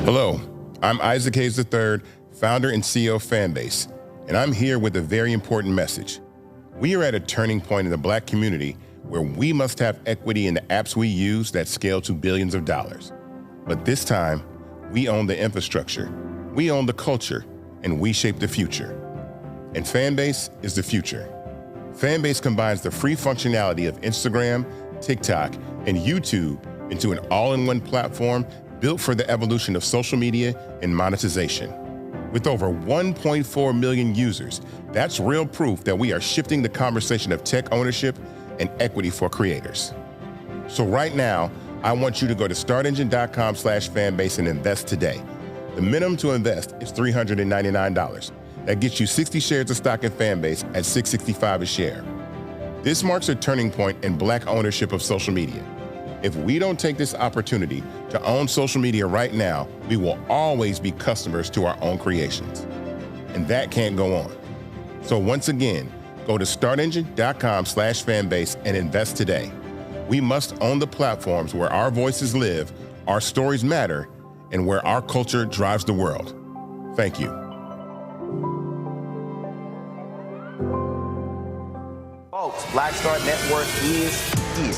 Hello, I'm Isaac Hayes III, founder and CEO of Fanbase, and I'm here with a very important message. We are at a turning point in the Black community where we must have equity in the apps we use that scale to billions of dollars. But this time, we own the infrastructure, we own the culture, and we shape the future. And Fanbase is the future. Fanbase combines the free functionality of Instagram, TikTok, and YouTube into an all-in-one platform built for the evolution of social media and monetization. With over 1.4 million users, that's real proof that we are shifting the conversation of tech ownership and equity for creators. So right now, I want you to go to startengine.com/fanbase and invest today. The minimum to invest is $399. That gets you 60 shares of stock in Fanbase at $665 a share. This marks a turning point in Black ownership of social media. If we don't take this opportunity to own social media right now, we will always be customers to our own creations. And that can't go on. So once again, go to startengine.com/fanbase and invest today. We must own the platforms where our voices live, our stories matter, and where our culture drives the world. Thank you. Folks, Black Star Network is here.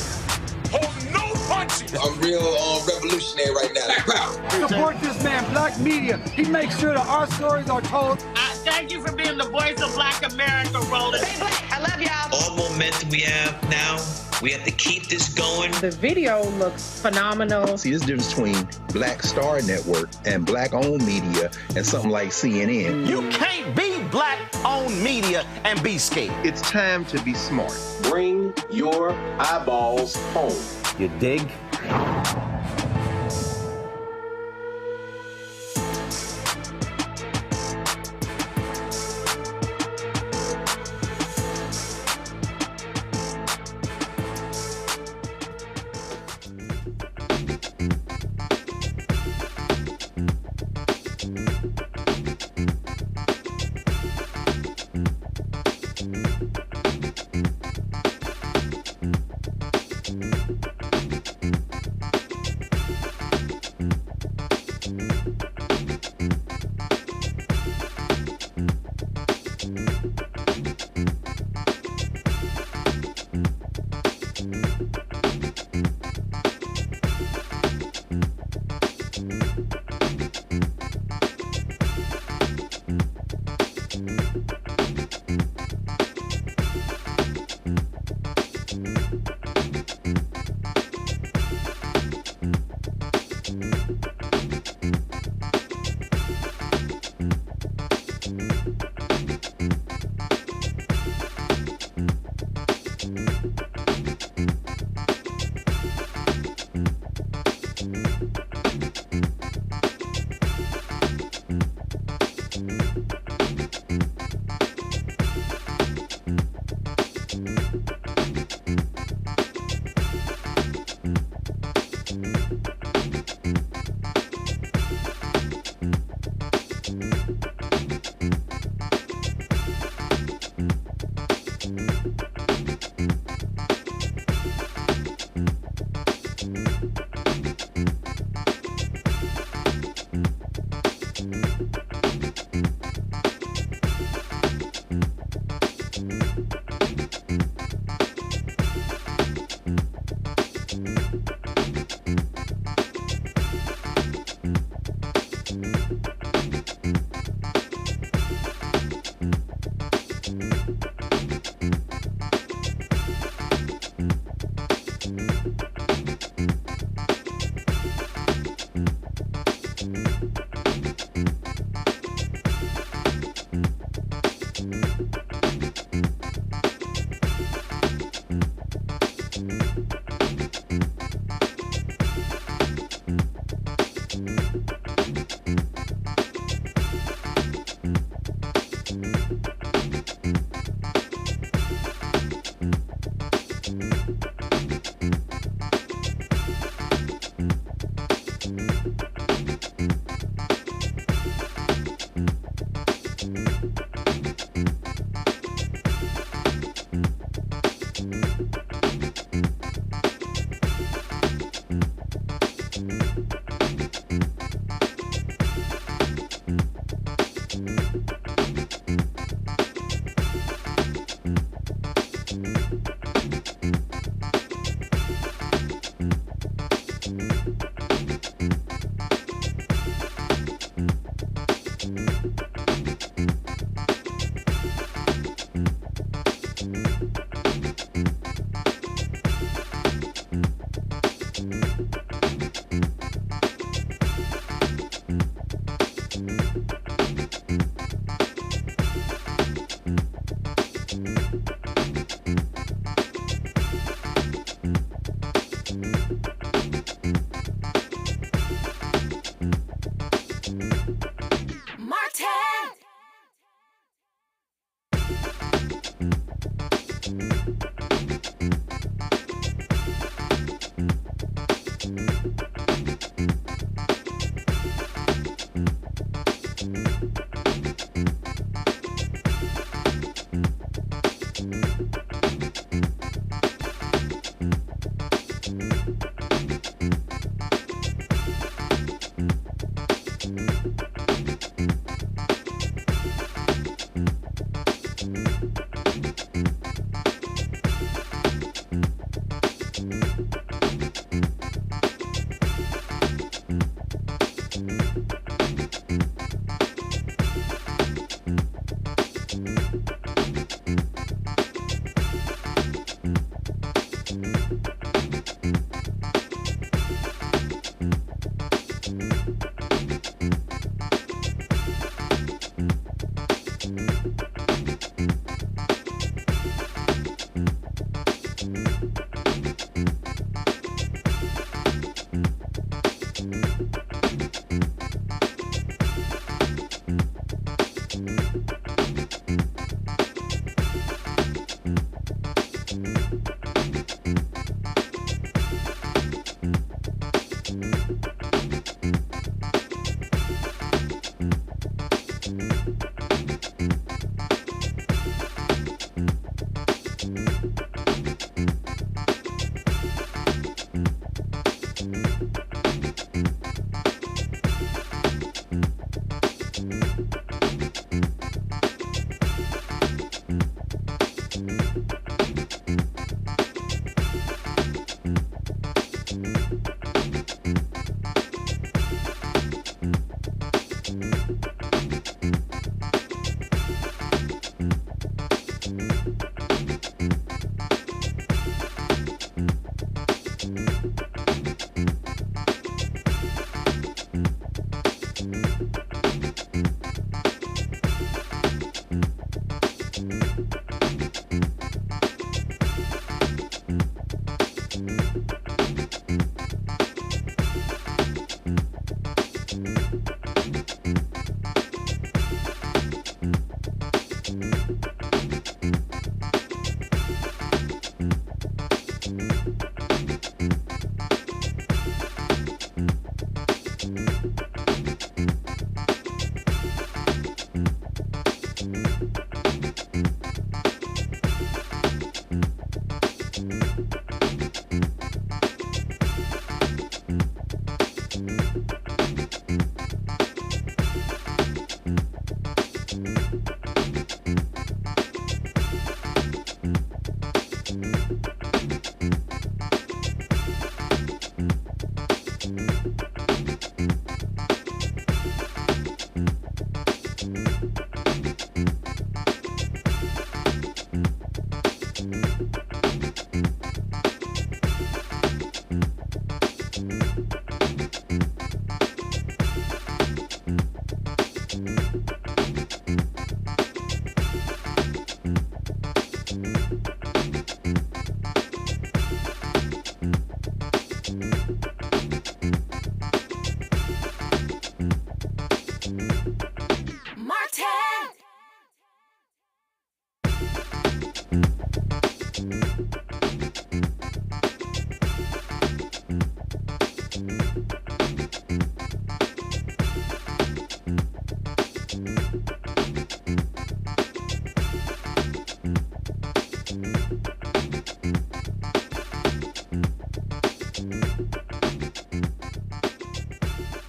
Hold no punches! I'm real revolutionary right now. Black power. Support this man, Black media. He makes sure that our stories are told. Thank you for being the voice of Black America, Roland. Stay Black. I love y'all. All momentum we have now, we have to keep this going. The video looks phenomenal. See, this difference between Black Star Network and Black-owned media and something like CNN. You can't be Black-owned media and be scared. It's time to be smart. Bring your eyeballs home. You dig?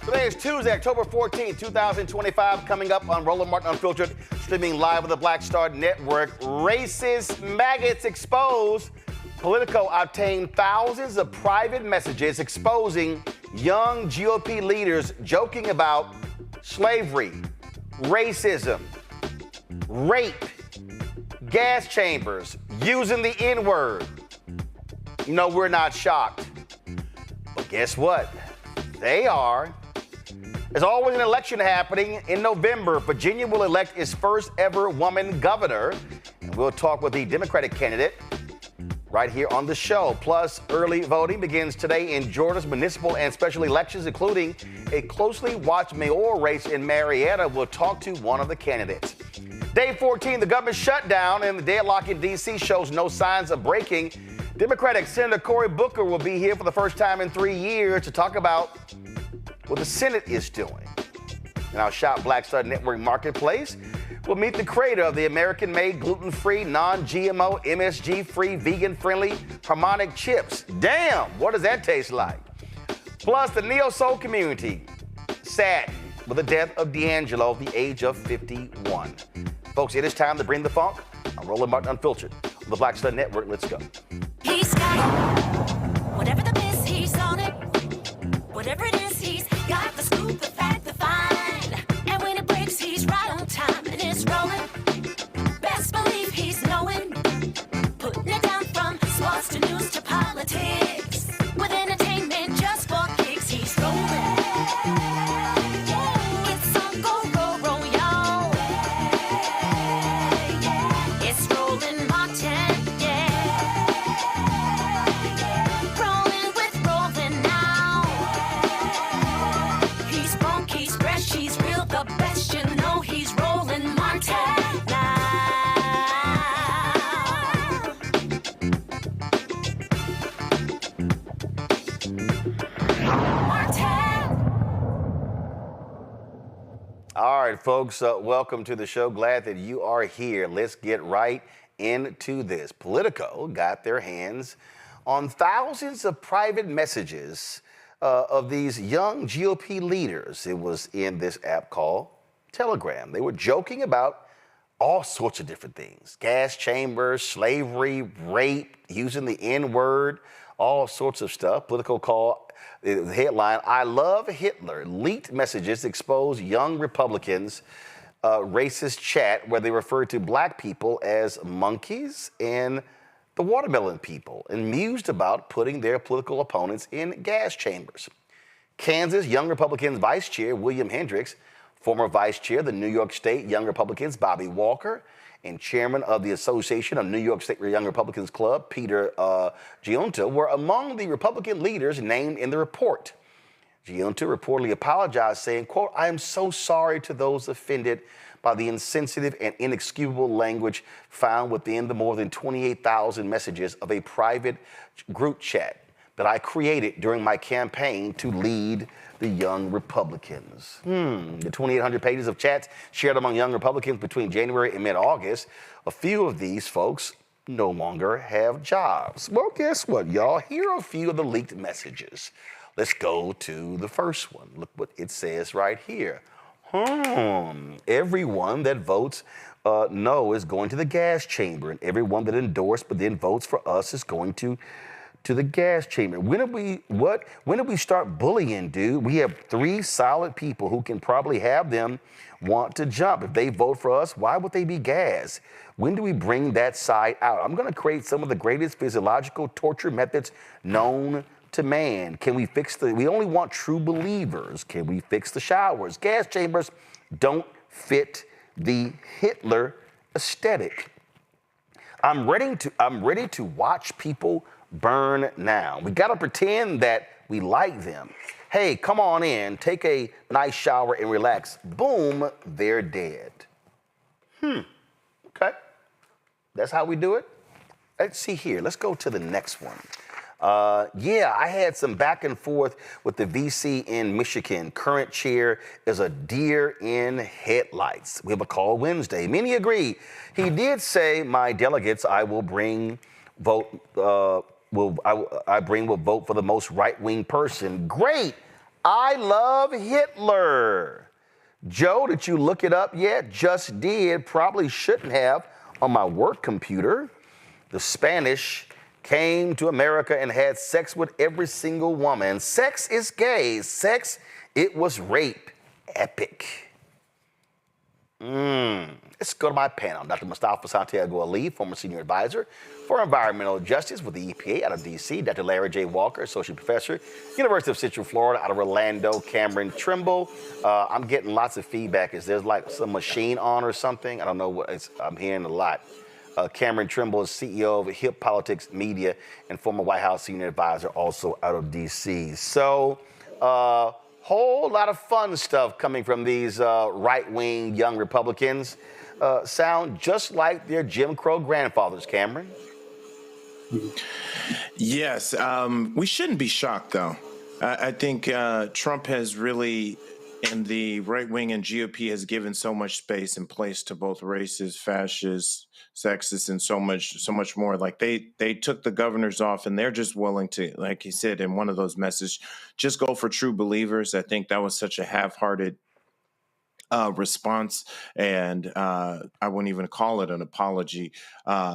Today is Tuesday, October 14th, 2025, coming up on Roland Martin Unfiltered, streaming live on the Black Star Network. Racist maggots exposed. Politico obtained thousands of private messages exposing young GOP leaders joking about slavery, racism, rape, gas chambers, using the N-word. You know, we're not shocked. But guess what? They are. There's always an election happening in November. Virginia will elect its first ever woman governor. And we'll talk with the Democratic candidate right here on the show. Plus, early voting begins today in Georgia's municipal and special elections, including a closely watched mayoral race in Marietta. We'll talk to one of the candidates. Day 14, the government shutdown and the deadlock in D.C. shows no signs of breaking. Democratic Senator Cory Booker will be here for the first time in 3 years to talk about what the Senate is doing. In our Shop Black Star Network Marketplace, we'll meet the creator of the American-made, gluten-free, non-GMO, MSG-free, vegan-friendly Harmonic Chips. Damn, what does that taste like? Plus, the neo-soul community saddened with the death of D'Angelo at the age of 51. Folks, it is time to bring the funk. I'm Roland Martin Unfiltered on the Black Star Network. Let's go. He's got it. Whatever the miss, he's on it. Whatever it is, he's got the scoop, the fact, the find. And when it breaks, he's right on time and it's rolling. Best believe he's knowing. Putting it down from sports to news to politics. With entertainment just for kicks, he's rolling. It's on go, roll, y'all. It's Roland Martin, rolling with Roland now. He's funky, he's fresh, he's real, the best, you know he's Roland Martin now. All right, folks, welcome to the show. Glad that you are here. Let's get right into this. Politico got their hands on thousands of private messages of these young GOP leaders. It was in this app called Telegram. They were joking about all sorts of different things. Gas chambers, slavery, rape, using the N-word, all sorts of stuff. Politico called the headline, "I love Hitler." Leaked messages expose young Republicans' racist chat where they refer to black people as monkeys and the watermelon people, and mused about putting their political opponents in gas chambers. Kansas Young Republicans Vice Chair William Hendricks, former Vice Chair of the New York State Young Republicans Bobby Walker, and Chairman of the Association of New York State Young Republicans Club Peter Giunta were among the Republican leaders named in the report. Giunta reportedly apologized, saying, quote, "I am so sorry to those offended by the insensitive and inexcusable language found within the more than 28,000 messages of a private group chat that I created during my campaign to lead the Young Republicans." The 2,800 pages of chats shared among Young Republicans between January and mid-August, a few of these folks no longer have jobs. Well, guess what, y'all? Here are a few of the leaked messages. Let's go to the first one. Look what it says right here. Everyone that votes no is going to the gas chamber, and everyone that endorsed but then votes for us is going to the gas chamber. When did we start bullying, dude? We have 3 solid people who can probably have them want to jump. If they vote for us, why would they be gas? When do we bring that side out? I'm going to create some of the greatest physiological torture methods known to man. Can we fix we only want true believers. Can we fix the showers? Gas chambers don't fit the Hitler aesthetic. I'm ready to watch people burn now. We got to pretend that we like them. Hey, come on in, take a nice shower and relax. Boom, they're dead. Okay. That's how we do it? Let's see here. Let's go to the next one. Yeah, I had some back and forth with the VC in Michigan. Current chair is a deer in headlights. We have a call Wednesday. Many agree. He did say, my delegates, I will vote for the most right-wing person. Great. I love Hitler. Joe, did you look it up yet? Just did. Probably shouldn't have on my work computer. The Spanish came to America and had sex with every single woman. Sex is gay. Sex, it was rape. Epic. Let's go to my panel. Dr. Mustafa Santiago Ali, former senior advisor for environmental justice with the EPA out of D.C. Dr. Larry J. Walker, associate professor, University of Central Florida out of Orlando. Cameron Trimble. I'm getting lots of feedback. Is there like some machine on or something? I don't know what I'm hearing a lot. Cameron Trimble is CEO of Hip Politics Media and former White House senior advisor, also out of D.C. So, whole lot of fun stuff coming from these right-wing young Republicans. Sound just like their Jim Crow grandfathers, Cameron. Yes, we shouldn't be shocked, though. I think Trump has really, and the right wing and GOP has given so much space and place to both racist, fascists, sexist, and so much more. Like they took the governors off, and they're just willing to, like he said in one of those messages, just go for true believers. I think that was such a half-hearted response, and I wouldn't even call it an apology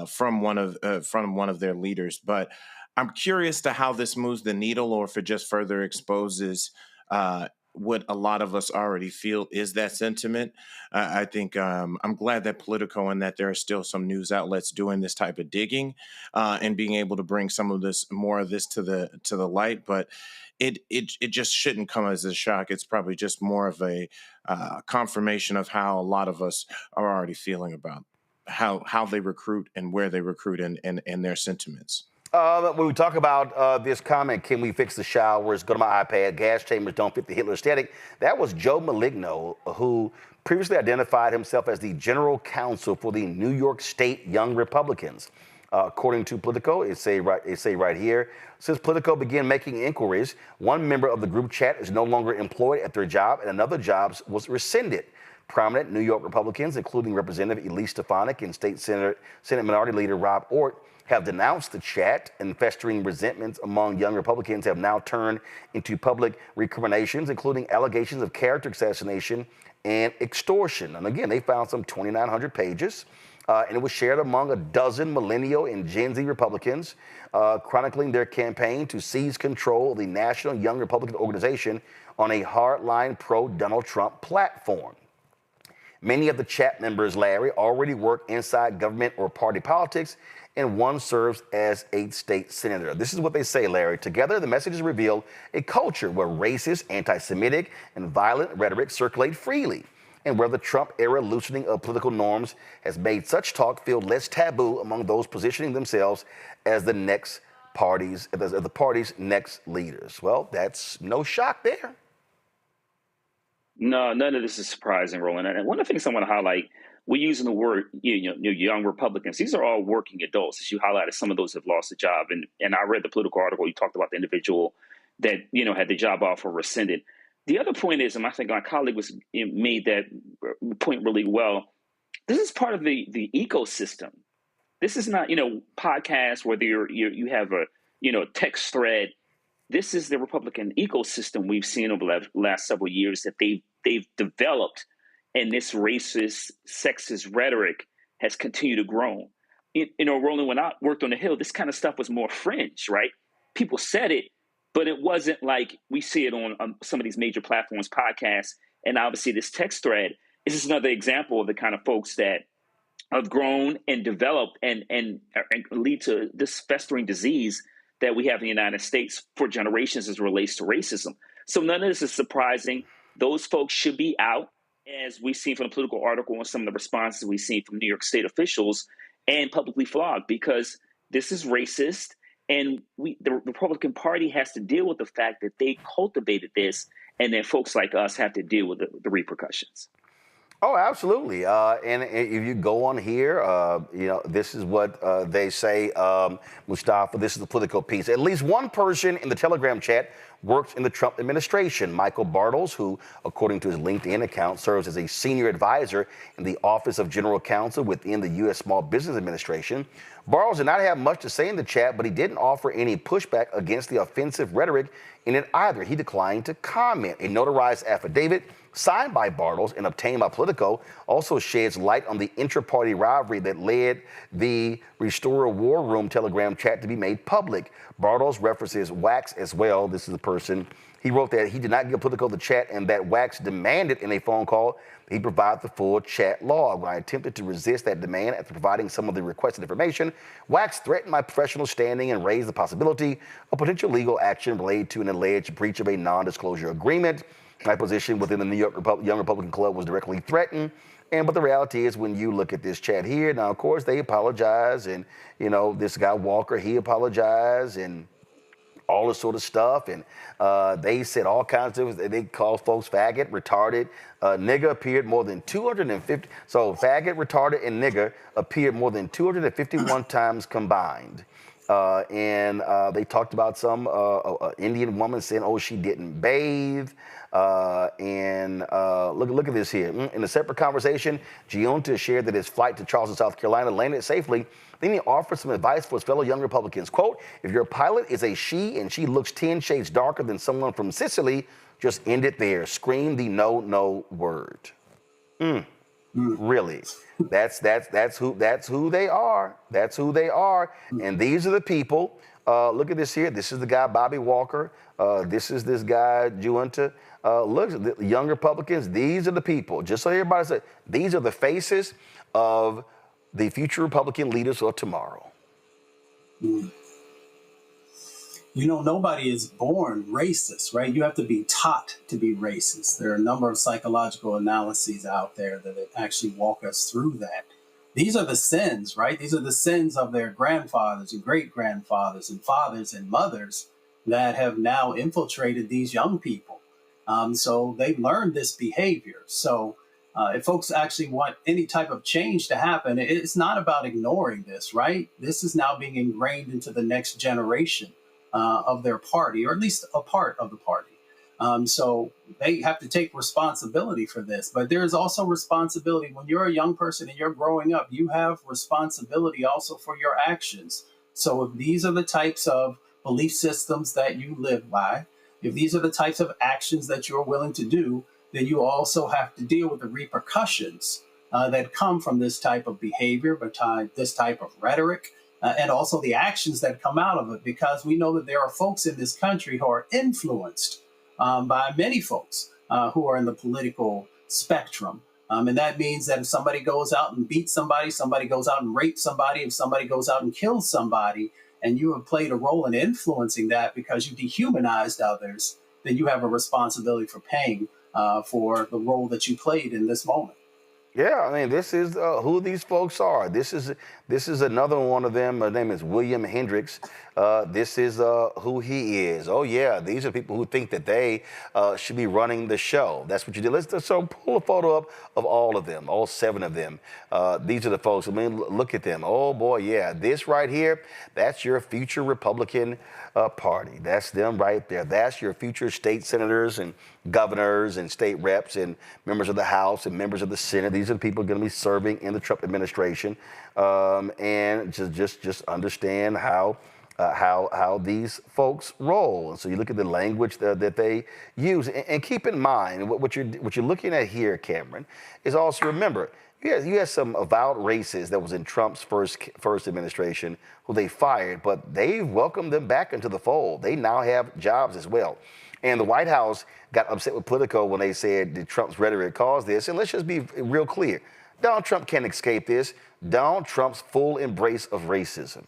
from one of their leaders. But I'm curious to how this moves the needle, or if it just further exposes what a lot of us already feel is that sentiment. I think I'm glad that Politico and that there are still some news outlets doing this type of digging and being able to bring more of this to the light. But it just shouldn't come as a shock. It's probably just more of a confirmation of how a lot of us are already feeling about how they recruit and where they recruit and their sentiments. When we talk about this comment, can we fix the showers, go to my iPad, gas chambers don't fit the Hitler aesthetic, that was Joe Maligno, who previously identified himself as the general counsel for the New York State Young Republicans. According to Politico, it say right here, since Politico began making inquiries, one member of the group chat is no longer employed at their job and another job was rescinded. Prominent New York Republicans, including Representative Elise Stefanik and State Senate Minority Leader Rob Ortt, have denounced the chat, and festering resentments among young Republicans have now turned into public recriminations, including allegations of character assassination and extortion. And again, they found some 2,900 pages, and it was shared among a dozen millennial and Gen Z Republicans, chronicling their campaign to seize control of the National Young Republican Organization on a hardline pro-Donald Trump platform. Many of the chat members, Larry, already work inside government or party politics, and one serves as a state senator. This is what they say, Larry. Together, the messages reveal a culture where racist, anti-Semitic, and violent rhetoric circulate freely, and where the Trump-era loosening of political norms has made such talk feel less taboo among those positioning themselves as the party's next leaders. Well, that's no shock there. No, none of this is surprising, Roland. And one of the things I want to highlight, we're using the word young Republicans. These are all working adults. As you highlighted, some of those have lost a job. And I read the Political article. You talked about the individual that had the job offer rescinded. The other point is, and I think my colleague made that point really well, this is part of the ecosystem. This is not podcasts where you have a text thread. This is the Republican ecosystem we've seen over the last several years that they've developed, and this racist, sexist rhetoric has continued to grow. Roland, when I worked on the Hill, this kind of stuff was more fringe, right? People said it, but it wasn't like we see it on some of these major platforms, podcasts, and obviously this text thread is just another example of the kind of folks that have grown and developed and lead to this festering disease that we have in the United States for generations as it relates to racism. So none of this is surprising. Those folks should be out, as we've seen from the Political article and some of the responses we've seen from New York State officials, and publicly flogged, because this is racist. And the Republican Party has to deal with the fact that they cultivated this, and then folks like us have to deal with the repercussions. Oh, absolutely. And if you go on here, this is what they say, Mustafa, this is the Politico piece. At least one person in the Telegram chat works in the Trump administration. Michael Bartles, who, according to his LinkedIn account, serves as a senior advisor in the Office of General Counsel within the U.S. Small Business Administration. Bartles did not have much to say in the chat, but he didn't offer any pushback against the offensive rhetoric in it either. He declined to comment. A notarized affidavit signed by Bartles and obtained by Politico also sheds light on the intra-party rivalry that led the Restore War Room Telegram chat to be made public. Bartles references Wax as well. This is the person. He wrote that he did not give Politico the chat and that Wax demanded in a phone call he provide the full chat log. When I attempted to resist that demand after providing some of the requested information, Wax threatened my professional standing and raised the possibility of potential legal action related to an alleged breach of a non-disclosure agreement. My position within the New York Young Republican Club was directly threatened. But the reality is, when you look at this chat here, now, of course, they apologize. And, this guy Walker, he apologized and all this sort of stuff. And they said all kinds of things. They called folks faggot, retarded. Nigger appeared more than 250. So faggot, retarded, and nigger appeared more than 251 times combined. And they talked about some Indian woman saying, oh, she didn't bathe. Look at this here. In a separate conversation, Giunta shared that his flight to Charleston, South Carolina landed safely. Then he offered some advice for his fellow young Republicans. Quote, if your pilot is a she and she looks 10 shades darker than someone from Sicily, just end it there. Scream the no word. Really? That's who they are. That's who they are. And these are the people. Look at this here. This is the guy Bobby Walker. This is this guy Giunta. Look, the young Republicans. These are the people. Just so everybody says, these are the faces of the future Republican leaders of tomorrow. Nobody is born racist, right? You have to be taught to be racist. There are a number of psychological analyses out there that actually walk us through that. These are the sins, right? These are the sins of their grandfathers and great-grandfathers and fathers and mothers that have now infiltrated these young people. So they've learned this behavior. So if folks actually want any type of change to happen, it's not about ignoring this, right? This is now being ingrained into the next generation of their party, or at least a part of the party. So they have to take responsibility for this. But there is also responsibility when you're a young person and you're growing up. You have responsibility also for your actions. So if these are the types of belief systems that you live by, if these are the types of actions that you're willing to do, then you also have to deal with the repercussions that come from this type of behavior, this type of rhetoric, and also the actions that come out of it, because we know that there are folks in this country who are influenced by many folks who are in the political spectrum. And that means that if somebody goes out and beats somebody, somebody goes out and rapes somebody, if somebody goes out and kills somebody, and you have played a role in influencing that because you dehumanized others, then you have a responsibility for paying for the role that you played in this moment. Yeah, I mean, this is who these folks are. This is another one of them. His name is William Hendricks. This is who he is. Oh, yeah, these are people who think that they should be running the show. That's what you did. Let's pull a photo up of all of them, all 7 of them. These are the folks. I mean, look at them. Oh, boy, yeah. This right here, that's your future Republican Party. That's them right there. That's your future state senators and governors and state reps and members of the House and members of the Senate. These are the people going to be serving in the Trump administration. And just understand how these folks roll. And so you look at the language that they use, and keep in mind what you're looking at here, Cameron, is also remember you had some avowed racists that was in Trump's first administration who they fired, but they welcomed them back into the fold. They now have jobs as well. And the White House got upset with Politico when they said that Trump's rhetoric caused this. And let's just be real clear. Donald Trump can't escape this. Donald Trump's full embrace of racism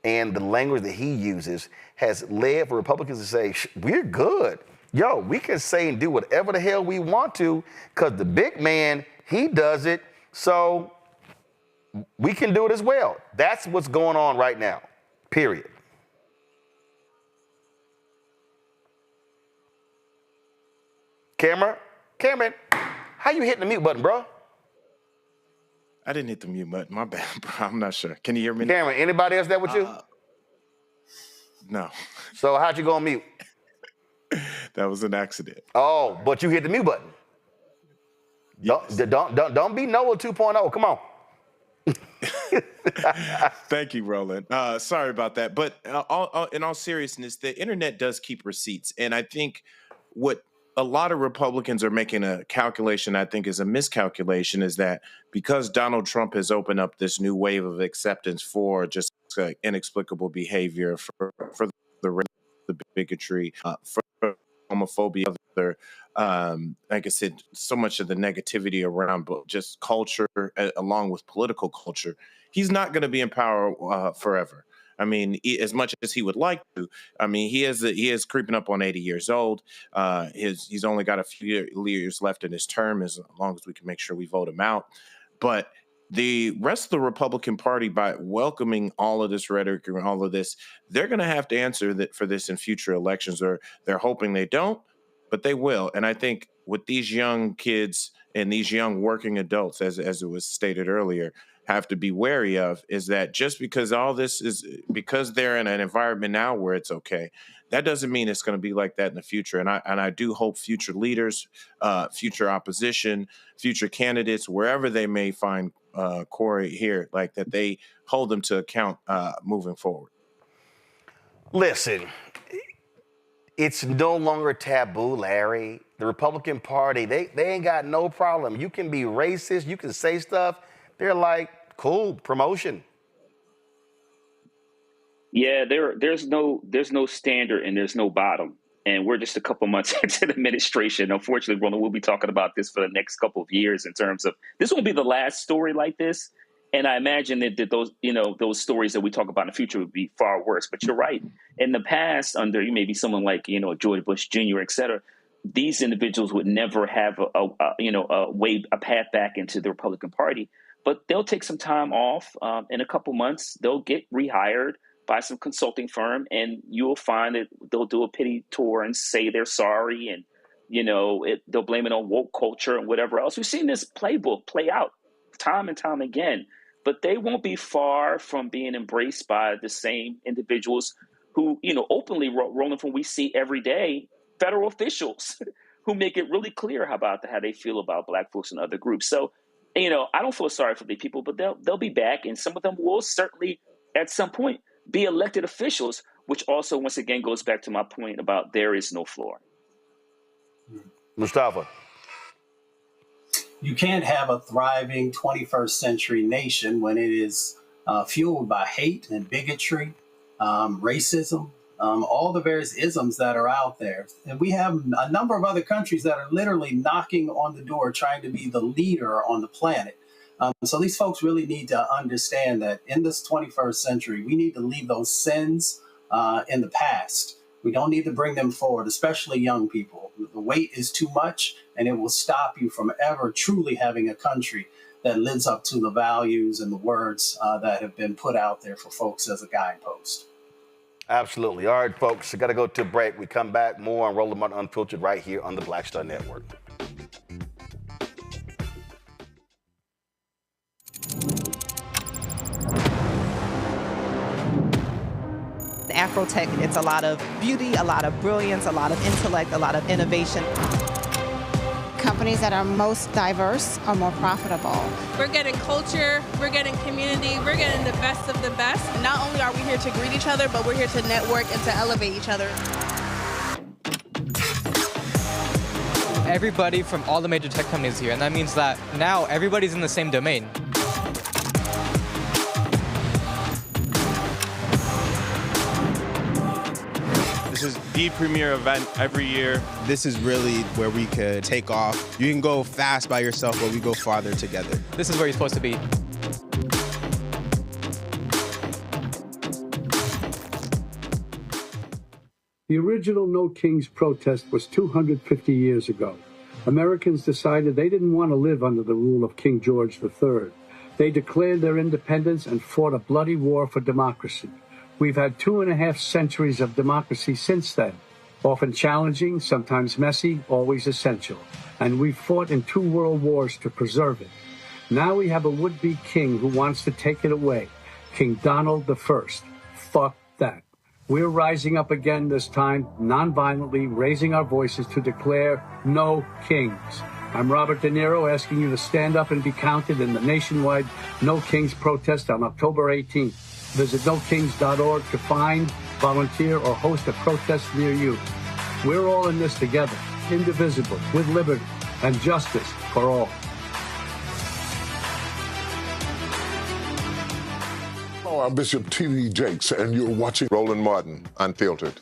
and the language that he uses has led for Republicans to say, we're good. Yo, we can say and do whatever the hell we want to because the big man, he does it. So we can do it as well. That's what's going on right now, period. Cameron, how you hitting the mute button, bro? I didn't hit the mute button. My bad, bro. I'm not sure. Can you hear me? Cameron, anybody else there with you? No. So how'd you go on mute? That was an accident. Oh, but you hit the mute button. Yes. Don't be Noah 2.0. Come on. Thank you, Roland. Sorry about that. But in all seriousness, the internet does keep receipts. And I think what a lot of Republicans are making a calculation, I think is a miscalculation, is that because Donald Trump has opened up this new wave of acceptance for just inexplicable behavior, for the bigotry, for homophobia, like I said, so much of the negativity around just culture, along with political culture, he's not going to be in power forever. I mean, as much as he would like to, I mean, he is creeping up on 80 years old. He's only got a few years left in his term, as long as we can make sure we vote him out. But the rest of the Republican Party, by welcoming all of this rhetoric and all of this, they're going to have to answer for this in future elections, or they're hoping they don't, but they will. And I think with these young kids and these young working adults, as it was stated earlier, have to be wary of is that just because all this is because they're in an environment now where it's okay, that doesn't mean it's going to be like that in the future. And I do hope future leaders, future opposition, future candidates, wherever they may find Cory here, like that they hold them to account moving forward. Listen, it's no longer taboo, Larry. The Republican Party, they ain't got no problem. You can be racist, you can say stuff. They're like, cool, promotion. Yeah, there's no standard and there's no bottom. And we're just a couple months into the administration. Unfortunately, Roland, we'll be talking about this for the next couple of years in terms of this won't be the last story like this. And I imagine that those stories that we talk about in the future would be far worse. But you're right. In the past, under maybe someone like, George Bush Jr., et cetera, these individuals would never have a path back into the Republican Party. But they'll take some time off. In a couple months, they'll get rehired by some consulting firm, and you'll find that they'll do a pity tour and say they're sorry, and they'll blame it on woke culture and whatever else. We've seen this playbook play out time and time again, but they won't be far from being embraced by the same individuals who, openly, Roland, from we see every day, federal officials who make it really clear how they feel about Black folks and other groups. So, I don't feel sorry for the people, but they'll be back, and some of them will certainly at some point be elected officials, which also once again goes back to my point about there is no floor. Mustafa. You can't have a thriving 21st century nation when it is fueled by hate and bigotry, racism, all the various isms that are out there. And we have a number of other countries that are literally knocking on the door, trying to be the leader on the planet. So these folks really need to understand that in this 21st century, we need to leave those sins in the past. We don't need to bring them forward, especially young people. The weight is too much, and it will stop you from ever truly having a country that lives up to the values and the words that have been put out there for folks as a guidepost. Absolutely. All right, folks, I got to go to a break. We come back more on Roland Martin Unfiltered right here on the Black Star Network. Afrotech, it's a lot of beauty, a lot of brilliance, a lot of intellect, a lot of innovation. Companies that are most diverse are more profitable. We're getting culture, we're getting community, we're getting the best of the best. And not only are we here to greet each other, but we're here to network and to elevate each other. Everybody from all the major tech companies here, and that means that now everybody's in the same domain. This is the premier event every year. This is really where we could take off. You can go fast by yourself, but we go farther together. This is where you're supposed to be. The original No Kings protest was 250 years ago. Americans decided they didn't want to live under the rule of King George III. They declared their independence and fought a bloody war for democracy. We've had 2.5 centuries of democracy since then, often challenging, sometimes messy, always essential. And we've fought in 2 world wars to preserve it. Now we have a would-be king who wants to take it away. King Donald I. Fuck that. We're rising up again this time, non-violently, raising our voices to declare no kings. I'm Robert De Niro, asking you to stand up and be counted in the nationwide No Kings protest on October 18th. Visit nokings.org to find, volunteer, or host a protest near you. We're all in this together, indivisible, with liberty and justice for all. Hello, I'm Bishop T.D. Jakes, and you're watching Roland Martin, Unfiltered.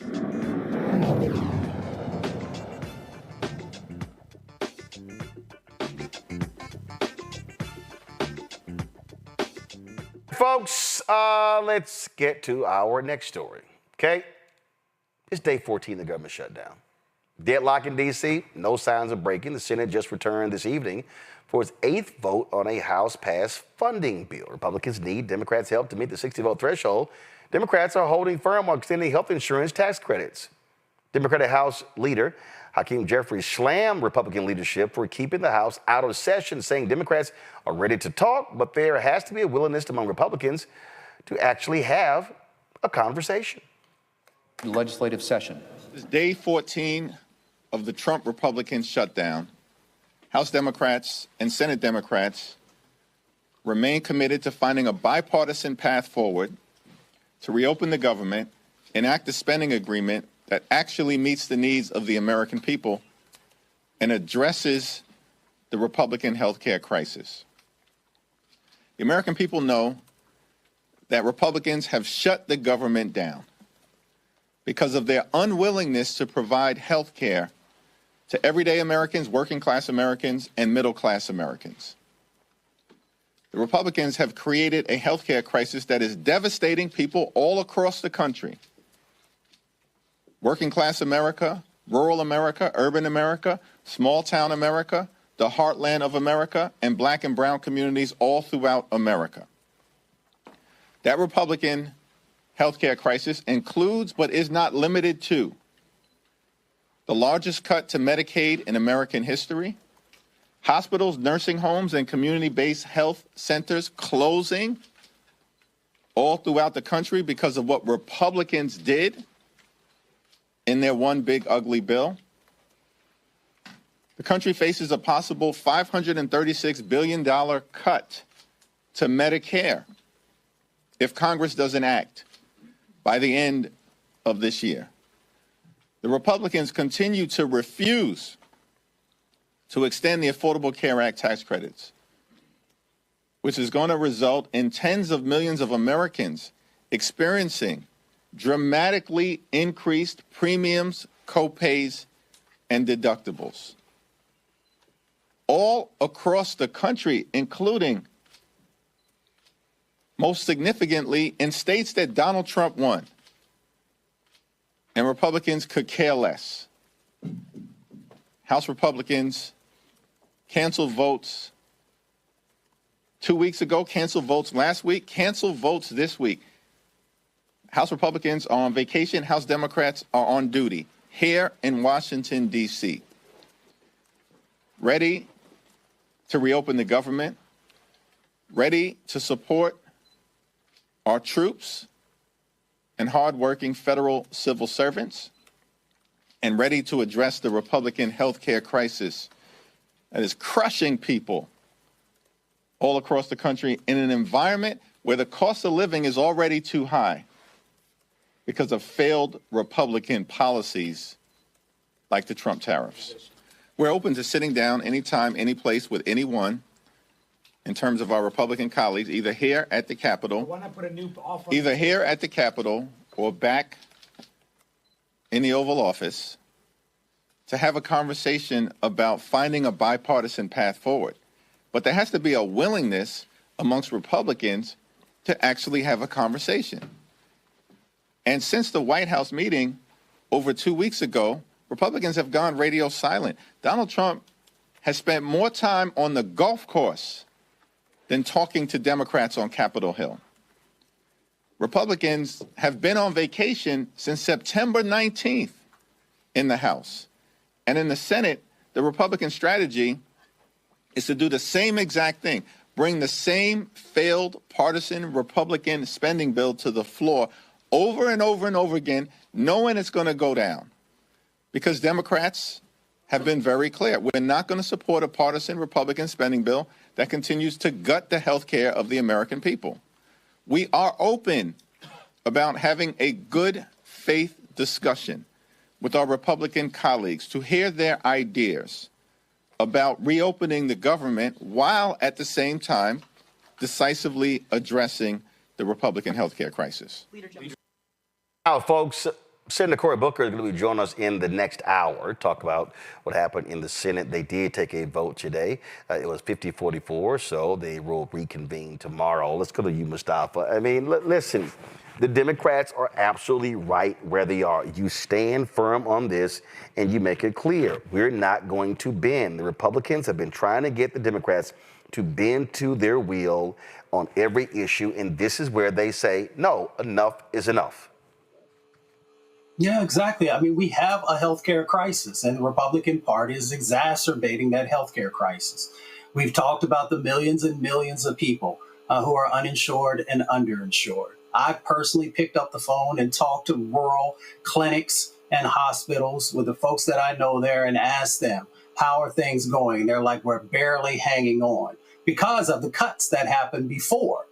Folks, let's get to our next story, okay? It's day 14 of the government shutdown. Deadlock in D.C., no signs of breaking. The Senate just returned this evening for its 8th vote on a House-passed funding bill. Republicans need Democrats' help to meet the 60-vote threshold. Democrats are holding firm on extending health insurance tax credits. Democratic House leader Hakeem Jeffries slammed Republican leadership for keeping the House out of session, saying Democrats are ready to talk, but there has to be a willingness among Republicans to actually have a conversation. Legislative session. This is day 14 of the Trump Republican shutdown. House Democrats and Senate Democrats remain committed to finding a bipartisan path forward to reopen the government, enact a spending agreement that actually meets the needs of the American people and addresses the Republican health care crisis. The American people know that Republicans have shut the government down because of their unwillingness to provide health care to everyday Americans, working-class Americans, and middle-class Americans. The Republicans have created a health care crisis that is devastating people all across the country. Working-class America, rural America, urban America, small-town America, the heartland of America, and black and brown communities all throughout America. That Republican health care crisis includes, but is not limited to, the largest cut to Medicaid in American history, hospitals, nursing homes, and community-based health centers closing all throughout the country because of what Republicans did in their one big ugly bill. The country faces a possible $536 billion cut to Medicare if Congress doesn't act by the end of this year. The Republicans continue to refuse to extend the Affordable Care Act tax credits, which is going to result in tens of millions of Americans experiencing dramatically increased premiums, copays, and deductibles. All across the country, including, most significantly, in states that Donald Trump won. And Republicans could care less. House Republicans canceled votes 2 weeks ago, canceled votes last week, canceled votes this week. House Republicans are on vacation. House Democrats are on duty here in Washington, D.C., ready to reopen the government, ready to support our troops and hardworking federal civil servants, and ready to address the Republican health care crisis that is crushing people all across the country in an environment where the cost of living is already too high because of failed Republican policies like the Trump tariffs. We're open to sitting down anytime, any place with anyone in terms of our Republican colleagues, either here at the Capitol, or back in the Oval Office, to have a conversation about finding a bipartisan path forward. But there has to be a willingness amongst Republicans to actually have a conversation. And since the White House meeting over 2 weeks ago, Republicans have gone radio silent. Donald Trump has spent more time on the golf course than talking to Democrats on Capitol Hill. Republicans have been on vacation since September 19th in the House. And in the Senate, the Republican strategy is to do the same exact thing. bring the same failed partisan Republican spending bill to the floor over and over and over again, knowing it's going to go down. Because Democrats have been very clear. We're not going to support a partisan Republican spending bill that continues to gut the health care of the American people. We are open about having a good faith discussion with our Republican colleagues to hear their ideas about reopening the government while at the same time decisively addressing the Republican health care crisis. Now, folks, Senator Cory Booker is going to be joining us in the next hour, talk about what happened in the Senate. They did take a vote today. It was 50-44, so they will reconvene tomorrow. Let's go to you, Mustafa. I mean, listen, the Democrats are absolutely right where they are. You stand firm on this and you make it clear. We're not going to bend. The Republicans have been trying to get the Democrats to bend to their will on every issue, and this is where they say, no, enough is enough. Yeah, exactly. I mean, we have a healthcare crisis, and the Republican Party is exacerbating that healthcare crisis. We've talked about the millions and millions of people who are uninsured and underinsured. I personally picked up the phone and talked to rural clinics and hospitals with the folks that I know there and asked them, how are things going? They're like, we're barely hanging on because of the cuts that happened before.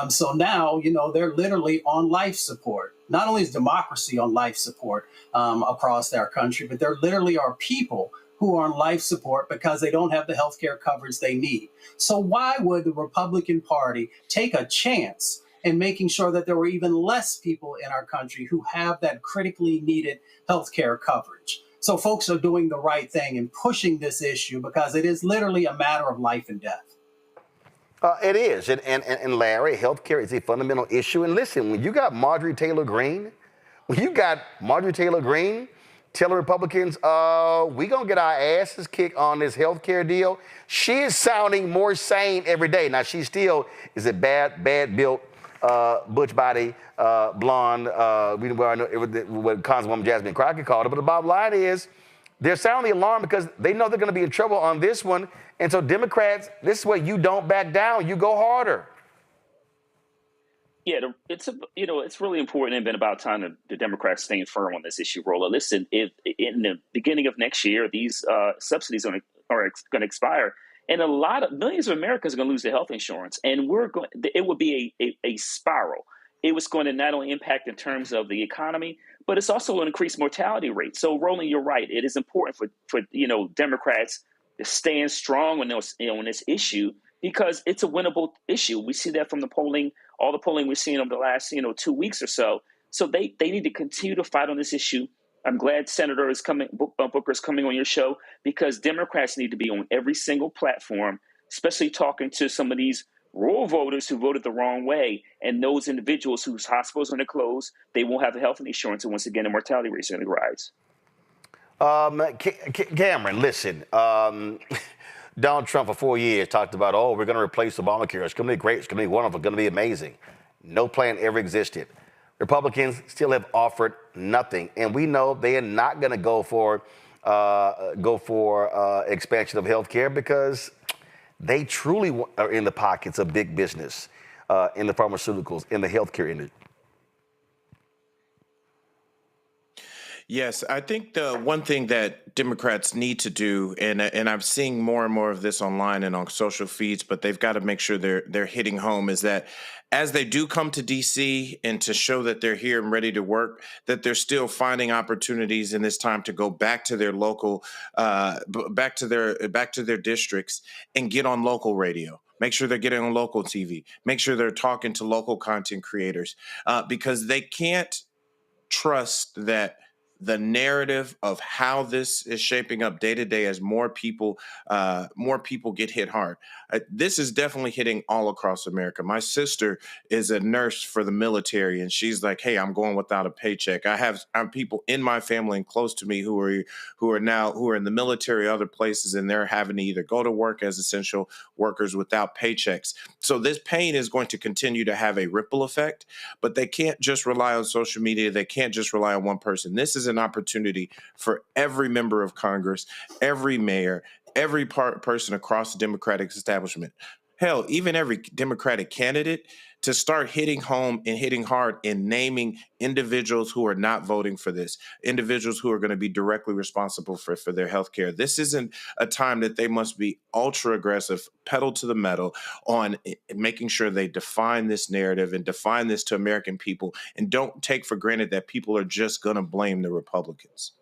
So now, they're literally on life support. Not only is democracy on life support across our country, but there literally are people who are on life support because they don't have the health care coverage they need. So why would the Republican Party take a chance in making sure that there were even less people in our country who have that critically needed health care coverage? So folks are doing the right thing and pushing this issue because it is literally a matter of life and death. It is. And Larry, healthcare is a fundamental issue. And listen, when you got Marjorie Taylor Greene telling Republicans, we going to get our asses kicked on this healthcare deal, she is sounding more sane every day. Now, she still is a bad built, butch body, blonde, we know what Congresswoman Jasmine Crockett called her. But the bottom line is, they're sounding the alarm because they know they're going to be in trouble on this one. And so Democrats, this is where you don't back down. You go harder. Yeah, it's really important and been about time the Democrats staying firm on this issue, Roland. Listen, if in the beginning of next year, these subsidies are going to expire, and millions of Americans are going to lose their health insurance, and it would be a spiral. It was going to not only impact in terms of the economy, but it's also going to increase mortality rates. So, Roland, you're right. It is important for Democrats to stand strong on this issue because it's a winnable issue. We see that from the polling, all the polling we've seen over the last 2 weeks or so. So they need to continue to fight on this issue. I'm glad Senator Booker is coming on your show because Democrats need to be on every single platform, especially talking to some of these rural voters who voted the wrong way and those individuals whose hospitals are going to close, they won't have the health insurance, and once again, the mortality rates are going to rise. Cameron, listen, Donald Trump for 4 years talked about, we're going to replace Obamacare. It's going to be great. It's going to be wonderful. It's going to be amazing. No plan ever existed. Republicans still have offered nothing, and we know they are not going to go for expansion of health care because they truly are in the pockets of big business, in the pharmaceuticals, in the healthcare industry. Yes, I think the one thing that Democrats need to do, and I'm seeing more and more of this online and on social feeds, but they've got to make sure they're hitting home, is that as they do come to D.C. and to show that they're here and ready to work, that they're still finding opportunities in this time to go back to their local, back to their districts and get on local radio. Make sure they're getting on local TV. Make sure they're talking to local content creators because they can't trust that the narrative of how this is shaping up day to day as more people get hit hard. This is definitely hitting all across America. My sister is a nurse for the military, and she's like, "Hey, I'm going without a paycheck." I have people in my family and close to me who are in the military, other places, and they're having to either go to work as essential workers without paychecks. So this pain is going to continue to have a ripple effect, but they can't just rely on social media. They can't just rely on one person. This is an opportunity for every member of Congress, every mayor, every person across the Democratic establishment. hell, even every Democratic candidate, to start hitting home and hitting hard in naming individuals who are not voting for this, individuals who are going to be directly responsible for their health care. This isn't a time that they must be ultra aggressive, pedal to the metal on making sure they define this narrative and define this to American people, and don't take for granted that people are just going to blame the Republicans.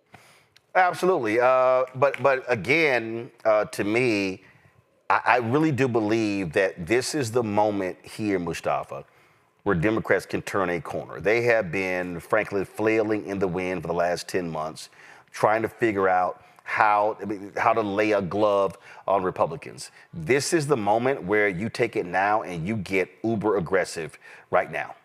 Absolutely. But again, to me, I really do believe that this is the moment here, Mustafa, where Democrats can turn a corner. They have been, frankly, flailing in the wind for the last 10 months, trying to figure out how to lay a glove on Republicans. This is the moment where you take it now and you get uber aggressive right now.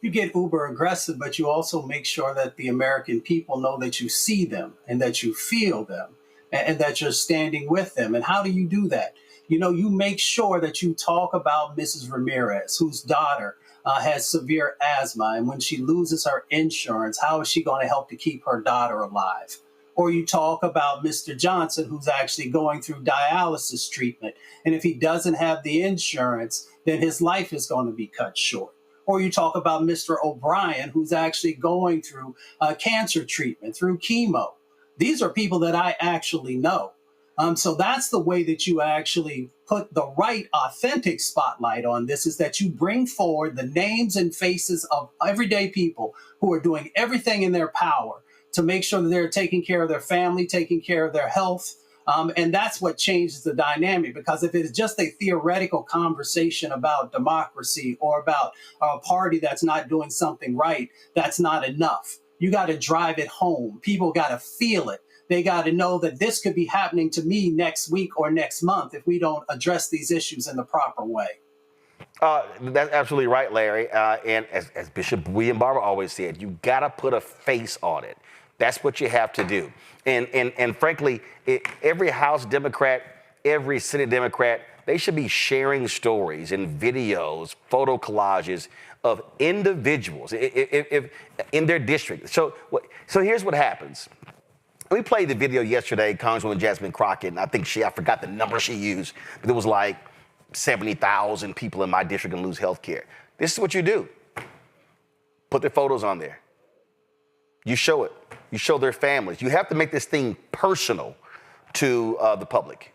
You get uber aggressive, but you also make sure that the American people know that you see them and that you feel them and that you're standing with them. And how do you do that? You know, you make sure that you talk about Mrs. Ramirez, whose daughter has severe asthma. And when she loses her insurance, how is she going to help to keep her daughter alive? Or you talk about Mr. Johnson, who's actually going through dialysis treatment. And if he doesn't have the insurance, then his life is going to be cut short. Or you talk about Mr. O'Brien, who's actually going through cancer treatment through chemo. These are people that I actually know. So that's the way that you actually put the right authentic spotlight on this, is that you bring forward the names and faces of everyday people who are doing everything in their power to make sure that they're taking care of their family, taking care of their health. And that's what changes the dynamic, because if it's just a theoretical conversation about democracy or about a party that's not doing something right, that's not enough. You got to drive it home. People got to feel it. They got to know that this could be happening to me next week or next month if we don't address these issues in the proper way. That's absolutely right, Larry. And as Bishop William Barber always said, you got to put a face on it. That's what you have to do. And frankly, every House Democrat, every Senate Democrat, they should be sharing stories and videos, photo collages of individuals if in their district. So here's what happens. We played the video yesterday, Congresswoman Jasmine Crockett, and I forgot the number she used, but it was like 70,000 people in my district can lose health care. This is what you do. Put their photos on there. You show it. You show their families. You have to make this thing personal to the public.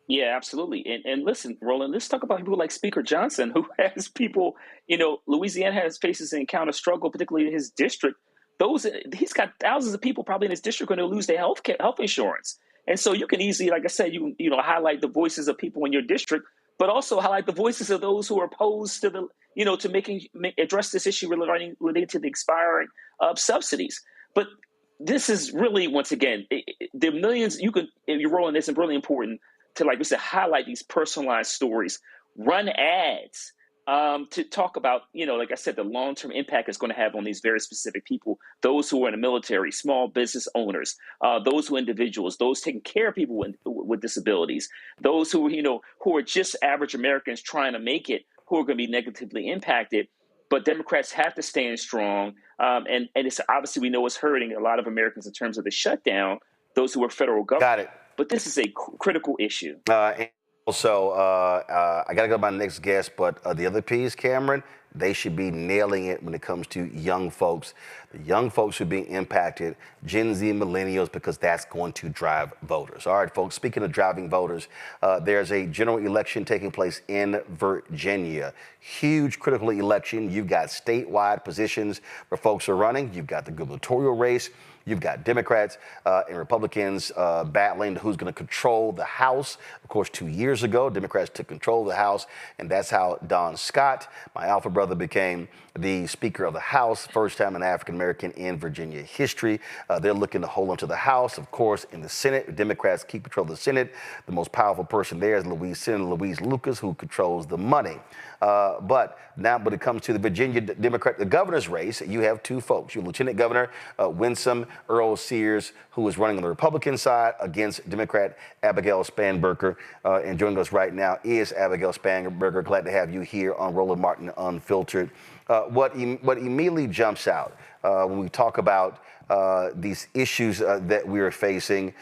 Yeah, absolutely. And listen, Roland, let's talk about people like Speaker Johnson, who has people, Louisiana faces an encounter struggle, particularly in his district. He's got thousands of people probably in his district going to lose their health insurance. And so you can easily, like I said, you highlight the voices of people in your district, but also highlight the voices of those who are opposed to the, address this issue relating to the expiring subsidies. But this is really, once again, the millions if you're rolling this, it's really important to, like we said, highlight these personalized stories, run ads to talk about, like I said, the long-term impact it's going to have on these very specific people, those who are in the military, small business owners, those who are individuals, those taking care of people with disabilities, those who are just average Americans trying to make it, who are going to be negatively impacted. But Democrats have to stand strong. And it's obviously, we know it's hurting a lot of Americans in terms of the shutdown, those who are federal government. Got it. But this is a critical issue. Also, I got to go to my next guest, but the other piece, Cameron, they should be nailing it when it comes to young folks. The young folks should be impacted, Gen Z and millennials, because that's going to drive voters. All right, folks, speaking of driving voters, there's a general election taking place in Virginia. Huge critical election. You've got statewide positions where folks are running. You've got the gubernatorial race. You've got Democrats and Republicans battling who's going to control the House. Of course, 2 years ago, Democrats took control of the House, and that's how Don Scott, my alpha brother, became the Speaker of the House, first time an African-American in Virginia history. They're looking to hold on to the House. Of course, in the Senate, Democrats keep control of the Senate. The most powerful person there is Senator Louise Lucas, who controls the money. But now when it comes to the Virginia Democrat, the governor's race, you have two folks. Your Lieutenant Governor Winsome Earl Sears, who is running on the Republican side against Democrat Abigail Spanberger. And joining us right now is Abigail Spanberger. Glad to have you here on Roland Martin Unfiltered. unfiltered. What immediately jumps out when we talk about these issues that we are facing.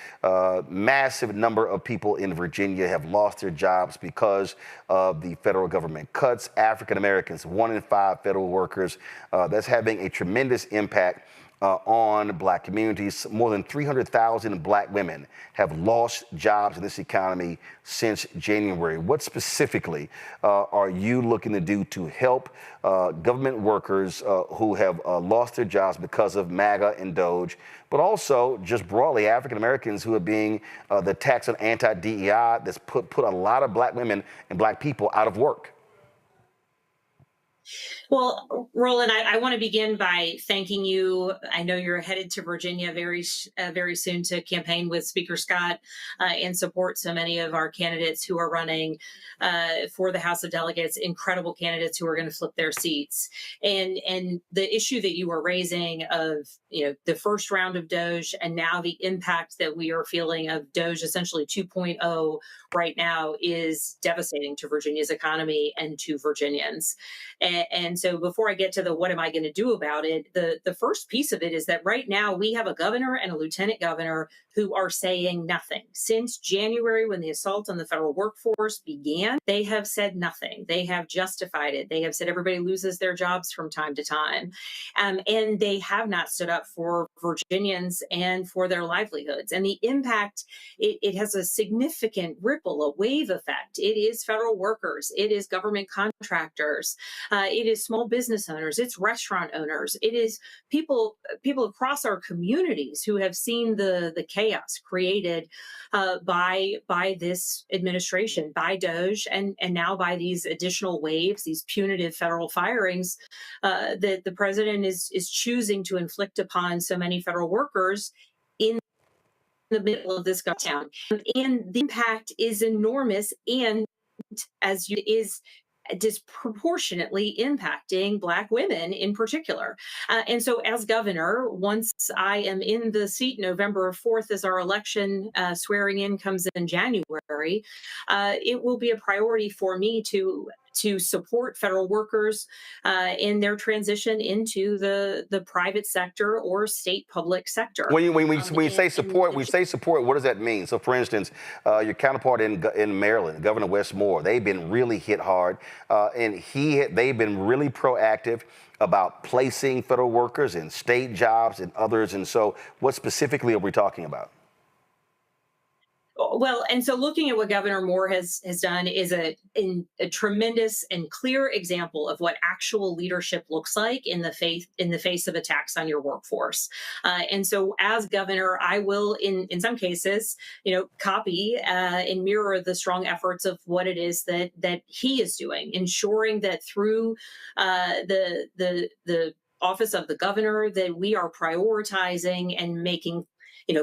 Massive number of people in Virginia have lost their jobs because of the federal government cuts. African Americans, 1 in 5 federal workers. That's having a tremendous impact on black communities. More than 300,000 black women have lost jobs in this economy since January. What specifically are you looking to do to help government workers who have lost their jobs because of MAGA and Doge, but also just broadly African Americans who are being the tax on anti-DEI that's put a lot of black women and black people out of work? Well, Roland, I want to begin by thanking you. I know you're headed to Virginia very soon to campaign with Speaker Scott and support so many of our candidates who are running for the House of Delegates, incredible candidates who are going to flip their seats. And the issue that you are raising of, the first round of Doge and now the impact that we are feeling of Doge essentially 2.0 right now is devastating to Virginia's economy and to Virginians. And so before I get to the what am I going to do about it, the first piece of it is that right now we have a governor and a lieutenant governor who are saying nothing. Since January, when the assault on the federal workforce began, they have said nothing. They have justified it. They have said everybody loses their jobs from time to time. And they have not stood up for Virginians and for their livelihoods. And the impact, it has a significant ripple, a wave effect. It is federal workers. It is government contractors. It is small business owners. It's restaurant owners. It is people across our communities who have seen the chaos created by this administration, by Doge, and now by these additional waves, these punitive federal firings that the president is choosing to inflict upon so many federal workers in the middle of this shutdown. And the impact is enormous, and is disproportionately impacting Black women in particular. And so as governor, once I am in the seat November 4th as our election swearing in comes in January, it will be a priority for me to support federal workers in their transition into the private sector or state public sector. When you say support, what does that mean? So, for instance, your counterpart in Maryland, Governor Wes Moore, they've been really hit hard, and they've been really proactive about placing federal workers in state jobs and others. And so, what specifically are we talking about? Well, and so looking at what Governor Moore has done is a tremendous and clear example of what actual leadership looks like in the face of attacks on your workforce. And so as governor, I will, in some cases, copy and mirror the strong efforts of what it is that he is doing, ensuring that through the office of the governor that we are prioritizing and making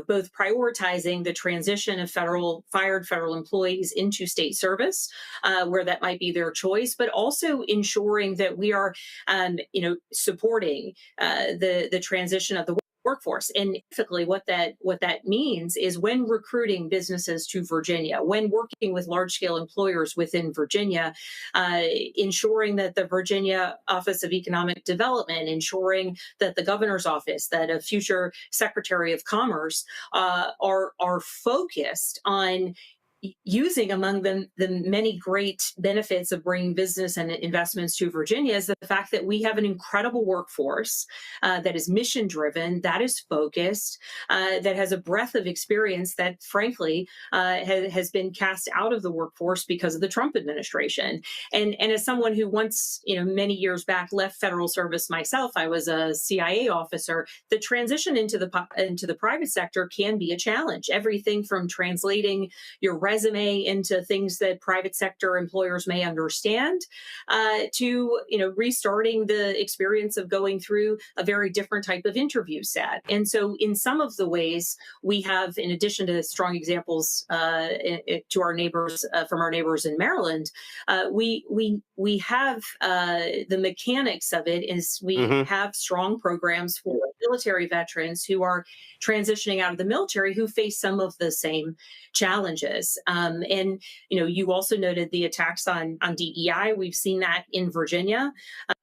both prioritizing the transition of fired federal employees into state service, where that might be their choice, but also ensuring that we are, supporting the transition of the workforce. And typically what that means is when recruiting businesses to Virginia, when working with large-scale employers within Virginia, ensuring that the Virginia Office of Economic Development, ensuring that the governor's office, that a future Secretary of Commerce are focused on using among them the many great benefits of bringing business and investments to Virginia is the fact that we have an incredible workforce that is mission driven, that is focused, that has a breadth of experience that frankly has been cast out of the workforce because of the Trump administration. And as someone who once, many years back left federal service myself, I was a CIA officer. The transition into the private sector can be a challenge. Everything from translating your resume into things that private sector employers may understand, to restarting the experience of going through a very different type of interview set. And so in some of the ways we have, in addition to strong examples to our neighbors from our neighbors in Maryland, we have the mechanics of it is we have strong programs for military veterans who are transitioning out of the military who face some of the same challenges. And you also noted the attacks on DEI. We've seen that in Virginia.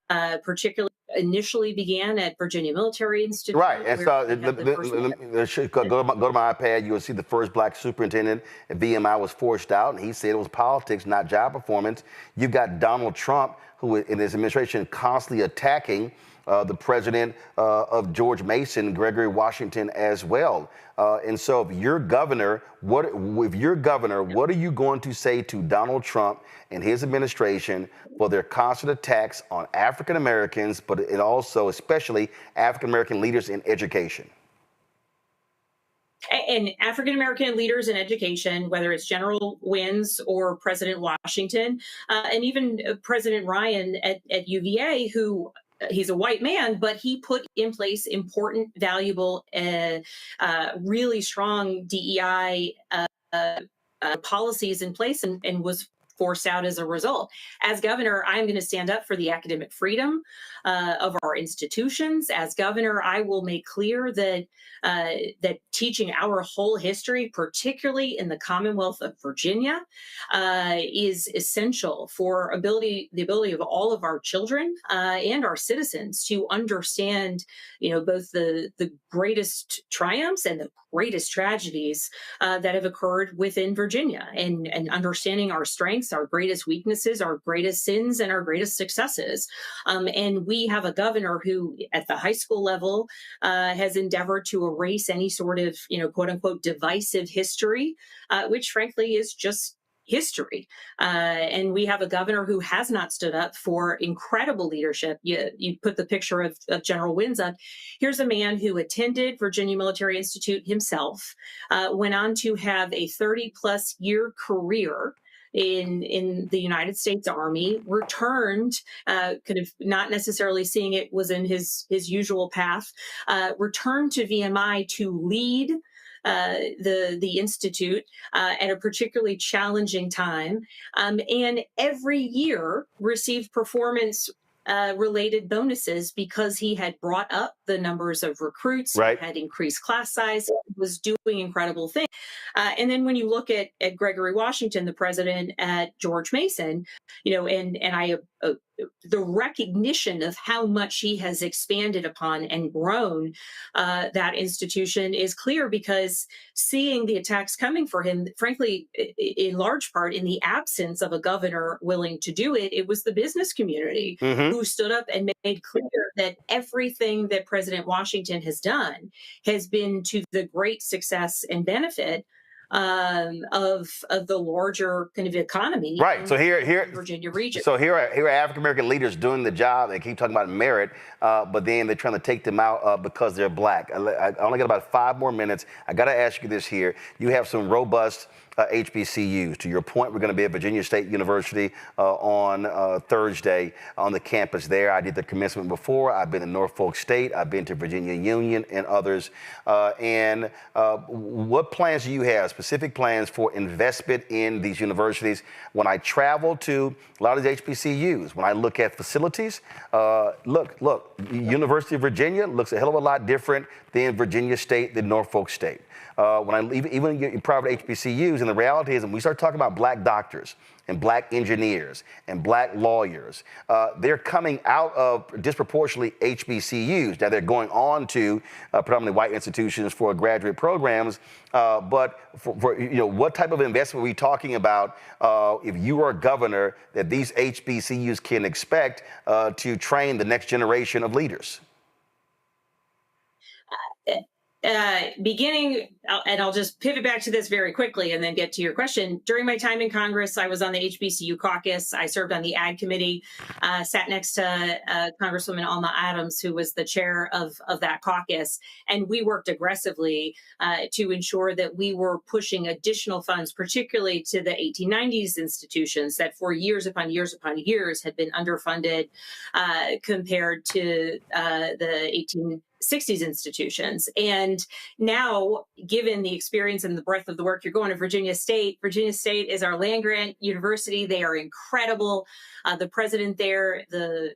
particularly initially began at Virginia Military Institute. Right, and so go to my iPad. You'll see the first black superintendent at VMI was forced out, and he said it was politics, not job performance. You've got Donald Trump, who in his administration constantly attacking the president of George Mason, Gregory Washington as well. And so if you're governor, what are you going to say to Donald Trump and his administration for their constant attacks on African Americans, but it also especially African American leaders in education? And African American leaders in education, whether it's General Wins or President Washington, and even President Ryan at UVA, who he's a white man, but he put in place important, valuable, really strong DEI policies in place and was forced out as a result. As governor, I'm going to stand up for the academic freedom of our institutions. As governor, I will make clear that that teaching our whole history, particularly in the Commonwealth of Virginia, is essential for the ability of all of our children and our citizens to understand, both the greatest triumphs and the greatest tragedies that have occurred within Virginia, and understanding our strengths, our greatest weaknesses, our greatest sins, and our greatest successes. And we have a governor who, at the high school level, has endeavored to erase any sort of, quote unquote, divisive history, which frankly is just history. And we have a governor who has not stood up for incredible leadership. You put the picture of General Wins up. Here's a man who attended Virginia Military Institute himself, went on to have a 30-plus year career in the United States Army, returned, kind of not necessarily seeing it was in his usual path, returned to VMI to lead the Institute at a particularly challenging time, and every year received performance related bonuses because he had brought up the numbers of recruits, right, had increased class size, was doing incredible things. And then when you look at Gregory Washington, the president at George Mason, the recognition of how much he has expanded upon and grown that institution is clear, because seeing the attacks coming for him, frankly, in large part, in the absence of a governor willing to do it, it was the business community who stood up and made clear that everything that President Washington has done has been to the great success and benefit of the larger kind of economy, right? So here, Virginia region. So here are African American leaders doing the job. They keep talking about merit, but then they're trying to take them out because they're black. I only got about 5 more minutes. I got to ask you this here. You have some robust HBCUs. To your point, we're going to be at Virginia State University on Thursday on the campus there. I did the commencement before. I've been to Norfolk State. I've been to Virginia Union and others. And what plans do you have, specific plans for investment in these universities? When I travel to a lot of these HBCUs, when I look at facilities, look, University of Virginia looks a hell of a lot different than Virginia State, than Norfolk State. When I even in private HBCUs, and the reality is, when we start talking about black doctors and black engineers and black lawyers, they're coming out of disproportionately HBCUs. Now they're going on to predominantly white institutions for graduate programs. But for what type of investment are we talking about if you are a governor that these HBCUs can expect to train the next generation of leaders? Beginning, and I'll just pivot back to this very quickly and then get to your question. During my time in Congress, I was on the HBCU caucus. I served on the Ag Committee, sat next to Congresswoman Alma Adams, who was the chair of that caucus. And we worked aggressively to ensure that we were pushing additional funds, particularly to the 1890s institutions that for years upon years upon years had been underfunded compared to the 1860s institutions. And now, given the experience and the breadth of the work, you're going to Virginia State. Virginia State is our land grant university. They are incredible. The president there, the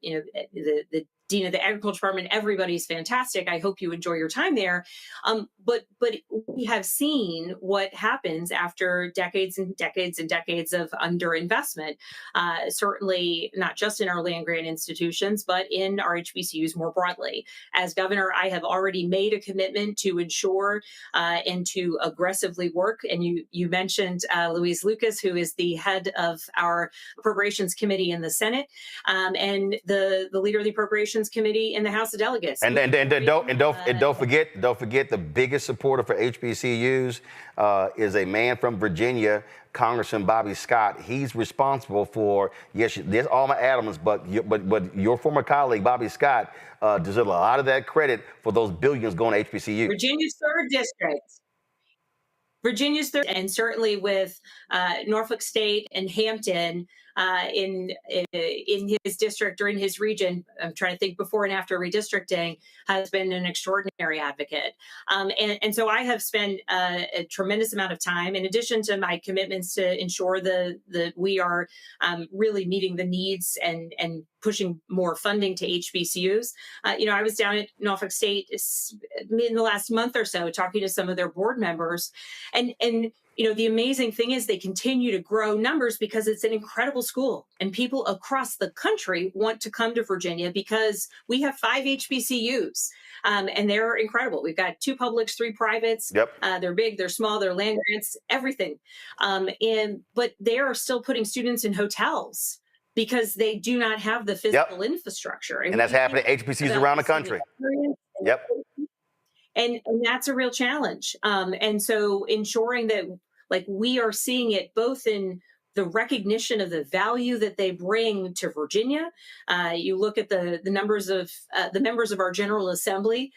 dean of the agriculture department. Everybody's fantastic. I hope you enjoy your time there. But we have seen what happens after decades and decades and decades of underinvestment. Certainly not just in our land grant institutions, but in our HBCUs more broadly. As governor, I have already made a commitment to ensure and to aggressively work. And you mentioned Louise Lucas, who is the head of our Appropriations Committee in the Senate, and the leader of the Appropriations Committee in the House of Delegates. And don't forget the biggest supporter for HBCUs is a man from Virginia, Congressman Bobby Scott. He's responsible for, yes, there's Alma Adams, but your former colleague Bobby Scott deserves a lot of that credit for those billions going to HBCUs. Virginia's 3rd district. Virginia's 3rd, and certainly with Norfolk State and Hampton in his district or in his region, I'm trying to think before and after redistricting, has been an extraordinary advocate. And so I have spent a tremendous amount of time, in addition to my commitments to ensure that we are really meeting the needs and pushing more funding to HBCUs. I was down at Norfolk State in the last month or so talking to some of their board members. And the amazing thing is they continue to grow numbers because it's an incredible school. And people across the country want to come to Virginia because we have 5 HBCUs. And they're incredible. We've got 2 publics, 3 privates. Yep. They're big, they're small, they're land grants, everything. But they are still putting students in hotels because they do not have the physical infrastructure. And that's happening at HBCUs around the country. Yep. And that's a real challenge. And so ensuring that we are seeing it both in the recognition of the value that they bring to Virginia. You look at the numbers of the members of our General Assembly.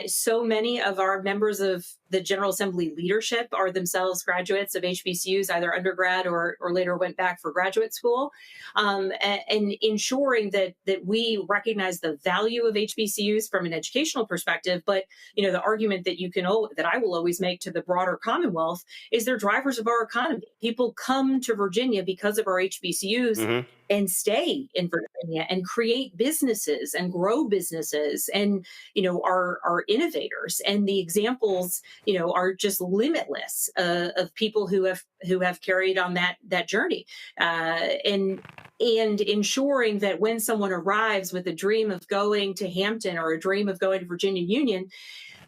So many of our members of the General Assembly leadership are themselves graduates of HBCUs, either undergrad or later went back for graduate school. And ensuring that we recognize the value of HBCUs from an educational perspective. But the argument that I will always make to the broader Commonwealth is they're drivers of our economy. People come to Virginia because of our HBCUs and stay in Virginia and create businesses and grow businesses and are innovators. And the examples are just limitless of people who have carried on that journey, and ensuring that when someone arrives with a dream of going to Hampton or a dream of going to Virginia Union,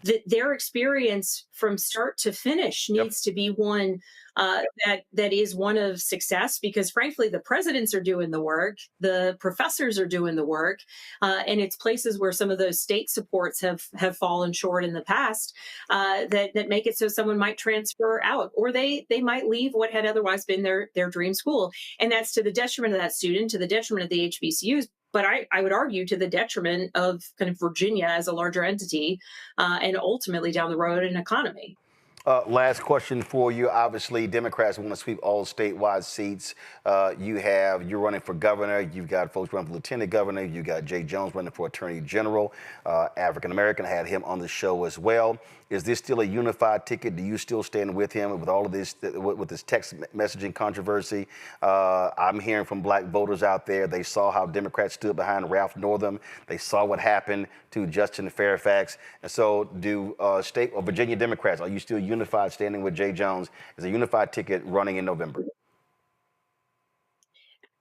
that their experience from start to finish needs to be one that is one of success, because frankly, the presidents are doing the work, the professors are doing the work, and it's places where some of those state supports have fallen short in the past that make it so someone might transfer out, or they might leave what had otherwise been their dream school. And that's to the detriment of that student, to the detriment of the HBCUs, but I would argue to the detriment of kind of Virginia as a larger entity, and ultimately down the road an economy. Last question for you. Obviously, Democrats want to sweep all statewide seats. You're running for governor. You've got folks running for lieutenant governor. You've got Jay Jones running for attorney general. African American, had him on the show as well. Is this still a unified ticket? Do you still stand with him with all of this, with this text messaging controversy? I'm hearing from black voters out there. They saw how Democrats stood behind Ralph Northam. They saw what happened to Justin Fairfax. And so do state or Virginia Democrats, are you still unified standing with Jay Jones as a unified ticket running in November?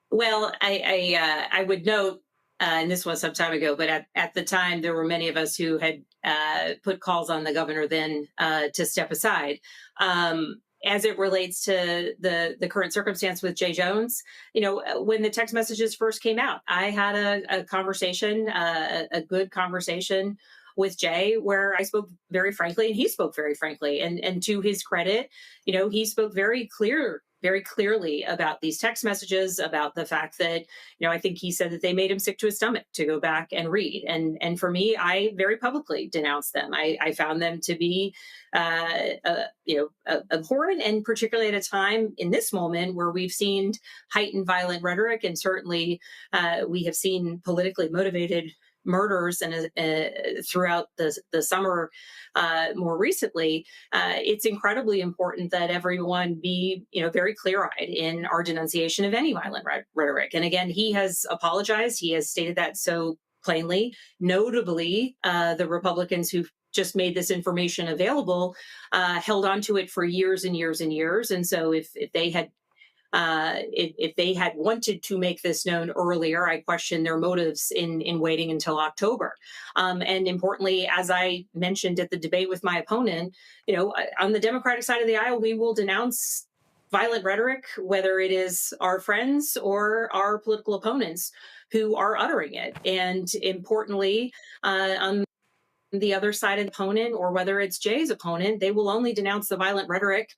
Well, I would note, and this was some time ago, but at the time, there were many of us who had put calls on the governor then to step aside. As it relates to the current circumstance with Jay Jones, when the text messages first came out, I had a conversation, a good conversation with Jay, where I spoke very frankly, and he spoke very frankly. And to his credit, he spoke very clearly about these text messages, about the fact that, I think he said that they made him sick to his stomach to go back and read. And for me, I very publicly denounced them. I found them to be, abhorrent, and particularly at a time in this moment where we've seen heightened violent rhetoric, and certainly we have seen politically motivated murders and throughout the summer more recently. It's incredibly important that everyone be very clear-eyed in our denunciation of any violent rhetoric. And again, he has apologized. He has stated that so plainly. Notably, the Republicans who just made this information available held on to it for years and years and years. And so if they had wanted to make this known earlier, I question their motives in waiting until October. And importantly, as I mentioned at the debate with my opponent, on the Democratic side of the aisle, we will denounce violent rhetoric, whether it is our friends or our political opponents who are uttering it. And importantly, on the other side of the opponent, or whether it's Jay's opponent, they will only denounce the violent rhetoric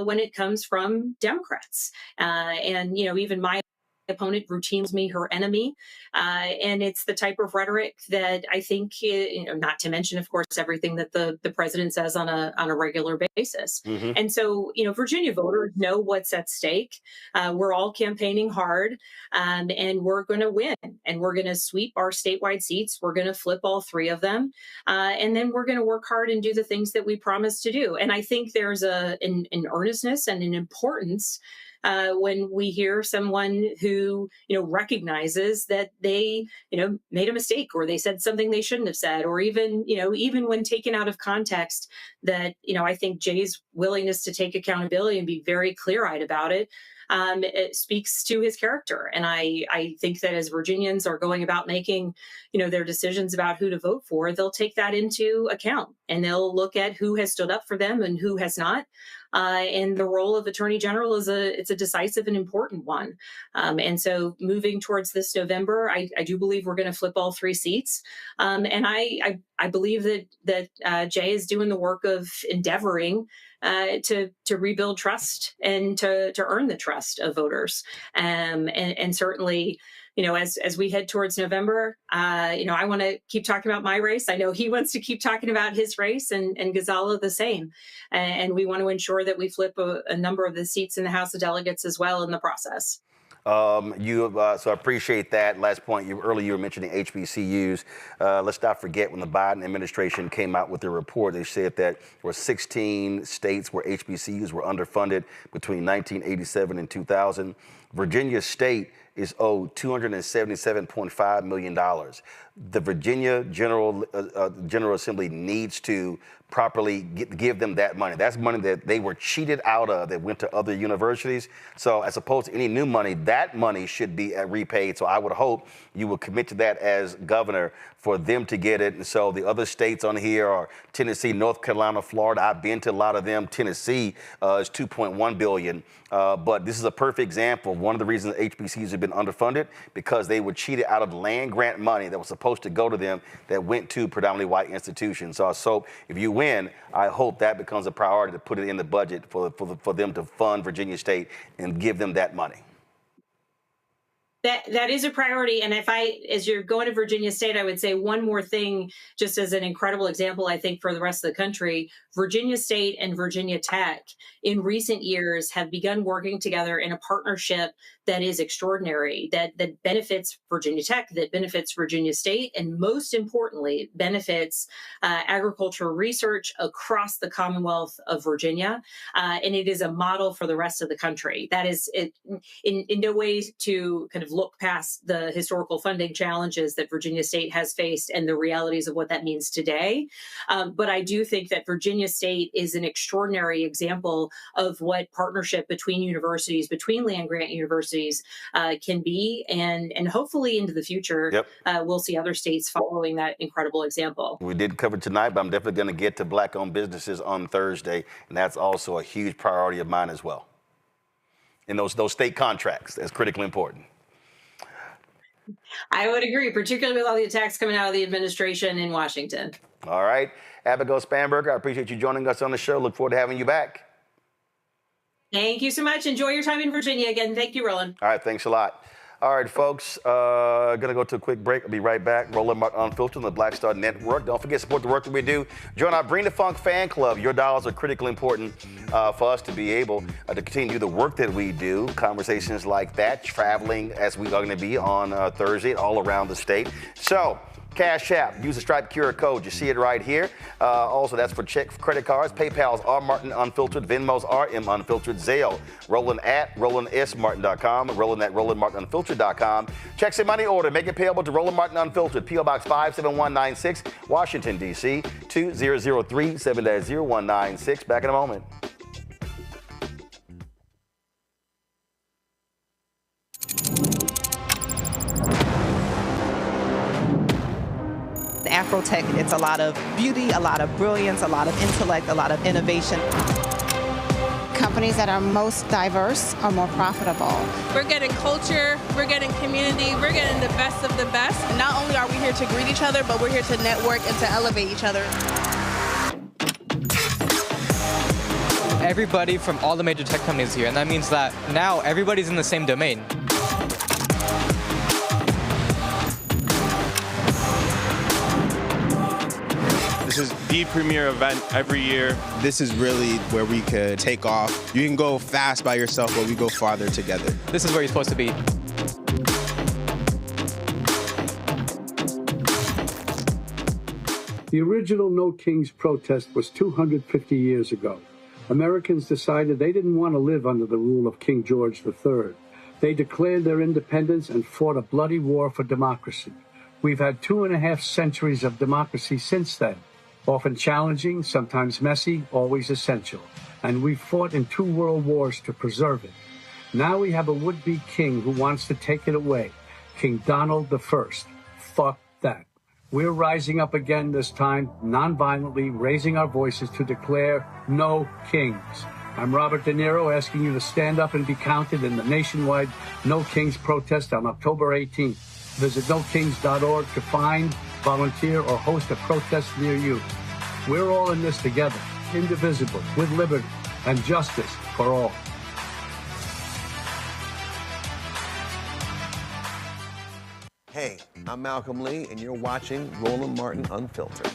when it comes from Democrats. And even my opponent routinely me her enemy, and it's the type of rhetoric that I think, not to mention, of course, everything that the president says on a regular basis. Mm-hmm. And so, Virginia voters know what's at stake. We're all campaigning hard, and we're going to win, and we're going to sweep our statewide seats. We're going to flip all 3 of them, and then we're going to work hard and do the things that we promised to do. And I think there's an earnestness and an importance when we hear someone who, recognizes that they, made a mistake, or they said something they shouldn't have said, or even when taken out of context, that, I think Jay's willingness to take accountability and be very clear-eyed about it speaks to his character. And I think that as Virginians are going about making, their decisions about who to vote for, they'll take that into account, and they'll look at who has stood up for them and who has not. And the role of Attorney General it's a decisive and important one. And so moving towards this November, I do believe we're going to flip all 3 seats. And I believe that Jay is doing the work of endeavoring to rebuild trust and to earn the trust of voters. And certainly, as we head towards November, I want to keep talking about my race. I know he wants to keep talking about his race, and Gonzalo the same. And we want to ensure that we flip a number of the seats in the House of Delegates as well in the process. So I appreciate that. Last point, earlier you were mentioning HBCUs. Let's not forget when the Biden administration came out with their report, they said that there were 16 states where HBCUs were underfunded between 1987 and 2000. Virginia State is owed $277.5 million. The Virginia General Assembly needs to properly give them that money. That's money that they were cheated out of that went to other universities. So as opposed to any new money, that money should be repaid. So I would hope you will commit to that as governor for them to get it. And so the other states on here are Tennessee, North Carolina, Florida. I've been to a lot of them. Tennessee is $2.1 billion. But this is a perfect example of one of the reasons HBCUs have been underfunded, because they were cheated out of land grant money that was supposed to go to them that went to predominantly white institutions. So if you win, I hope that becomes a priority to put it in the budget for them to fund Virginia State and give them that money. That is a priority. And as you're going to Virginia State, I would say one more thing, just as an incredible example, I think, for the rest of the country. Virginia State and Virginia Tech in recent years have begun working together in a partnership that is extraordinary, that benefits Virginia Tech, that benefits Virginia State, and most importantly, benefits agricultural research across the Commonwealth of Virginia. And it is a model for the rest of the country. That is in no way to kind of look past the historical funding challenges that Virginia State has faced and the realities of what that means today. But I do think that Virginia State is an extraordinary example of what partnership between universities, between land-grant universities can be. And hopefully into the future, we'll see other states following that incredible example. We did cover tonight, but I'm definitely going to get to Black-owned businesses on Thursday. And that's also a huge priority of mine as well. And those state contracts, that's critically important. I would agree, particularly with all the attacks coming out of the administration in Washington. All right. Abigail Spanberger, I appreciate you joining us on the show. Look forward to having you back. Thank you so much. Enjoy your time in Virginia again. Thank you, Roland. All right. Thanks a lot. All right, folks, going to go to a quick break. I'll be right back. Roland Unfiltered on the Black Star Network. Don't forget to support the work that we do. Join our Bring the Funk fan club. Your dollars are critically important for us to be able to continue to do the work that we do. Conversations like that, traveling as we are going to be on Thursday all around the state. So Cash App, use the Stripe QR code. You see it right here. Also, that's for credit cards. PayPal's R Martin Unfiltered. Venmo's RM Unfiltered. Zelle, Roland at RolandSMartin.com. Roland at RolandMartinUnfiltered.com. Checks and money order. Make it payable to Roland Martin Unfiltered. P.O. Box 57196, Washington, D.C. 2003 7-0196. Back in a moment. Afrotech, it's a lot of beauty, a lot of brilliance, a lot of intellect, a lot of innovation. Companies that are most diverse are more profitable. We're getting culture, we're getting community, we're getting the best of the best. And not only are we here to greet each other, but we're here to network and to elevate each other. Everybody from all the major tech companies here, and that means that now everybody's in the same domain. This is the premier event every year. This is really where we could take off. You can go fast by yourself, but we go farther together. This is where you're supposed to be. The original No Kings protest was 250 years ago. Americans decided they didn't want to live under the rule of King George III. They declared their independence and fought a bloody war for democracy. We've had 2.5 centuries of democracy since then, often challenging, sometimes messy, always essential. And we've fought in 2 world wars to preserve it. Now we have a would-be king who wants to take it away, King Donald I. Fuck that. We're rising up again this time, non-violently, raising our voices to declare no kings. I'm Robert De Niro, asking you to stand up and be counted in the nationwide No Kings protest on October 18th. Visit nokings.org to find, volunteer, or host a protest near you. We're all in this together, indivisible, with liberty and justice for all. Hey, I'm Malcolm Lee, and you're watching Roland Martin Unfiltered.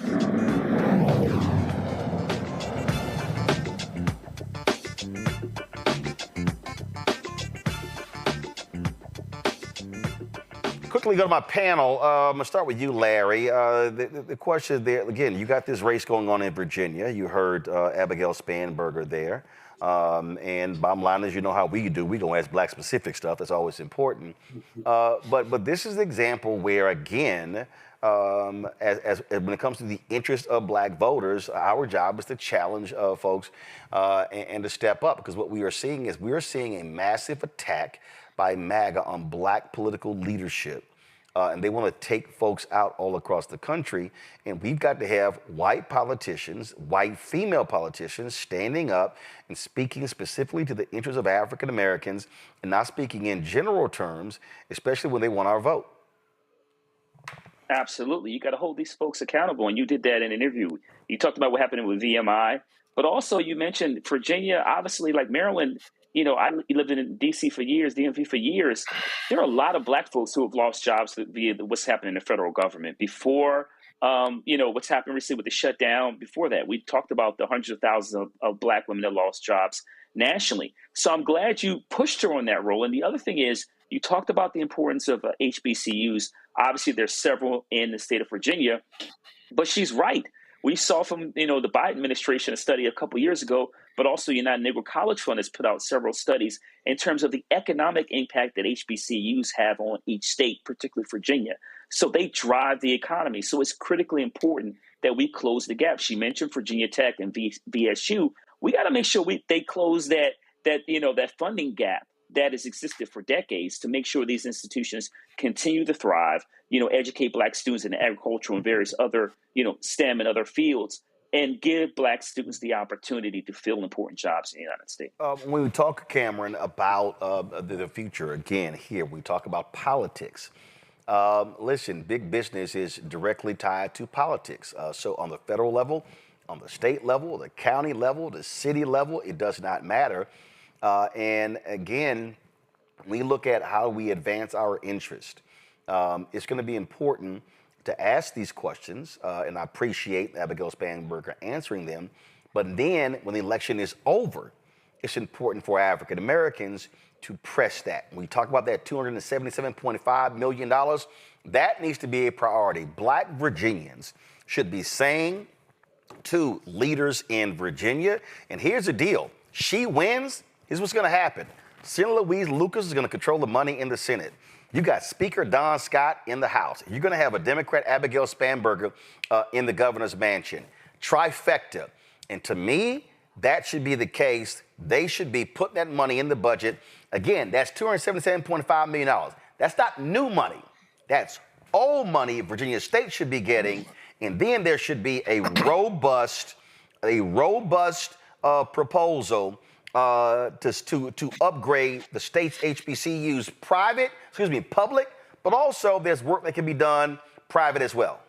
Quickly go to my panel. I'm going to start with you, Larry. The question there, again, you got this race going on in Virginia. You heard Abigail Spanberger there. And bottom line is, you know how we do. We don't ask black-specific stuff. That's always important. But this is an example where, again, as when it comes to the interest of black voters, our job is to challenge folks and to step up. Because what we are seeing is a massive attack by MAGA on black political leadership. And they want to take folks out all across the country. And we've got to have white politicians, white female politicians, standing up and speaking specifically to the interests of African Americans and not speaking in general terms, especially when they want our vote. Absolutely. You got to hold these folks accountable. And you did that in an interview. You talked about what happened with VMI, but also you mentioned Virginia, obviously, like Maryland. You know, I lived in D.C. for years, DMV for years. There are a lot of black folks who have lost jobs via what's happening in the federal government. Before, what's happened recently with the shutdown, before that, we talked about the hundreds of thousands of black women that lost jobs nationally. So I'm glad you pushed her on that role. And the other thing is, you talked about the importance of HBCUs. Obviously, there's several in the state of Virginia, but she's right. We saw from, the Biden administration a study a couple years ago, but also United Negro College Fund has put out several studies in terms of the economic impact that HBCUs have on each state, particularly Virginia. So they drive the economy. So it's critically important that we close the gap. She mentioned Virginia Tech and VSU. We got to make sure they close that funding gap that has existed for decades to make sure these institutions continue to thrive, educate black students in agriculture and various other, STEM and other fields, and give black students the opportunity to fill important jobs in the United States. When we talk, Cameron, about the future, again, here, we talk about politics. Listen, big business is directly tied to politics. So on the federal level, on the state level, the county level, the city level, it does not matter. And again, we look at how we advance our interest. It's going to be important to ask these questions, and I appreciate Abigail Spanberger answering them. But then when the election is over, it's important for African Americans to press that. When we talk about that $277.5 million, that needs to be a priority. Black Virginians should be saying to leaders in Virginia, and here's the deal. She wins, here's what's gonna happen. Senator Louise Lucas is gonna control the money in the Senate. You got Speaker Don Scott in the House. You're gonna have a Democrat, Abigail Spanberger, in the governor's mansion. Trifecta. And to me, that should be the case. They should be putting that money in the budget. Again, that's $277.5 million. That's not new money. That's old money Virginia State should be getting. And then there should be a robust proposal to upgrade the state's HBCUs public, but also there's work that can be done private as well.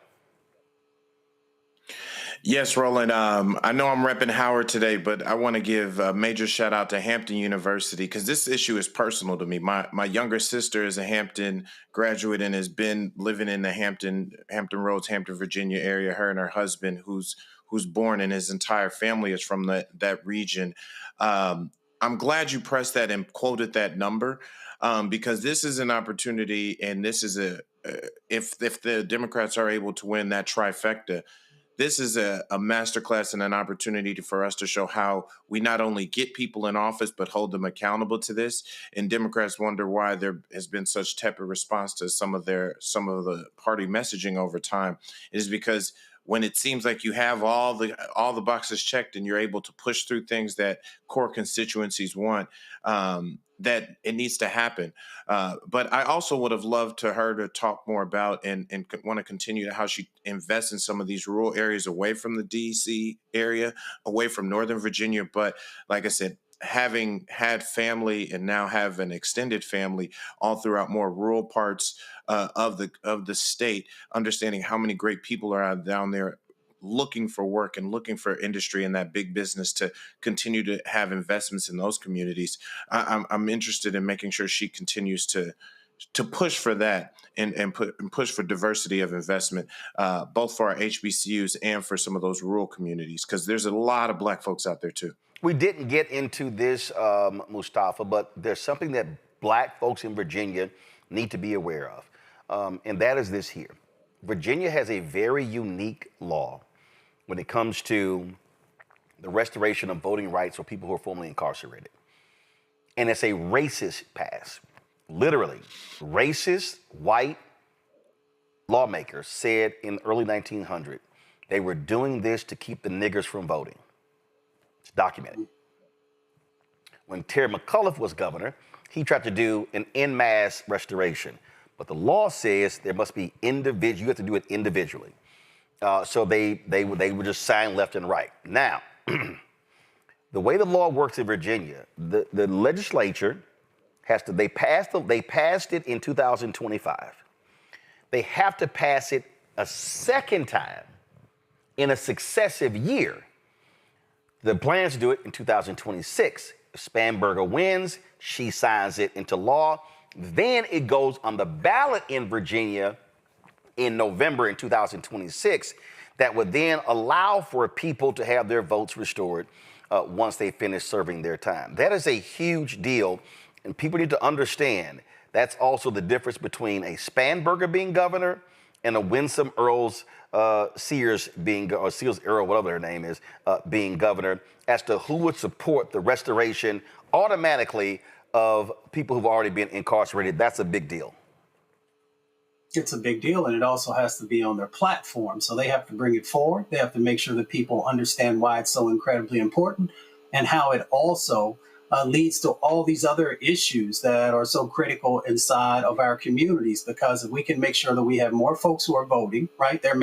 Yes, Roland. I know I'm repping Howard today, but I want to give a major shout out to Hampton University because this issue is personal to me. My younger sister is a Hampton graduate and has been living in the Hampton Roads, Hampton, Virginia area. Her and her husband, who's born, and his entire family is from that region. I'm glad you pressed that and quoted that number because this is an opportunity, and this is if the Democrats are able to win that trifecta. This is a masterclass and an opportunity for us to show how we not only get people in office, but hold them accountable to this. And Democrats wonder why there has been such tepid response to some of the party messaging over time. It is because when it seems like you have all the boxes checked and you're able to push through things that core constituencies want, that it needs to happen. But I also would have loved to her to talk more about and want to continue to how she invests in some of these rural areas away from the DC area, away from Northern Virginia. But like I said, having had family and now have an extended family all throughout more rural parts of the state, understanding how many great people are out down there looking for work and looking for industry and that big business to continue to have investments in those communities. I'm interested in making sure she continues to push for that and push for diversity of investment, both for our HBCUs and for some of those rural communities, because there's a lot of Black folks out there too. We didn't get into this, Mustafa, but there's something that Black folks in Virginia need to be aware of, and that is this here. Virginia has a very unique law when it comes to the restoration of voting rights for people who are formerly incarcerated. And it's a racist pass. Literally, racist white lawmakers said in the early 1900s they were doing this to keep the niggers from voting. It's documented. When Terry McAuliffe was governor, he tried to do an en masse restoration. But the law says there must be you have to do it individually. So they would just sign left and right. Now, the way the law works in Virginia, the legislature they passed it in 2025. They have to pass it a second time in a successive year. The plan is to do it in 2026. If Spanberger wins, she signs it into law. Then it goes on the ballot in Virginia in November in 2026 that would then allow for people to have their votes restored once they finish serving their time. That is a huge deal, and people need to understand that's also the difference between a Spanberger being governor and a Winsome Sears Earl, whatever her name is, being governor, as to who would support the restoration automatically of people who've already been incarcerated. That's a big deal. It's a big deal, and it also has to be on their platform. So they have to bring it forward. They have to make sure that people understand why it's so incredibly important and how it also leads to all these other issues that are so critical inside of our communities. Because if we can make sure that we have more folks who are voting, right? They're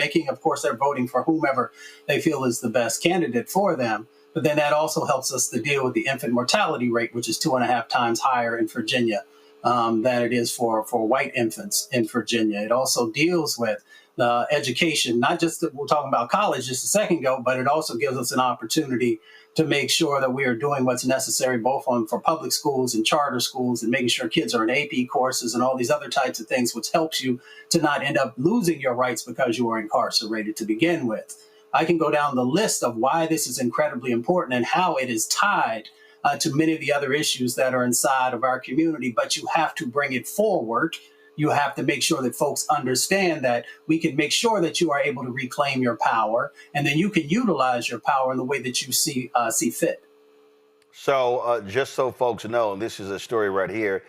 voting for whomever they feel is the best candidate for them. But then that also helps us to deal with the infant mortality rate, which is 2.5 times higher in Virginia than it is for white infants in Virginia. It also deals with education, not just that we're talking about college just a second ago, but it also gives us an opportunity to make sure that we are doing what's necessary both for public schools and charter schools, and making sure kids are in AP courses and all these other types of things, which helps you to not end up losing your rights because you are incarcerated to begin with. I can go down the list of why this is incredibly important and how it is tied to many of the other issues that are inside of our community, but you have to bring it forward. You have to make sure that folks understand that we can make sure that you are able to reclaim your power, and then you can utilize your power in the way that you see fit. So just so folks know, and this is a story right here,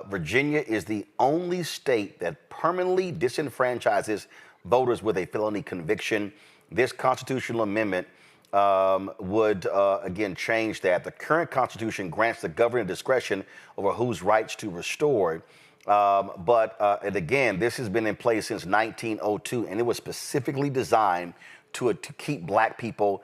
Virginia is the only state that permanently disenfranchises voters with a felony conviction. This constitutional amendment would, again, change that. The current Constitution grants the governor discretion over whose rights to restore. And again, this has been in place since 1902, and it was specifically designed to keep black people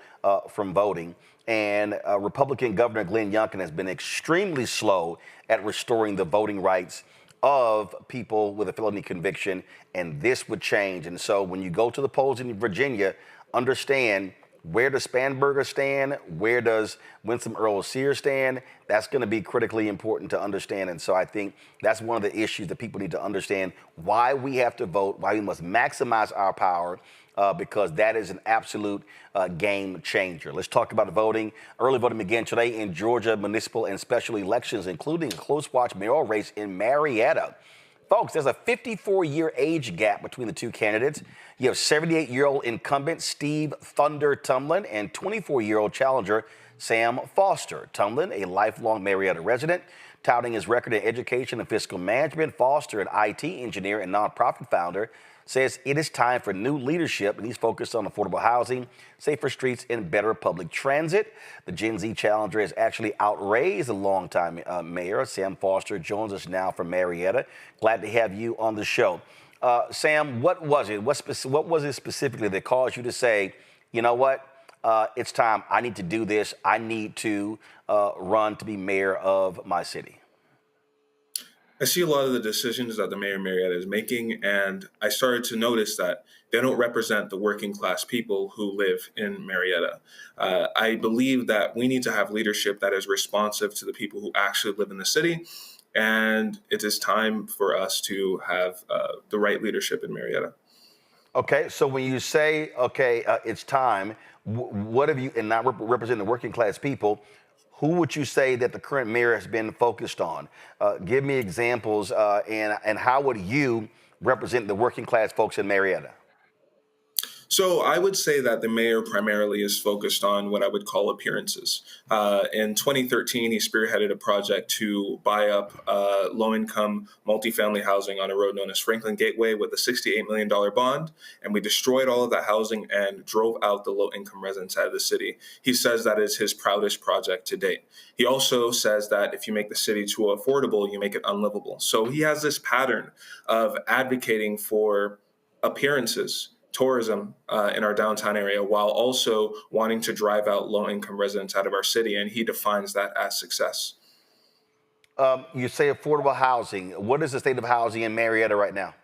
from voting. And Republican Governor Glenn Youngkin has been extremely slow at restoring the voting rights of people with a felony conviction, and this would change. And so when you go to the polls in Virginia, understand, where does Spanberger stand? Where does Winsome Earl Sears stand? That's going to be critically important to understand. And so I think that's one of the issues that people need to understand, why we have to vote, why we must maximize our power, because that is an absolute game changer. Let's talk about voting. Early voting began today in Georgia municipal and special elections, including a close watch mayoral race in Marietta. Folks, there's a 54-year age gap between the two candidates. You have 78-year-old incumbent Steve Thunder Tumlin and 24-year-old challenger Sam Foster. Tumlin, a lifelong Marietta resident, touting his record in education and fiscal management. Foster, an IT engineer and nonprofit founder, says it is time for new leadership, and he's focused on affordable housing, safer streets, and better public transit. The Gen Z challenger has actually outraised the longtime mayor, Sam Foster, joins us now from Marietta. Glad to have you on the show. Sam, what was it? What was it specifically that caused you to say, you know what, it's time, I need to do this, I need to run to be mayor of my city? I see a lot of the decisions that the mayor of Marietta is making, and I started to notice that they don't represent the working class people who live in Marietta. I believe that we need to have leadership that is responsive to the people who actually live in the city, and it is time for us to have the right leadership in Marietta. Okay, so when you say, okay, it's time, what have you, and not representing the working class people, who would you say that the current mayor has been focused on? Give me examples, and how would you represent the working class folks in Marietta? So I would say that the mayor primarily is focused on what I would call appearances. In 2013, he spearheaded a project to buy up low-income multifamily housing on a road known as Franklin Gateway with a $68 million bond, and we destroyed all of that housing and drove out the low-income residents out of the city. He says that is his proudest project to date. He also says that if you make the city too affordable, you make it unlivable. So he has this pattern of advocating for appearances, tourism in our downtown area, while also wanting to drive out low-income residents out of our city, and he defines that as success. You say affordable housing. What is the state of housing in Marietta right now?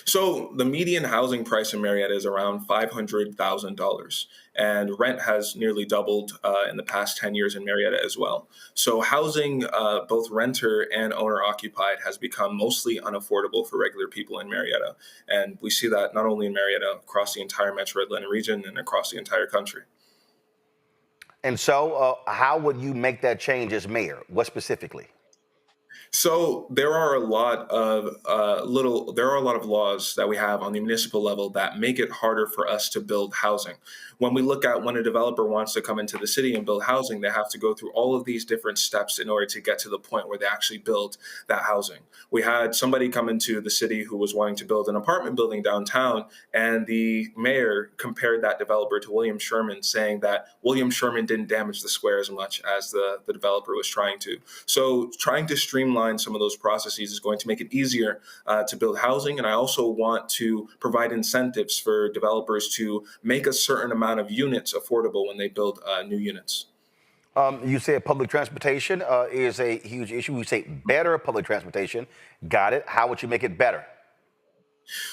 So the median housing price in Marietta is around $500,000, and rent has nearly doubled in the past 10 years in Marietta as well. So housing, both renter and owner occupied, has become mostly unaffordable for regular people in Marietta. And we see that not only in Marietta, across the entire Metro Atlanta region and across the entire country. And so how would you make that change as mayor? What specifically? So there are a lot of laws that we have on the municipal level that make it harder for us to build housing. When we look at when a developer wants to come into the city and build housing, they have to go through all of these different steps in order to get to the point where they actually build that housing. We had somebody come into the city who was wanting to build an apartment building downtown, and the mayor compared that developer to William Sherman, saying that William Sherman didn't damage the square as much as the developer was trying to. So trying to streamline some of those processes is going to make it easier to build housing. And I also want to provide incentives for developers to make a certain amount of units affordable when they build new units. You say public transportation is a huge issue. We say better public transportation. Got it. How would you make it better?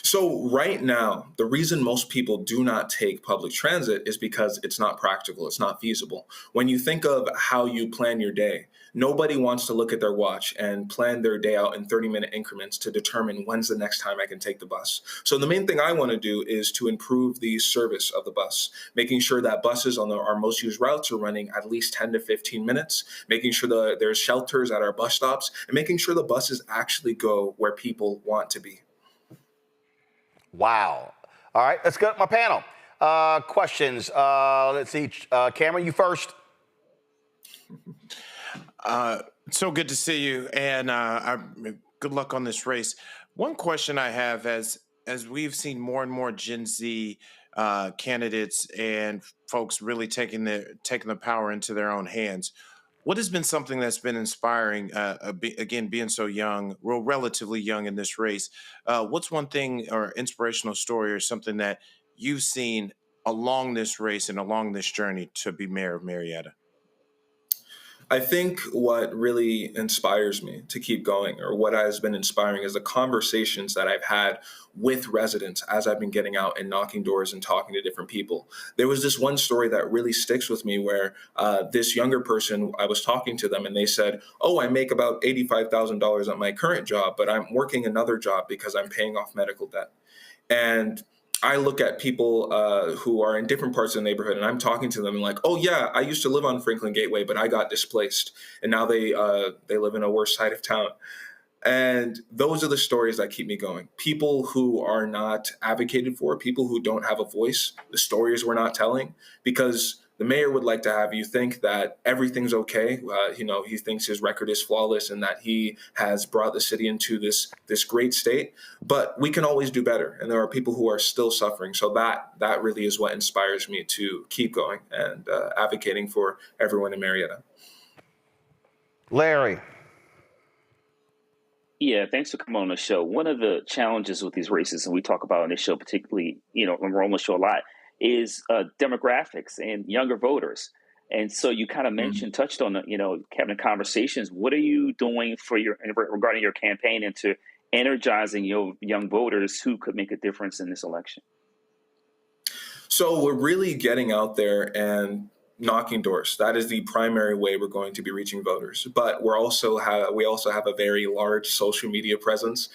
So right now, the reason most people do not take public transit is because it's not practical. It's not feasible. When you think of how you plan your day, nobody wants to look at their watch and plan their day out in 30-minute increments to determine when's the next time I can take the bus. So the main thing I want to do is to improve the service of the bus, making sure that buses on our most used routes are running at least 10 to 15 minutes, making sure that there's shelters at our bus stops, and making sure the buses actually go where people want to be. Wow. All right, let's go to my panel. Questions. Let's see. Cameron, you first. So good to see you, and good luck on this race. One question I have, as we've seen more and more Gen Z candidates and folks really taking the power into their own hands, what has been something that's been inspiring, again, being so young, well, relatively young in this race? What's one thing or inspirational story or something that you've seen along this race and along this journey to be mayor of Marietta? I think what really inspires me to keep going, or what has been inspiring, is the conversations that I've had with residents as I've been getting out and knocking doors and talking to different people. There was this one story that really sticks with me where this younger person, I was talking to them and they said, oh, I make about $85,000 at my current job, but I'm working another job because I'm paying off medical debt. And I look at people who are in different parts of the neighborhood, and I'm talking to them and like, oh yeah, I used to live on Franklin Gateway, but I got displaced, and now they live in a worse side of town. And those are the stories that keep me going. People who are not advocated for, people who don't have a voice, the stories we're not telling, because the mayor would like to have you think that everything's okay. He thinks his record is flawless and that he has brought the city into this great state. But we can always do better, and there are people who are still suffering. So that really is what inspires me to keep going and advocating for everyone in Marietta. Larry. Yeah, thanks for coming on the show. One of the challenges with these races, and we talk about on this show, particularly, when we're on the show a lot, is demographics and younger voters. And so you kind of touched on, having conversations. What are you doing regarding your campaign into energizing your young voters who could make a difference in this election? So we're really getting out there and knocking doors. That is the primary way we're going to be reaching voters. But we also have a very large social media presence,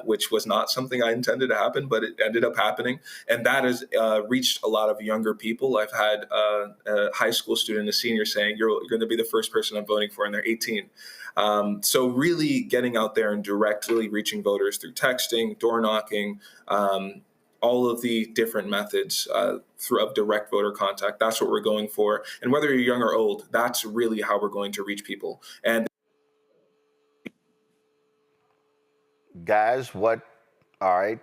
which was not something I intended to happen, but it ended up happening. And that has reached a lot of younger people. I've had a high school student, a senior, saying, you're going to be the first person I'm voting for, and they're 18. So really getting out there and directly reaching voters through texting, door knocking, all of the different methods of direct voter contact. That's what we're going for. And whether you're young or old, that's really how we're going to reach people. And guys, all right.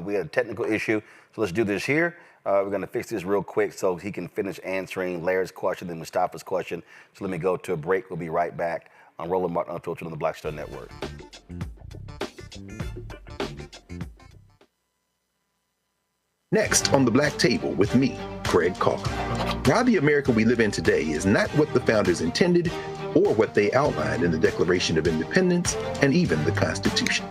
We had a technical issue, so let's do this here. We're going to fix this real quick so he can finish answering Larry's question, then Mustafa's question. So let me go to a break. We'll be right back on Roland Martin Unfiltered on the Black Star Network. Next on The Black Table with me, Craig Carr. Why the America we live in today is not what the founders intended or what they outlined in the Declaration of Independence and even the Constitution.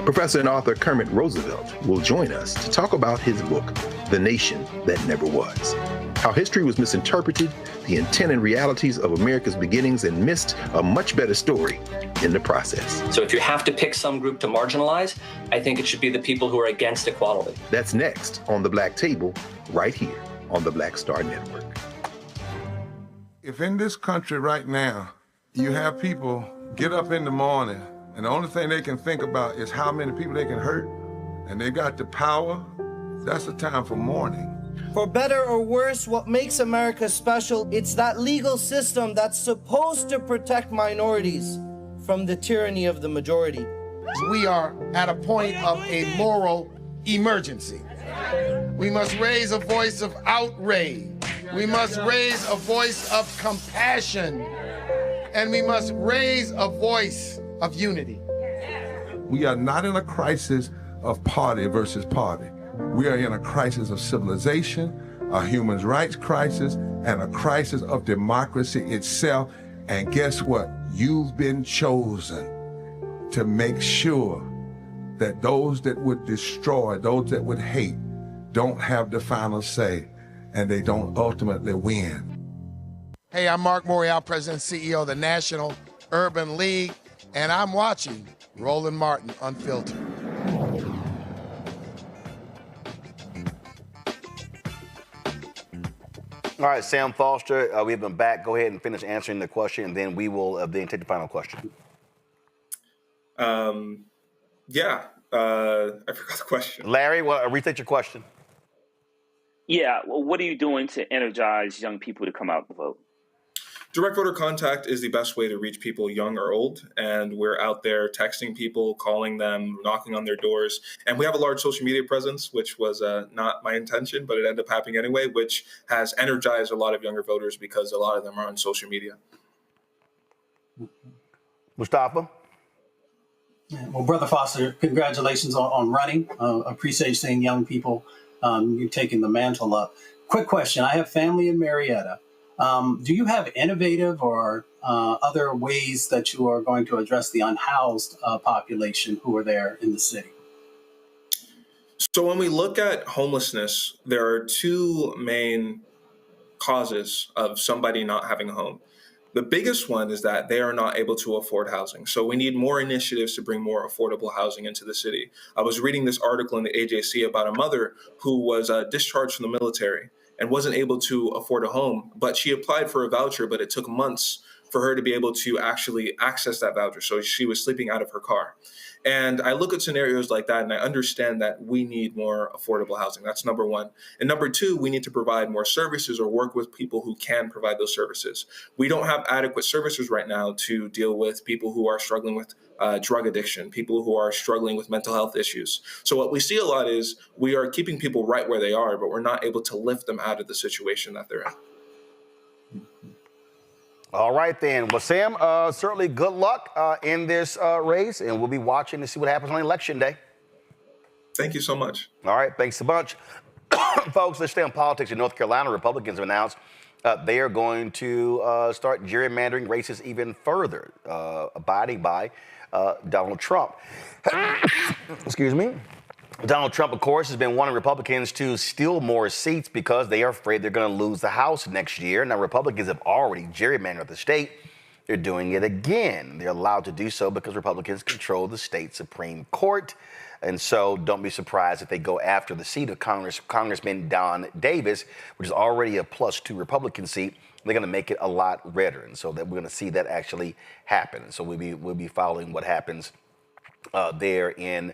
Professor and author Kermit Roosevelt will join us to talk about his book, The Nation That Never Was. How history was misinterpreted, the intent and realities of America's beginnings, and missed a much better story in the process. So if you have to pick some group to marginalize, I think it should be the people who are against equality. That's next on The Black Table, right here on the Black Star Network. If in this country right now, you have people get up in the morning and the only thing they can think about is how many people they can hurt, and they got the power, that's the time for mourning. For better or worse, what makes America special, it's that legal system that's supposed to protect minorities from the tyranny of the majority. We are at a point of a moral emergency. We must raise a voice of outrage. We must raise a voice of compassion. And we must raise a voice of unity. We are not in a crisis of party versus party. We are in a crisis of civilization, a human rights crisis, and a crisis of democracy itself. And guess what? You've been chosen to make sure that those that would destroy, those that would hate, don't have the final say, and they don't ultimately win. Hey, I'm Mark Morial, President and CEO of the National Urban League, and I'm watching Roland Martin Unfiltered. All right, Sam Foster, we've been back. Go ahead and finish answering the question, and then we will then take the final question. I forgot the question. Larry, restate your question. Yeah, well, what are you doing to energize young people to come out and vote? Direct voter contact is the best way to reach people, young or old, and we're out there texting people, calling them, knocking on their doors, and we have a large social media presence, which was not my intention, but it ended up happening anyway, which has energized a lot of younger voters because a lot of them are on social media. Mustafa? Well, Brother Foster, congratulations on running. Appreciate seeing young people, you taking the mantle up. Quick question. I have family in Marietta. Do you have innovative or other ways that you are going to address the unhoused population who are there in the city? So when we look at homelessness, there are two main causes of somebody not having a home. The biggest one is that they are not able to afford housing. So we need more initiatives to bring more affordable housing into the city. I was reading this article in the AJC about a mother who was discharged from the military and wasn't able to afford a home, but she applied for a voucher, but it took months for her to be able to actually access that voucher. So she was sleeping out of her car. And I look at scenarios like that and I understand that we need more affordable housing. That's number one. And number two, we need to provide more services or work with people who can provide those services. We don't have adequate services right now to deal with people who are struggling with drug addiction, people who are struggling with mental health issues. So what we see a lot is we are keeping people right where they are, but we're not able to lift them out of the situation that they're in. All right, then. Well, Sam, certainly good luck in this race, and we'll be watching to see what happens on Election Day. Thank you so much. All right, thanks a bunch. Folks, let's stay on politics. In North Carolina, Republicans have announced they are going to start gerrymandering races even further, abiding by Donald Trump. Excuse me. Donald Trump, of course, has been wanting Republicans to steal more seats because they are afraid they're going to lose the House next year. Now, Republicans have already gerrymandered the state. They're doing it again. They're allowed to do so because Republicans control the state Supreme Court. And so don't be surprised if they go after the seat of Congressman Don Davis, which is already a +2 Republican seat. They're going to make it a lot redder. And so that we're going to see that actually happen. So we'll be following what happens there in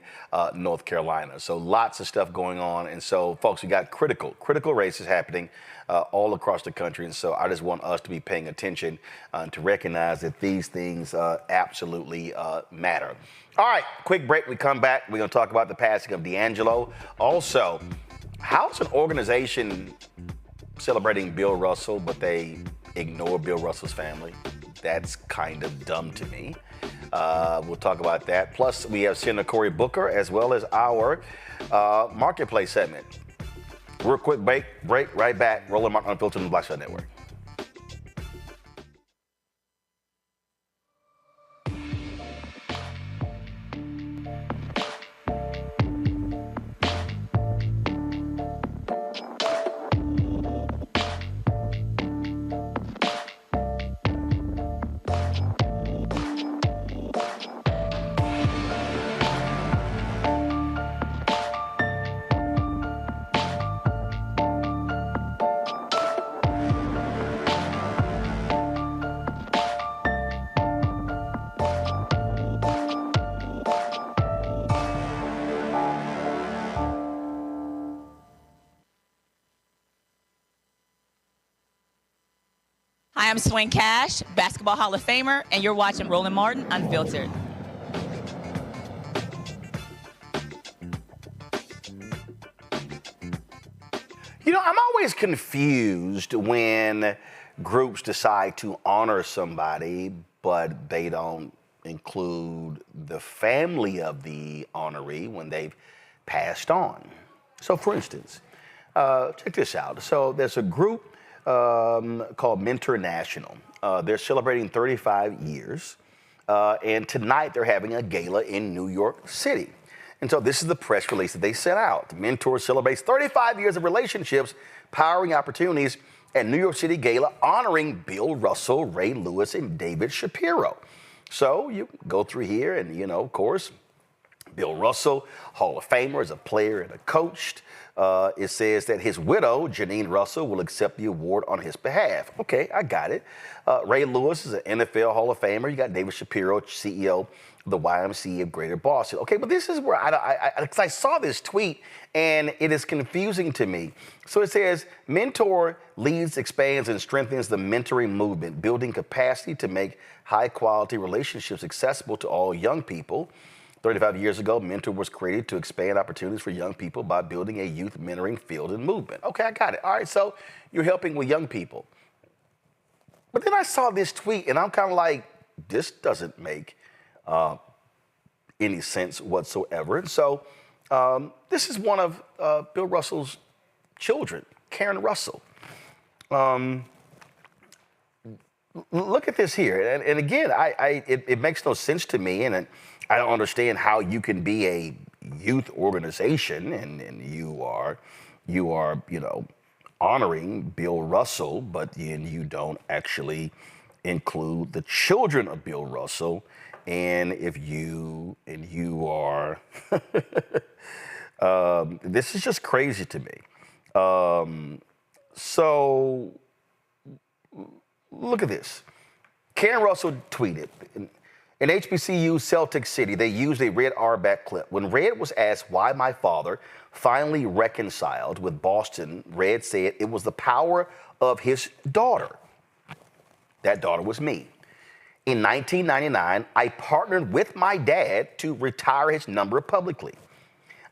North Carolina. So lots of stuff going on. And so, folks, we got critical races happening all across the country. And so I just want us to be paying attention to recognize that these things absolutely matter. All right, quick break. We come back. We're going to talk about the passing of D'Angelo. Also, how's an organization celebrating Bill Russell, but they ignore Bill Russell's family? That's kind of dumb to me. We'll talk about that. Plus, we have Senator Cory Booker as well as our Marketplace segment. Real quick break, right back. Roland Martin Unfiltered on the Black Star Network. Hi, I'm Swing Cash, Basketball Hall of Famer, and you're watching Roland Martin Unfiltered. You know, I'm always confused when groups decide to honor somebody, but they don't include the family of the honoree when they've passed on. So, for instance, check this out. So there's a group called Mentor National. They're celebrating 35 years. And tonight they're having a gala in New York City. And so this is the press release that they sent out. Mentor celebrates 35 years of relationships, powering opportunities at New York City Gala, honoring Bill Russell, Ray Lewis, and David Shapiro. So you go through here and, you know, of course, Bill Russell, Hall of Famer, is a player and a coach. It says that his widow, Janine Russell, will accept the award on his behalf. Okay, I got it. Ray Lewis is an NFL Hall of Famer. You got David Shapiro, CEO of the YMCA of Greater Boston. Okay, but this is where I saw this tweet and it is confusing to me. So it says, mentor leads, expands, and strengthens the mentoring movement, building capacity to make high-quality relationships accessible to all young people. 35 years ago, Mentor was created to expand opportunities for young people by building a youth mentoring field and movement. Okay, I got it. All right, so you're helping with young people. But then I saw this tweet, and I'm kind of like, this doesn't make any sense whatsoever. And so this is one of Bill Russell's children, Karen Russell. Look at this here. And again, it makes no sense to me, and I don't understand how you can be a youth organization and you are, you know, honoring Bill Russell, but then you don't actually include the children of Bill Russell. And if you are, this is just crazy to me. So look at this. Karen Russell tweeted, in HBCU Celtic City, they used a Red Auerbach clip. When Red was asked why my father finally reconciled with Boston, Red said it was the power of his daughter. That daughter was me. In 1999, I partnered with my dad to retire his number publicly.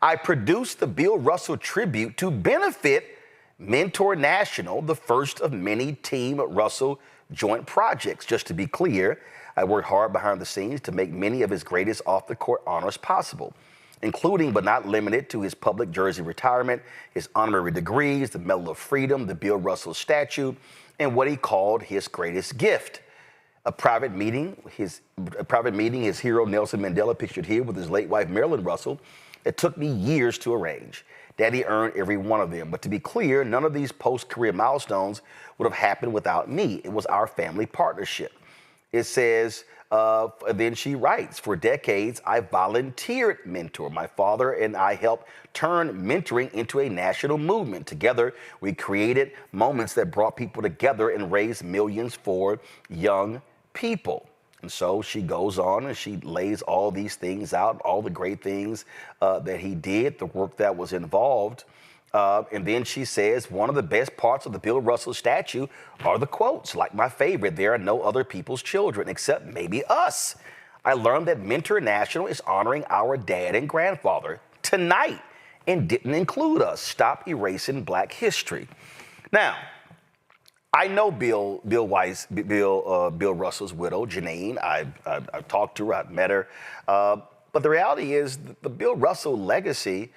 I produced the Bill Russell tribute to benefit Mentor National, the first of many Team Russell joint projects. Just to be clear, I worked hard behind the scenes to make many of his greatest off-the-court honors possible, including but not limited to his public jersey retirement, his honorary degrees, the Medal of Freedom, the Bill Russell statue, and what he called his greatest gift. A private meeting, his hero Nelson Mandela, pictured here with his late wife Marilyn Russell, it took me years to arrange. Daddy earned every one of them. But to be clear, none of these post-career milestones would have happened without me. It was our family partnership. It says, then she writes, for decades, I volunteered Mentor. My father and I helped turn mentoring into a national movement. Together, we created moments that brought people together and raised millions for young people. And so she goes on and she lays all these things out, all the great things that he did, the work that was involved. And then she says, one of the best parts of the Bill Russell statue are the quotes. Like my favorite, there are no other people's children except maybe us. I learned that Mentor National is honoring our dad and grandfather tonight and didn't include us. Stop erasing Black history. Now, I know Bill Russell's widow, Janine. I've talked to her, I've met her. But the reality is the Bill Russell legacy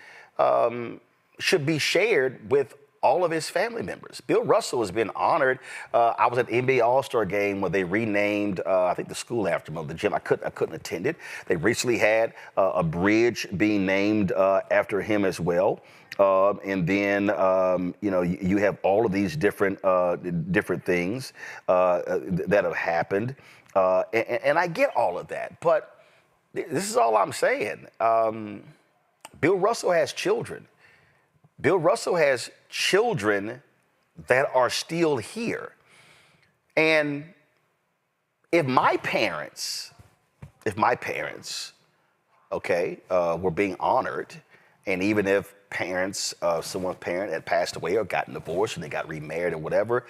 should be shared with all of his family members. Bill Russell has been honored. I was at the NBA All-Star game where they renamed, I think, the school after him, the gym. I couldn't attend it. They recently had a bridge being named after him as well. And then, you know, you have all of these different things that have happened. And I get all of that. But this is all I'm saying. Bill Russell has children. Bill Russell has children that are still here. And if my parents, okay, were being honored, and even if someone's parent had passed away or gotten divorced and they got remarried or whatever,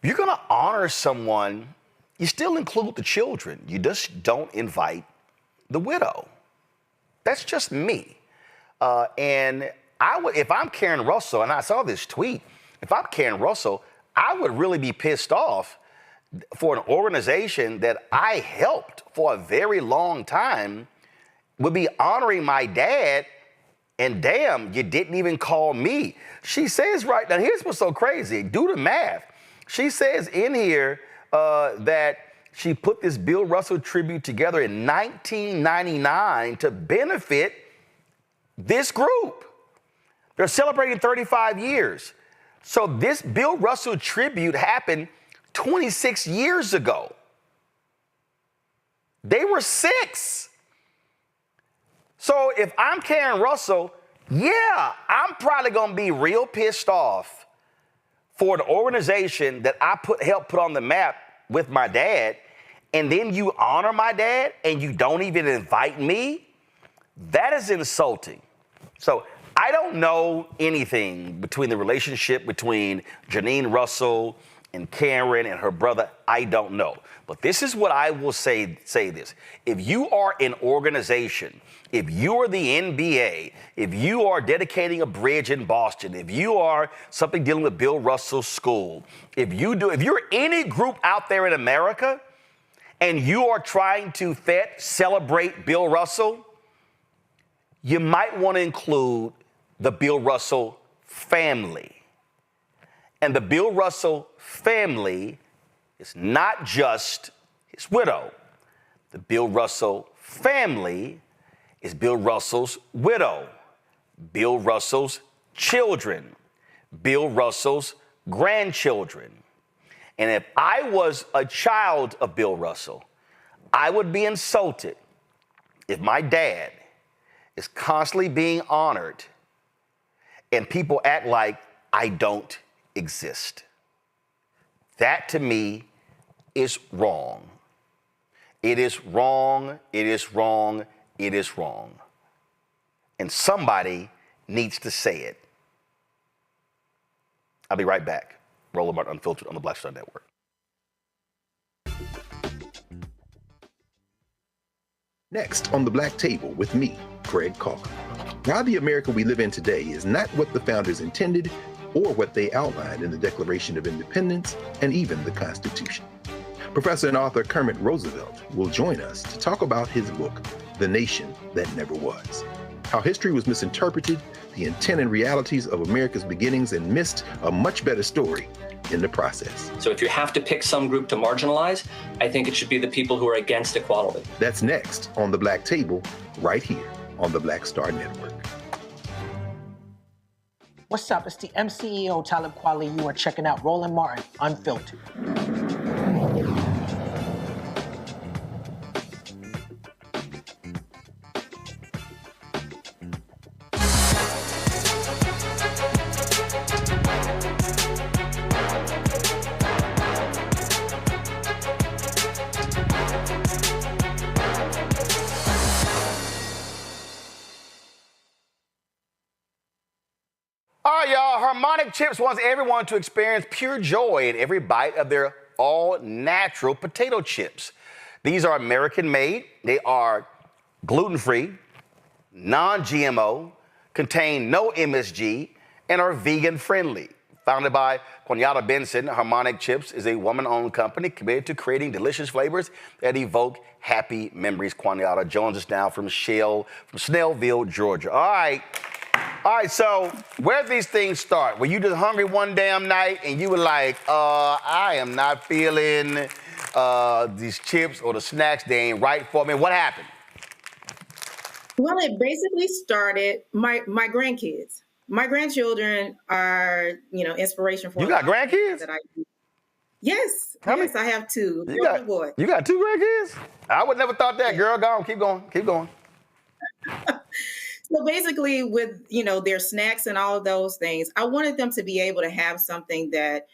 if you're gonna honor someone, you still include the children. You just don't invite the widow. That's just me. And if I'm Karen Russell, and I saw this tweet, if I'm Karen Russell, I would really be pissed off for an organization that I helped for a very long time would be honoring my dad, and damn, you didn't even call me. She says right now, here's what's so crazy, do the math. She says in here that she put this Bill Russell tribute together in 1999 to benefit this group. They're celebrating 35 years. So this Bill Russell tribute happened 26 years ago. They were 6. So if I'm Karen Russell, yeah, I'm probably going to be real pissed off for the organization that I helped put on the map with my dad, and then you honor my dad and you don't even invite me. That is insulting. So I don't know anything between the relationship between Janine Russell and Karen and her brother. I don't know. But this is what I will say this. If you are an organization, if you are the NBA, if you are dedicating a bridge in Boston, if you are something dealing with Bill Russell's school, if you're any group out there in America and you are trying to celebrate Bill Russell, you might want to include the Bill Russell family. And the Bill Russell family is not just his widow. The Bill Russell family is Bill Russell's widow, Bill Russell's children, Bill Russell's grandchildren. And if I was a child of Bill Russell, I would be insulted if my dad is constantly being honored and people act like I don't exist. That to me is wrong. It is wrong. It is wrong. It is wrong. And somebody needs to say it. I'll be right back. Roland Martin Unfiltered on the Black Star Network. Next on the Black Table with me, Craig Coker. Why the America we live in today is not what the founders intended or what they outlined in the Declaration of Independence and even the Constitution. Professor and author Kermit Roosevelt will join us to talk about his book, The Nation That Never Was. How history was misinterpreted, the intent and realities of America's beginnings, and missed a much better story in the process. So if you have to pick some group to marginalize, I think it should be the people who are against equality. That's next on the Black Table, right here on the Black Star Network. What's up? It's the MCEO Talib Kweli. You are checking out Roland Martin Unfiltered. All right, y'all. Harmonic Chips wants everyone to experience pure joy in every bite of their all-natural potato chips. These are American-made. They are gluten-free, non-GMO, contain no MSG, and are vegan-friendly. Founded by Quanyata Benson, Harmonic Chips is a woman-owned company committed to creating delicious flavors that evoke happy memories. Quanyata joins us now from Snellville, Georgia. All right, so where these things start? Were you just hungry one damn night and you were like, I am not feeling these chips or the snacks, they ain't right for me. What happened? Well, it basically started my grandkids. My grandchildren are, inspiration for You got grandkids? That yes, yes, I have 2. You got 2 grandkids? I would never thought that, girl. Go on, keep going. So basically with, their snacks and all of those things, I wanted them to be able to have something that,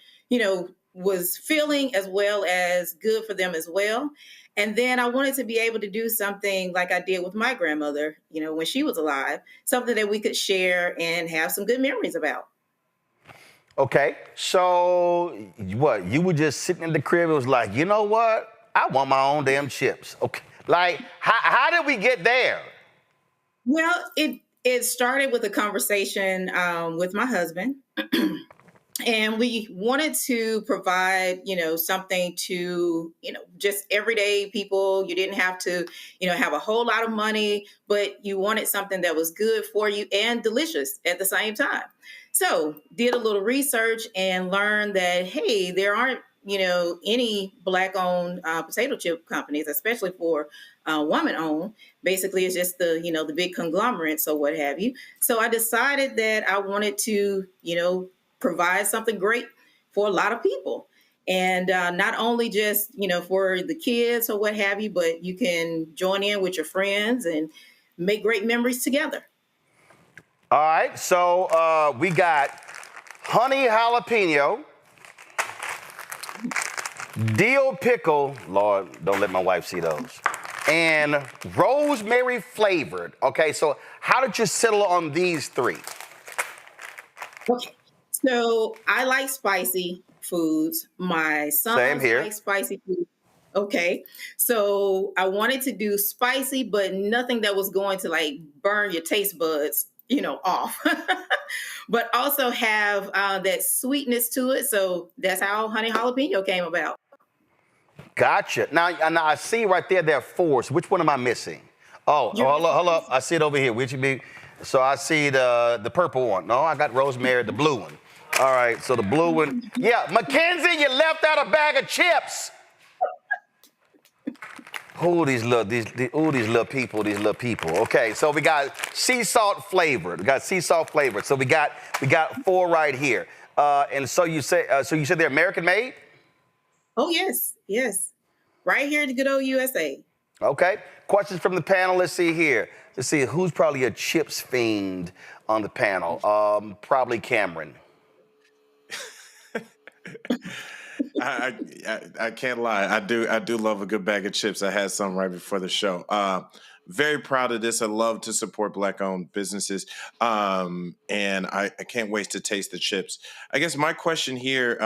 was filling as well as good for them as well. And then I wanted to be able to do something like I did with my grandmother, when she was alive, something that we could share and have some good memories about. Okay, so what? You were just sitting in the crib and was like, you know what? I want my own damn chips. Okay, like how did we get there? Well, it started with a conversation with my husband. And we wanted to provide, something to, just everyday people. You didn't have to, have a whole lot of money, but you wanted something that was good for you and delicious at the same time. So did a little research and learned that, hey, there aren't any Black-owned potato chip companies, especially for woman-owned. Basically, it's just the big conglomerates or what have you. So I decided that I wanted to, provide something great for a lot of people. And not only just, for the kids or what have you, but you can join in with your friends and make great memories together. All right, so we got honey jalapeno, dill pickle, Lord, don't let my wife see those, and rosemary flavored. Okay, so how did you settle on these three? Okay, so I like spicy foods. My son likes spicy food. Okay, so I wanted to do spicy, but nothing that was going to like burn your taste buds, off. But also have that sweetness to it. So that's how honey jalapeno came about. Gotcha. Now I see right there are four. So which one am I missing? Hold up. I see it over here. Which would be? So I see the purple one. No, I got rosemary, the blue one. All right, so the blue one. Yeah, Mackenzie, you left out a bag of chips. These little people. Okay, so we got sea salt flavored. So we got four right here. And so you said they're American made? Oh yes. Right here in the good old USA. Okay. Questions from the panel. Let's see here. Let's see who's probably a chips fiend on the panel. Probably Cameron. I can't lie. I do love a good bag of chips. I had some right before the show. Very proud of this. I love to support Black-owned businesses, and I can't wait to taste the chips. I guess my question here,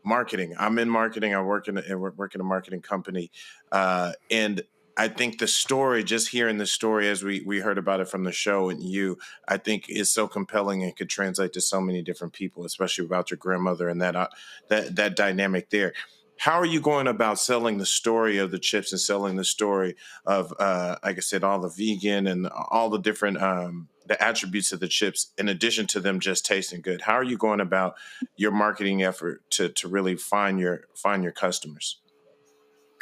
marketing. I'm in marketing. I work in a marketing company, and I think the story, just hearing the story as we heard about it from the show and I think is so compelling and could translate to so many different people, especially about your grandmother and that dynamic there. How are you going about selling the story of the chips and selling the story of, like I said, all the vegan and all the different the attributes of the chips, in addition to them just tasting good? How are you going about your marketing effort to really find your customers?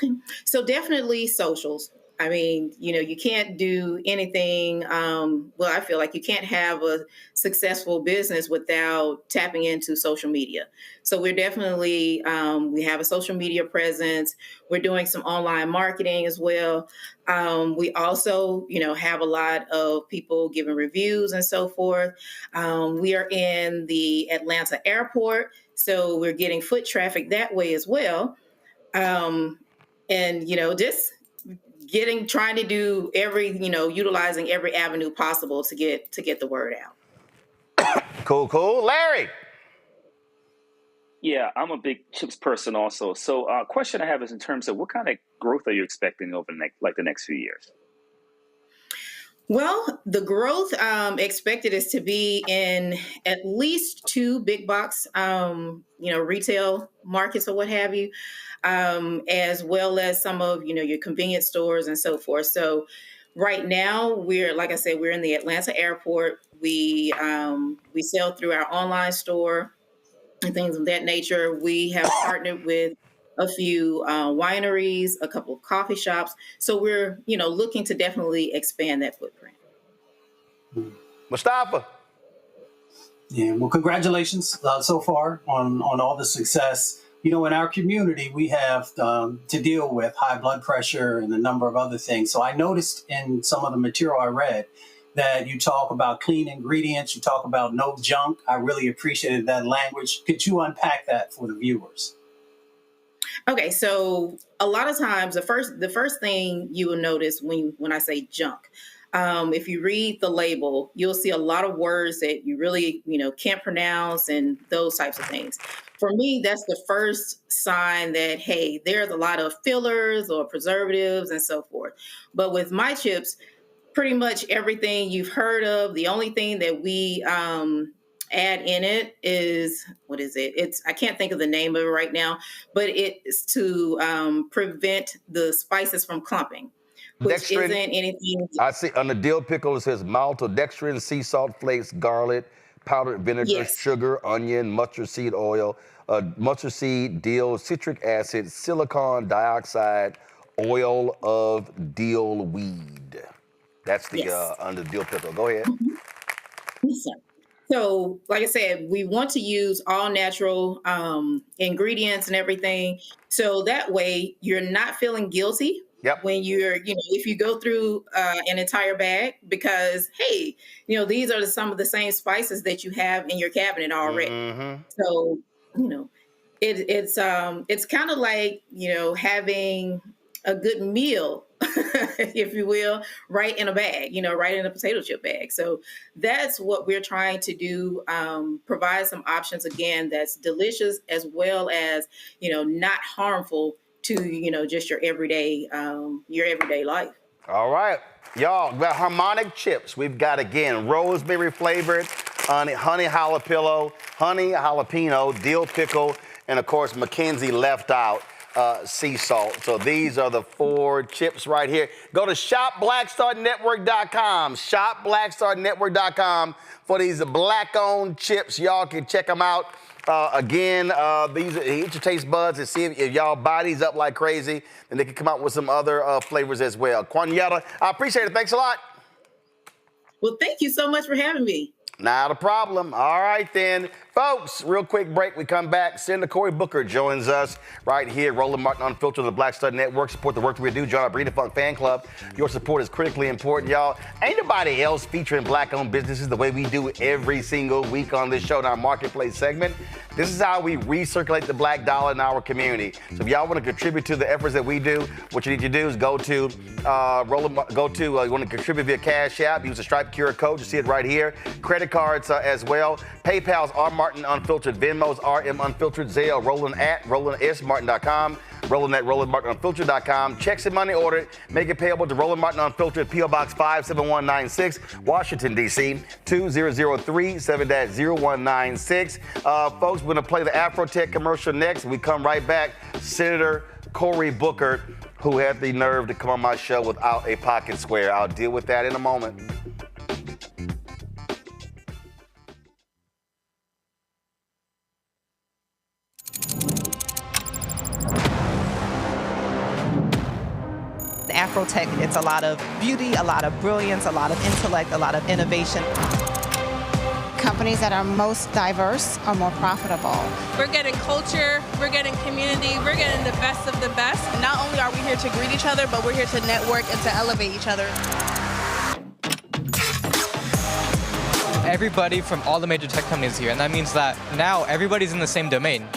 Okay. So definitely socials. I mean, you can't do anything. I feel like you can't have a successful business without tapping into social media. So we're definitely, we have a social media presence. We're doing some online marketing as well. We also, have a lot of people giving reviews and so forth. We are in the Atlanta airport, so we're getting foot traffic that way as well. And, just trying to do utilizing every avenue possible to get the word out. Cool. Larry. Yeah, I'm a big chips person also. So question I have is in terms of what kind of growth are you expecting over the next few years? Well, the growth expected is to be in at least 2 big box, retail markets or what have you, as well as some of, your convenience stores and so forth. So right now like I said, we're in the Atlanta airport. We sell through our online store and things of that nature. We have partnered with a few wineries, a couple of coffee shops. So we're, looking to definitely expand that footprint. Mustafa. Yeah, well, congratulations so far on all the success. In our community, we have to deal with high blood pressure and a number of other things. So I noticed in some of the material I read that you talk about clean ingredients, you talk about no junk. I really appreciated that language. Could you unpack that for the viewers? Okay, so a lot of times the first thing you will notice when I say junk, if you read the label, you'll see a lot of words that you really can't pronounce and those types of things. For me, that's the first sign that, hey, there's a lot of fillers or preservatives and so forth. But with my chips, pretty much everything you've heard of. The only thing that we add in it is, what is it? I can't think of the name of it right now, but it's to prevent the spices from clumping, which Dextrin, isn't anything. I see on the dill pickle it says maltodextrin, sea salt flakes, garlic, powdered vinegar, Yes. sugar, onion, mustard seed oil, mustard seed, dill, citric acid, silicon dioxide, oil of dill weed. That's the Yes. under the dill pickle. Go ahead. Yes, sir. So, like I said, we want to use all natural ingredients and everything. So that way you're not feeling guilty when you're, if you go through an entire bag because, hey, these are some of the same spices that you have in your cabinet already. So, it's kind of like, having a good meal, if you will, right in a bag, right in a potato chip bag. So that's what we're trying to do, provide some options, again, that's delicious as well as, not harmful to, just your everyday life. All right, y'all, we got Harmonic Chips. We've got, again, rosemary flavored, honey jalapeno, dill pickle, and of course, Mackenzie left out sea salt. So these are the 4 chips right here. Go to shopblackstarnetwork.com, shopblackstarnetwork.com for these black-owned chips. Y'all can check them out. Again, these hit your taste buds and see if y'all buy these up like crazy, and they can come out with some other flavors as well. Quanietta, I appreciate it. Thanks a lot. Well, thank you so much for having me. Not a problem. All right, then. Folks, real quick break. We come back. Senator Cory Booker joins us right here. Roland Martin Unfiltered on the Black Star Network. Support the work that we do. Join our Breeder Funk fan club. Your support is critically important, y'all. Ain't nobody else featuring black-owned businesses the way we do every single week on this show in our Marketplace segment. This is how we recirculate the black dollar in our community. So if y'all want to contribute to the efforts that we do, what you need to do is go to you want to contribute via Cash App, use the Stripe QR code. You see it right here. Credit cards as well. PayPal's R Martin Unfiltered, Venmo's RM Unfiltered, Zelle, Roland at RolandSMartin.com, Roland at RolandMartinUnfiltered.com. Checks and money ordered. Make it payable to Roland Martin Unfiltered, P.O. Box 57196, Washington, D.C. 20037 7-0196. Folks, we're going to play the Afrotech commercial next. We come right back. Senator Cory Booker, who had the nerve to come on my show without a pocket square. I'll deal with that in a moment. Afrotech, it's a lot of beauty, a lot of brilliance, a lot of intellect, a lot of innovation. Companies that are most diverse are more profitable. We're getting culture, we're getting community, we're getting the best of the best. And not only are we here to greet each other, but we're here to network and to elevate each other. Everybody from all the major tech companies here, and that means that now everybody's in the same domain.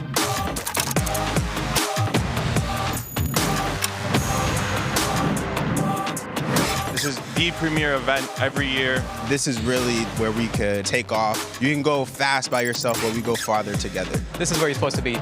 This is the premier event every year. This is really where we could take off. You can go fast by yourself, but we go farther together. This is where you're supposed to be.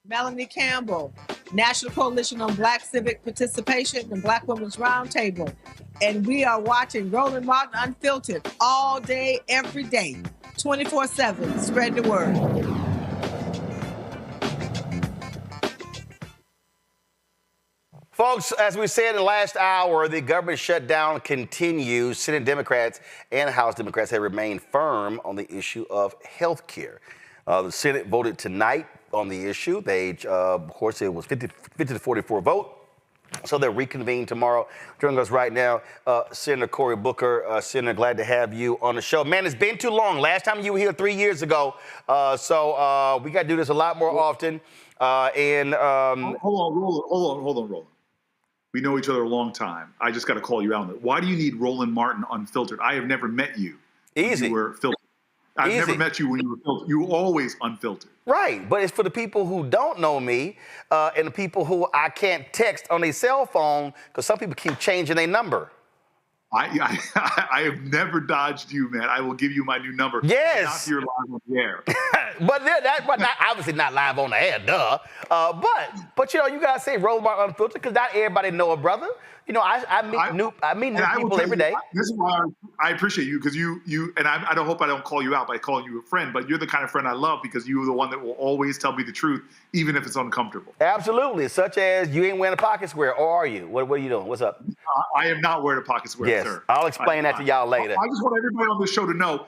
Melanie Campbell, National Coalition on Black Civic Participation and Black Women's Roundtable. And we are watching Roland Martin Unfiltered all day, every day, 24/7. Spread the word. Folks, as we said in the last hour, the government shutdown continues. Senate Democrats and House Democrats have remained firm on the issue of health care. The Senate voted tonight on the issue. They, of course, it was 50 to 44 vote. So they'll reconvene tomorrow. Joining us right now, Senator Cory Booker. Senator, glad to have you on the show. Man, it's been too long. Last time you were here 3 years ago. So we got to do this a lot more often. Hold on, Roland. We know each other a long time. I just got to call you out on it. Why do you need Roland Martin Unfiltered? I have never met you. Easy. You were filtered. I've never met you when you were filtered. You were always unfiltered. Right, but it's for the people who don't know me and the people who I can't text on their cell phone because some people keep changing their number. I have never dodged you, man. I will give you my new number. Yes. Not your live on the air. but obviously not live on the air, duh. But you know, you gotta say Roland Martin Unfiltered because not everybody know a brother. You know, I meet new people every day. This is why I appreciate you because you and I don't hope I don't call you out by calling you a friend, but you're the kind of friend I love because you're the one that will always tell me the truth, even if it's uncomfortable. Absolutely, such as you ain't wearing a pocket square, or are you? What are you doing? What's up? I am not wearing a pocket square, yes, sir. I'll explain that to y'all later. I just want everybody on this show to know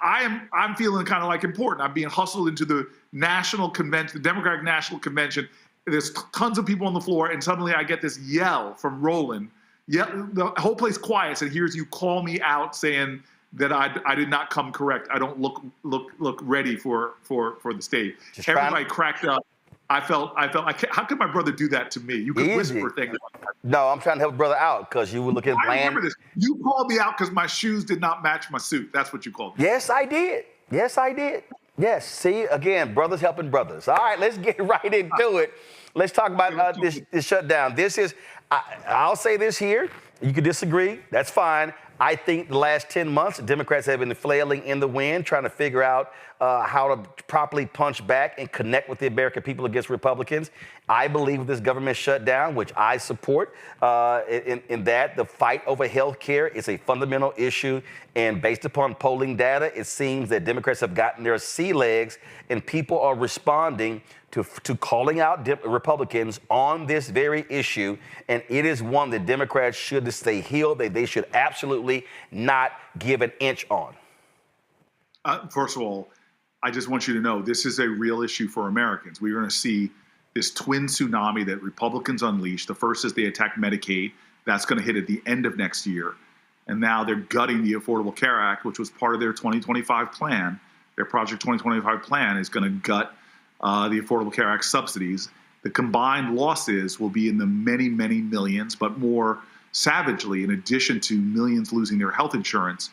I'm feeling kind of like important. I'm being hustled into the national convention, the Democratic National Convention. There's tons of people on the floor, and suddenly I get this yell from Roland. Yeah, the whole place quiets, and hears you call me out saying that I did not come correct. I don't look ready for the stage. Everybody cracked up. I felt like, how could my brother do that to me? You could whisper things like that. No, I'm trying to help brother out because you were looking bland. I remember this. You called me out because my shoes did not match my suit. That's what you called me. Yes, I did. Yes, I did. Yes. See, again, brothers helping brothers. All right, let's get right into it. Let's talk about this shutdown. This is, I'll say this here. You could disagree. That's fine. I think the last 10 months, Democrats have been flailing in the wind, trying to figure out how to properly punch back and connect with the American people against Republicans. I believe with this government shutdown, which I support, in that the fight over health care is a fundamental issue. And based upon polling data, it seems that Democrats have gotten their sea legs and people are responding to calling out Republicans on this very issue. And it is one that Democrats should stay healed. They should absolutely not give an inch on. First of all, I just want you to know this is a real issue for Americans. We're going to see this twin tsunami that Republicans unleashed. The first is they attacked Medicaid. That's going to hit at the end of next year. And now they're gutting the Affordable Care Act, which was part of their 2025 plan. Their Project 2025 plan is going to gut the Affordable Care Act subsidies. The combined losses will be in the many, many millions, but more savagely, in addition to millions losing their health insurance,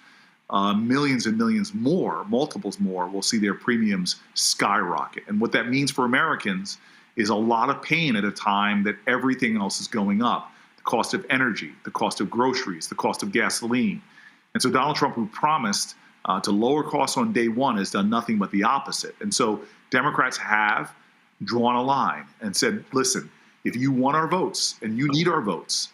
millions and millions more, multiples more, will see their premiums skyrocket. And what that means for Americans is a lot of pain at a time that everything else is going up. The cost of energy, the cost of groceries, the cost of gasoline. And so Donald Trump, who promised to lower costs on day one, has done nothing but the opposite. And so Democrats have drawn a line and said, listen, if you want our votes and you need our votes,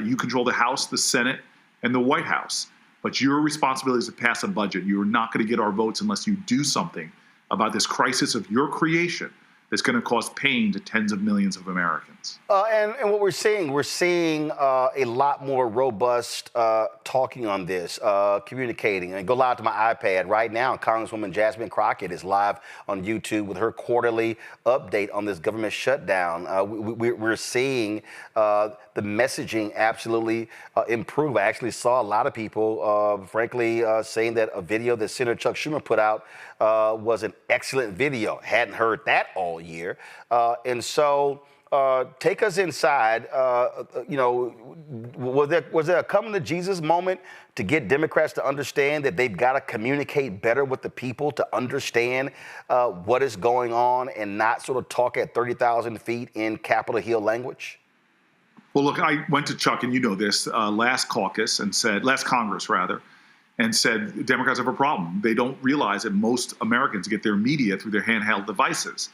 you control the House, the Senate, and the White House. But your responsibility is to pass a budget. You're not going to get our votes unless you do something about this crisis of your creation that's going to cause pain to tens of millions of Americans. And what we're seeing a lot more robust talking on this, communicating. And go live to my iPad right now. Congresswoman Jasmine Crockett is live on YouTube with her quarterly update on this government shutdown. We're seeing the messaging absolutely improve. I actually saw a lot of people, frankly, saying that a video that Senator Chuck Schumer put out was an excellent video. Hadn't heard that all year. And so take us inside. You know, was there a coming to Jesus moment to get Democrats to understand that they've got to communicate better with the people to understand what is going on and not sort of talk at 30,000 feet in Capitol Hill language? Well, look, I went to Chuck, and you know this, last Congress, and said Democrats have a problem. They don't realize that most Americans get their media through their handheld devices.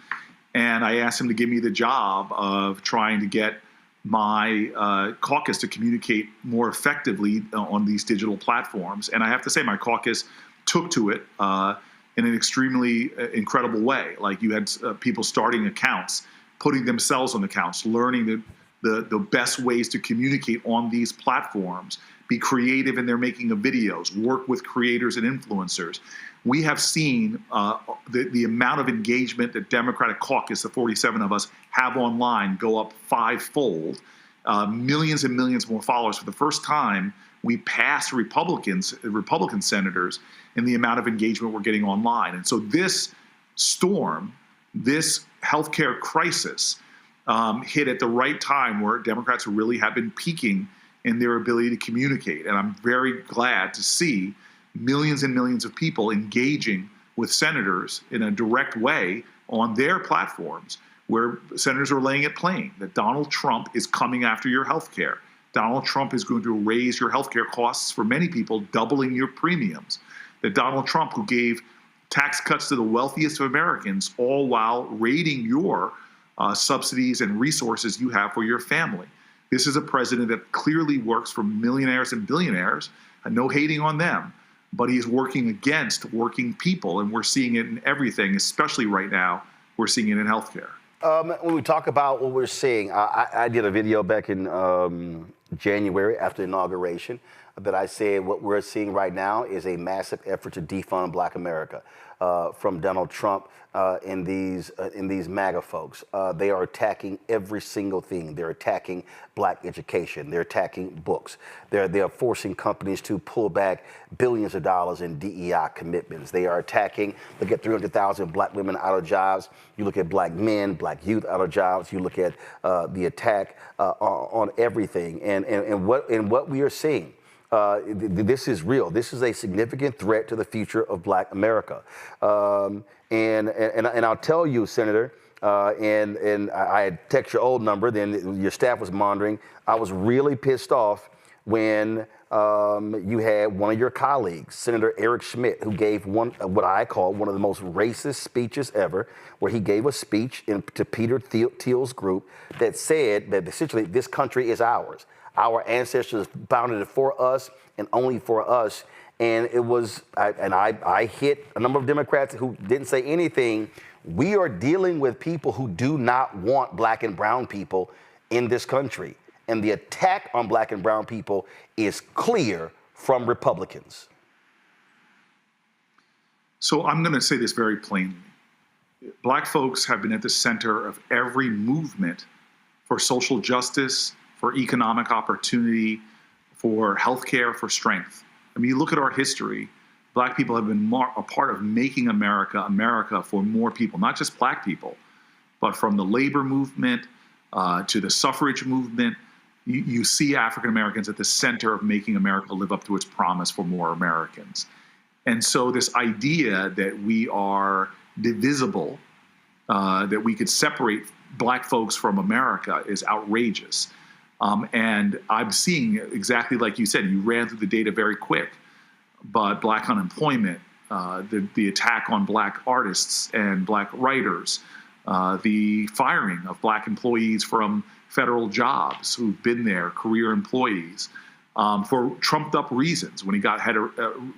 And I asked him to give me the job of trying to get my caucus to communicate more effectively on these digital platforms. And I have to say, my caucus took to it in an extremely incredible way. Like, you had people starting accounts, putting themselves on accounts, learning the best ways to communicate on these platforms, be creative in their making of videos, work with creators and influencers. We have seen the amount of engagement that Democratic caucus, the 47 of us, have online go up fivefold. Millions and millions more followers. For the first time, we passed Republican senators in the amount of engagement we're getting online. And so this storm, this healthcare crisis, hit at the right time where Democrats really have been peaking in their ability to communicate. And I'm very glad to see millions and millions of people engaging with senators in a direct way on their platforms, where senators are laying it plain that Donald Trump is coming after your health care. Donald Trump is going to raise your health care costs for many people, doubling your premiums. That Donald Trump, who gave tax cuts to the wealthiest of Americans, all while raiding your subsidies and resources you have for your family. This is a president that clearly works for millionaires and billionaires, and no hating on them, but he's working against working people, and we're seeing it in everything, especially right now, we're seeing it in healthcare. When we talk about what we're seeing, I did a video back in January after inauguration that I said what we're seeing right now is a massive effort to defund Black America from Donald Trump and these MAGA folks. They are attacking every single thing. They're attacking Black education. They're attacking books. They're forcing companies to pull back billions of dollars in DEI commitments. They are attacking, look at 300,000 Black women out of jobs. You look at Black men, Black youth out of jobs. You look at the attack on everything. And what we are seeing, this is real. This is a significant threat to the future of Black America. And I'll tell you, Senator, and I had text your old number, then your staff was monitoring. I was really pissed off when you had one of your colleagues, Senator Eric Schmidt, who gave what I call one of the most racist speeches ever, where he gave a speech to Peter Thiel's group that said that essentially this country is ours. Our ancestors founded it for us and only for us. And it was, I hit a number of Democrats who didn't say anything. We are dealing with people who do not want Black and brown people in this country. And the attack on Black and brown people is clear from Republicans. So I'm going to say this very plainly. Black folks have been at the center of every movement for social justice, for economic opportunity, for healthcare, for strength. I mean, you look at our history, Black people have been a part of making America, America for more people, not just Black people, but from the labor movement to the suffrage movement. You see African Americans at the center of making America live up to its promise for more Americans. And so this idea that we are divisible, that we could separate Black folks from America is outrageous. And I'm seeing exactly like you said, you ran through the data very quick, but Black unemployment, the attack on Black artists and Black writers, the firing of Black employees from federal jobs who've been there, career employees, for trumped up reasons. When he got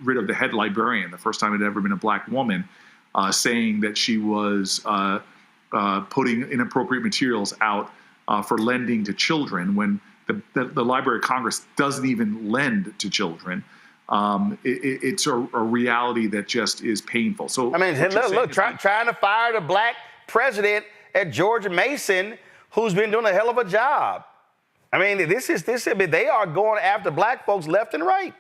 rid of the head librarian, the first time it had ever been a Black woman, saying that she was putting inappropriate materials out for lending to children when the Library of Congress doesn't even lend to children. It's a reality that just is painful. So I mean, look, trying to fire the Black president at George Mason, who's been doing a hell of a job. I mean, they are going after Black folks left and right.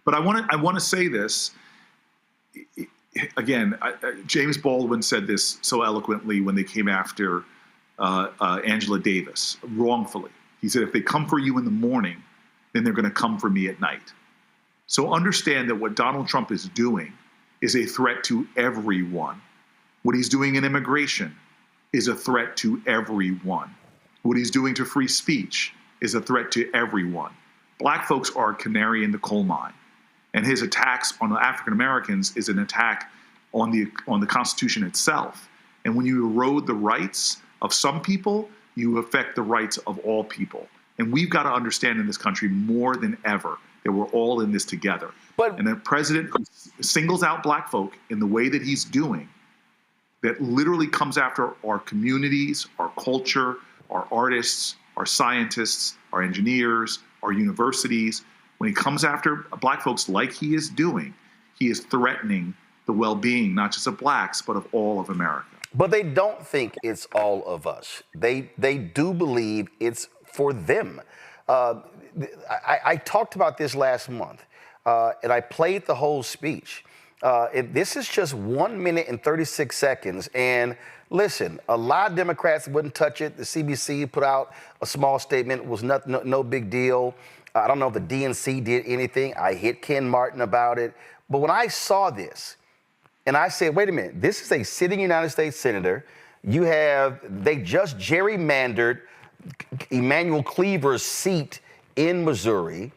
But I want to say this again. James Baldwin said this so eloquently when they came after Angela Davis, wrongfully. He said, if they come for you in the morning, then they're going to come for me at night. So understand that what Donald Trump is doing is a threat to everyone. What he's doing in immigration is a threat to everyone. What he's doing to free speech is a threat to everyone. Black folks are a canary in the coal mine. And his attacks on African Americans is an attack on the Constitution itself. And when you erode the rights of some people, you affect the rights of all people. And we've got to understand in this country more than ever that we're all in this together. And a president who singles out Black folk in the way that he's doing, that literally comes after our communities, our culture, our artists, our scientists, our engineers, our universities. When he comes after Black folks like he is doing, he is threatening the well-being, not just of Blacks, but of all of America. But they don't think it's all of us. They do believe it's for them. I talked about this last month, and I played the whole speech. This is just 1 minute and 36 seconds. And listen, a lot of Democrats wouldn't touch it. The CBC put out a small statement. It was no big deal. I don't know if the DNC did anything. I hit Ken Martin about it. But when I saw this, and I said, wait a minute, this is a sitting United States senator. They just gerrymandered Emmanuel Cleaver's seat in Missouri.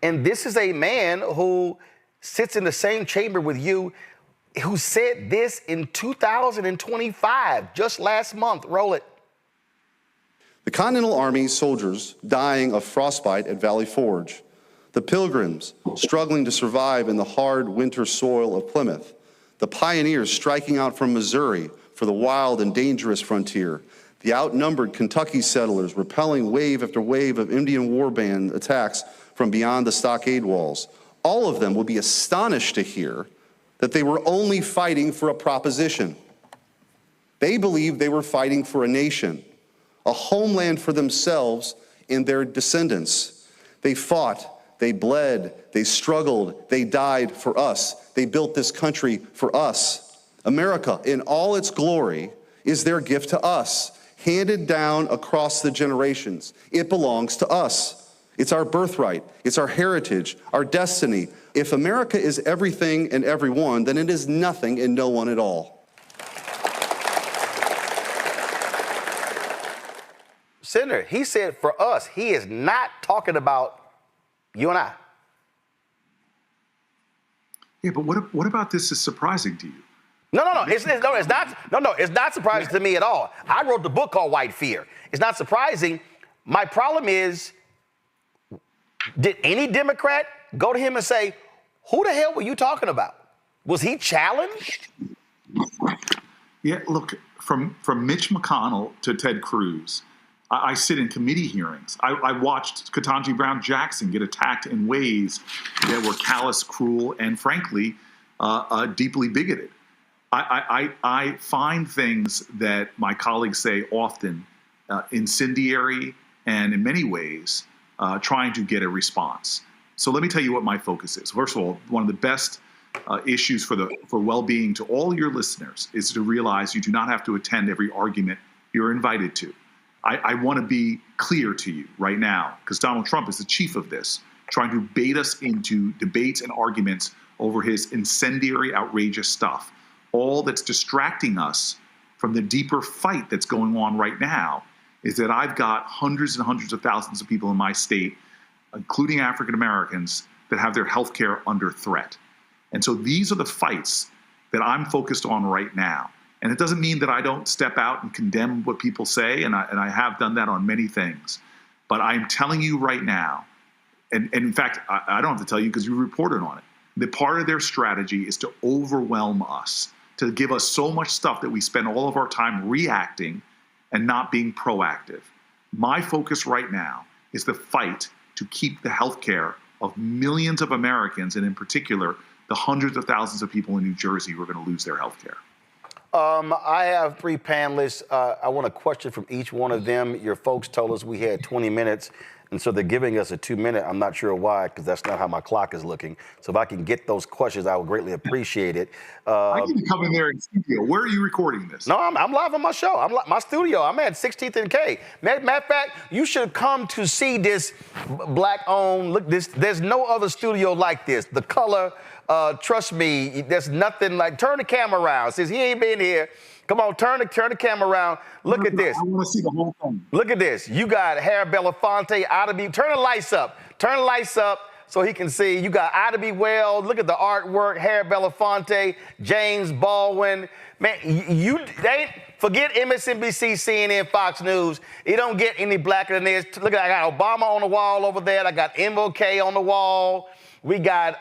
And this is a man who sits in the same chamber with you. who said this in 2025, just last month. Roll it. The Continental Army soldiers dying of frostbite at Valley Forge. The Pilgrims struggling to survive in the hard winter soil of Plymouth. The pioneers striking out from Missouri for the wild and dangerous frontier. The outnumbered Kentucky settlers repelling wave after wave of Indian war band attacks from beyond the stockade walls. All of them will be astonished to hear that they were only fighting for a proposition. They believed they were fighting for a nation, a homeland for themselves and their descendants. They fought, they bled, they struggled, they died for us. They built this country for us. America, in all its glory, is their gift to us, handed down across the generations. It belongs to us. It's our birthright. It's our heritage, our destiny. If America is everything and everyone, then it is nothing and no one at all. Senator, he said for us, he is not talking about you and I. Yeah, but what about this is surprising to you? No, it's not surprising to me at all. I wrote the book called White Fear. It's not surprising. My problem is, did any Democrat go to him and say, who the hell were you talking about? Was he challenged? Yeah, look, from Mitch McConnell to Ted Cruz, I sit in committee hearings. I watched Ketanji Brown Jackson get attacked in ways that were callous, cruel, and frankly, deeply bigoted. I find things that my colleagues say often incendiary and in many ways trying to get a response. So let me tell you what my focus is. First of all, one of the best issues for well-being to all your listeners is to realize you do not have to attend every argument you're invited to. I want to be clear to you right now, because Donald Trump is the chief of this, trying to bait us into debates and arguments over his incendiary, outrageous stuff. All that's distracting us from the deeper fight that's going on right now is that I've got hundreds and hundreds of thousands of people in my state, including African Americans, that have their health care under threat. And so these are the fights that I'm focused on right now. And it doesn't mean that I don't step out and condemn what people say, and I have done that on many things. But I'm telling you right now, and in fact, I don't have to tell you because you reported on it, that part of their strategy is to overwhelm us, to give us so much stuff that we spend all of our time reacting and not being proactive. My focus right now is the fight to keep the health care of millions of Americans, and in particular, the hundreds of thousands of people in New Jersey who are going to lose their health care. I have three panelists. I want a question from each one of them. Your folks told us we had 20 minutes, and so they're giving us a 2-minute. I'm not sure why, because that's not how my clock is looking. So if I can get those questions, I would greatly appreciate it. I need to come in there in studio. Where are you recording this? No, I'm live on my show. My studio. I'm at 16th and K. Matter of fact, you should come to see this black-owned. Look, there's no other studio like this. The color. Trust me, there's nothing like. Turn the camera around. Since he ain't been here, come on, turn the camera around. Look at this. I want to see the whole thing. Look at this. You got Harry Belafonte, Ida B. Turn the lights up. Turn the lights up so he can see. You got Ida B. Wells. Look at the artwork. Harry Belafonte, James Baldwin. Man, forget MSNBC, CNN, Fox News. It don't get any blacker than this. Look, I got Obama on the wall over there. I got MLK on the wall. We've got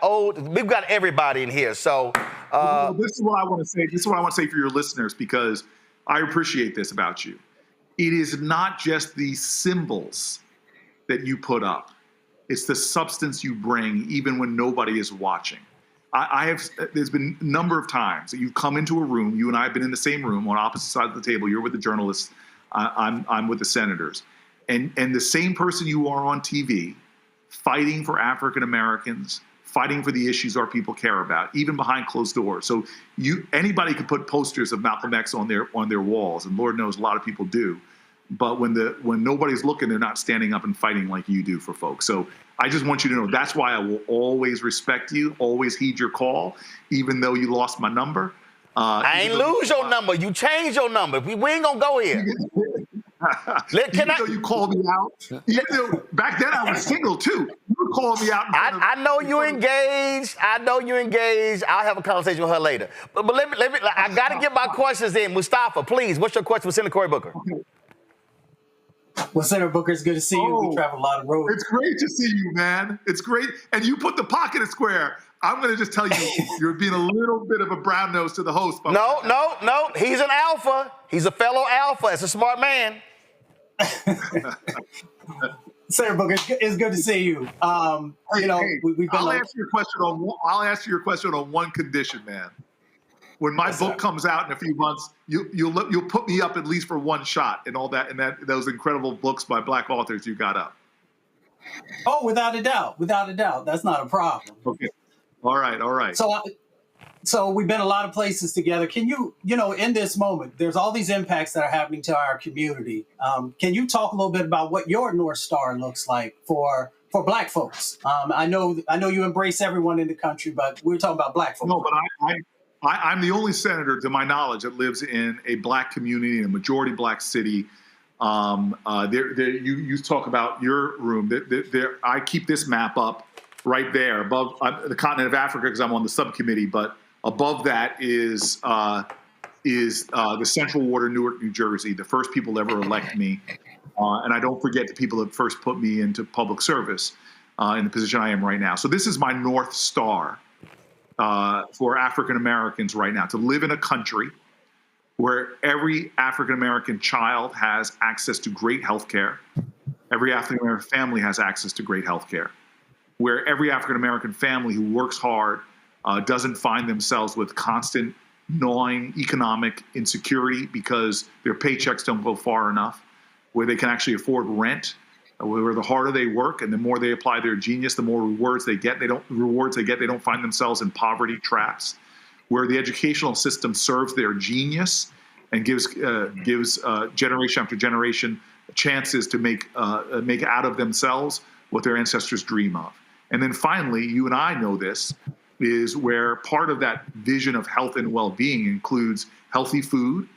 everybody in here. So this is what I want to say. This is what I want to say for your listeners, because I appreciate this about you. It is not just the symbols that you put up. It's the substance you bring, even when nobody is watching. There's been a number of times that you've come into a room. You and I have been in the same room on opposite sides of the table. You're with the journalists. I'm with the senators. And the same person you are on TV, fighting for African Americans, fighting for the issues our people care about, even behind closed doors. So anybody could put posters of Malcolm X on their walls, and Lord knows a lot of people do. But when nobody's looking, they're not standing up and fighting like you do for folks. So I just want you to know that's why I will always respect you, always heed your call, even though you lost my number. I ain't lose your number. You changed your number. We ain't gonna go here. Even though you called me out, even though back then I was single too, you were calling me out. I know you engaged. I know you engaged. I'll have a conversation with her later. But let me. I got to get my questions in. Mustafa, please. What's your question for Senator Cory Booker? Well, Senator Booker, it's good to see you. We travel a lot of roads. It's great to see you, man. It's great. And you put the pocket in square. I'm going to just tell you, you're being a little bit of a brown nose to the host. No. He's an alpha. He's a fellow alpha. It's a smart man. Senator Booker, it's good to see you. We've been. I'll ask you your question on one condition, man. When my book comes out in a few months, you'll put me up at least for one shot and all that, and those incredible books by Black authors you got up. Oh, without a doubt, that's not a problem. Okay, all right. So we've been a lot of places together. Can you in this moment, there's all these impacts that are happening to our community. Can you talk a little bit about what your North Star looks like for Black folks? I know you embrace everyone in the country, but we're talking about Black folks. No, but I'm the only senator, to my knowledge, that lives in a Black community, in a majority Black city. You talk about your room. I keep this map up right there above the continent of Africa because I'm on the subcommittee. But above that is the Central Ward of Newark, New Jersey, the first people to ever elect me. And I don't forget the people that first put me into public service in the position I am right now. So this is my North Star. For African Americans right now, to live in a country where every African American child has access to great health care, every African American family has access to great health care, where every African American family who works hard doesn't find themselves with constant gnawing economic insecurity because their paychecks don't go far enough, where they can actually afford rent, where the harder they work and the more they apply their genius, the more rewards they get. They don't find themselves in poverty traps, where the educational system serves their genius and gives generation after generation chances to make out of themselves what their ancestors dream of. And then finally, you and I know this, is where part of that vision of health and well-being includes healthy food,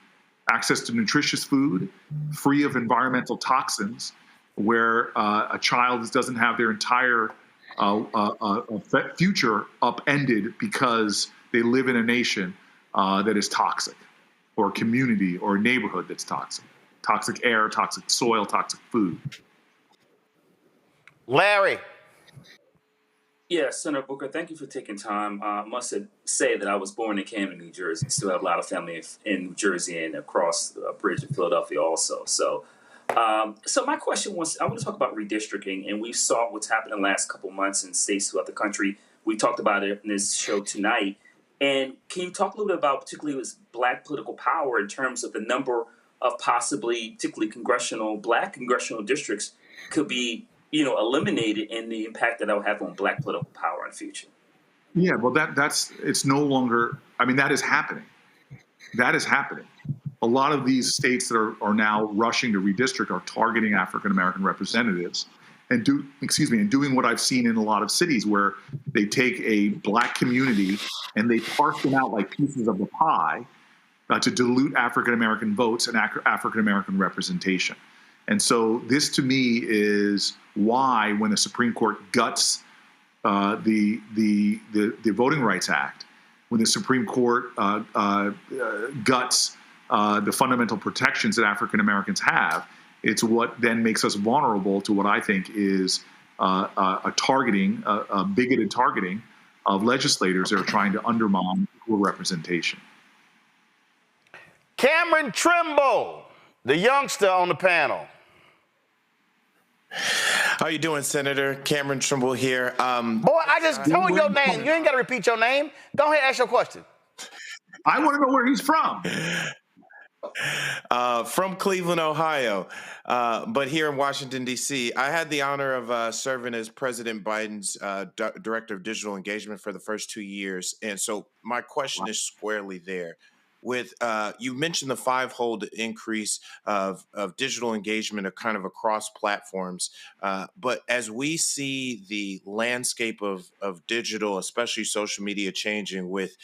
access to nutritious food, free of environmental toxins, where a child doesn't have their entire future upended because they live in a nation that is toxic, or a community or a neighborhood that's toxic. Toxic air, toxic soil, toxic food. Larry. Yes, Senator Booker, thank you for taking time. I must say that I was born in Camden, New Jersey. Still have a lot of family in New Jersey and across the bridge in Philadelphia also. So my question was, I want to talk about redistricting, and we saw what's happened in the last couple months in states throughout the country. We talked about it in this show tonight. And can you talk a little bit about particularly with Black political power in terms of the number of possibly, particularly Black congressional districts could be, eliminated, and the impact that will have on Black political power in the future? Yeah, well, it's no longer, that is happening. That is happening. A lot of these states that are now rushing to redistrict are targeting African-American representatives and doing what I've seen in a lot of cities, where they take a Black community and they parse them out like pieces of the pie to dilute African-American votes and African-American representation. And so this, to me, is why when the Supreme Court guts the Voting Rights Act, when the Supreme Court guts the fundamental protections that African Americans have, it's what then makes us vulnerable to what I think is a bigoted targeting of legislators that are trying to undermine equal representation. Cameron Trimble, the youngster on the panel. How you doing, Senator? Cameron Trimble here. Boy, I just told your name. You ain't got to repeat your name. Go ahead and ask your question. I want to know where he's from. From Cleveland, Ohio, but here in Washington, D.C. I had the honor of serving as President Biden's Director of Digital Engagement for the first 2 years. And so my question is squarely there. With you mentioned the five-fold increase of digital engagement kind of across platforms. But as we see the landscape of digital, especially social media, changing with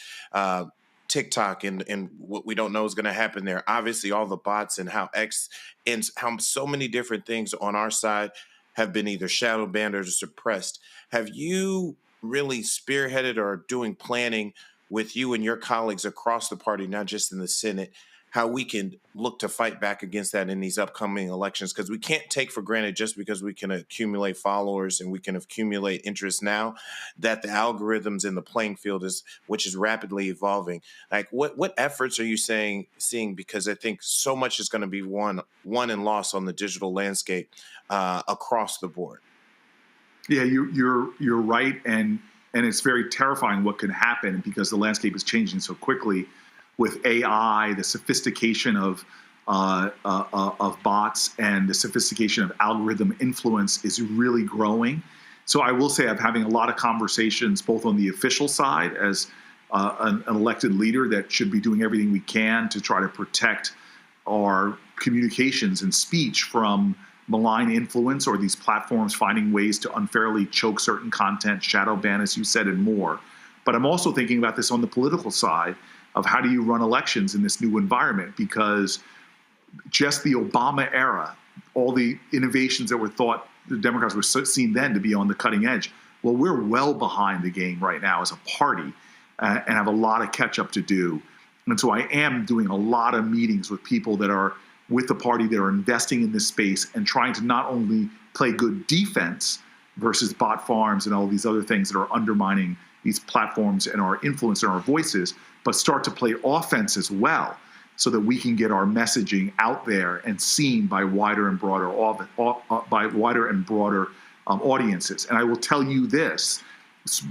TikTok and what we don't know is going to happen there. Obviously, all the bots and how how so many different things on our side have been either shadow banned or suppressed. Have you really spearheaded or doing planning with you and your colleagues across the party, not just in the Senate, how we can look to fight back against that in these upcoming elections? Because we can't take for granted just because we can accumulate followers and we can accumulate interest now that the algorithms in the playing field which is rapidly evolving. Like what efforts are you seeing? Because I think so much is going to be won and lost on the digital landscape across the board. Yeah, you're right, and it's very terrifying what can happen because the landscape is changing so quickly. With AI, the sophistication of bots and the sophistication of algorithm influence is really growing. So I will say I'm having a lot of conversations both on the official side as an elected leader that should be doing everything we can to try to protect our communications and speech from malign influence or these platforms finding ways to unfairly choke certain content, shadow ban, as you said, and more. But I'm also thinking about this on the political side of how do you run elections in this new environment, because just the Obama era, all the innovations that were thought the Democrats were seen then to be on the cutting edge, well, we're well behind the game right now as a party and have a lot of catch up to do. And so I am doing a lot of meetings with people that are with the party that are investing in this space and trying to not only play good defense versus bot farms and all these other things that are undermining these platforms and our influence and our voices, but start to play offense as well so that we can get our messaging out there and seen by wider and broader audiences. And I will tell you this,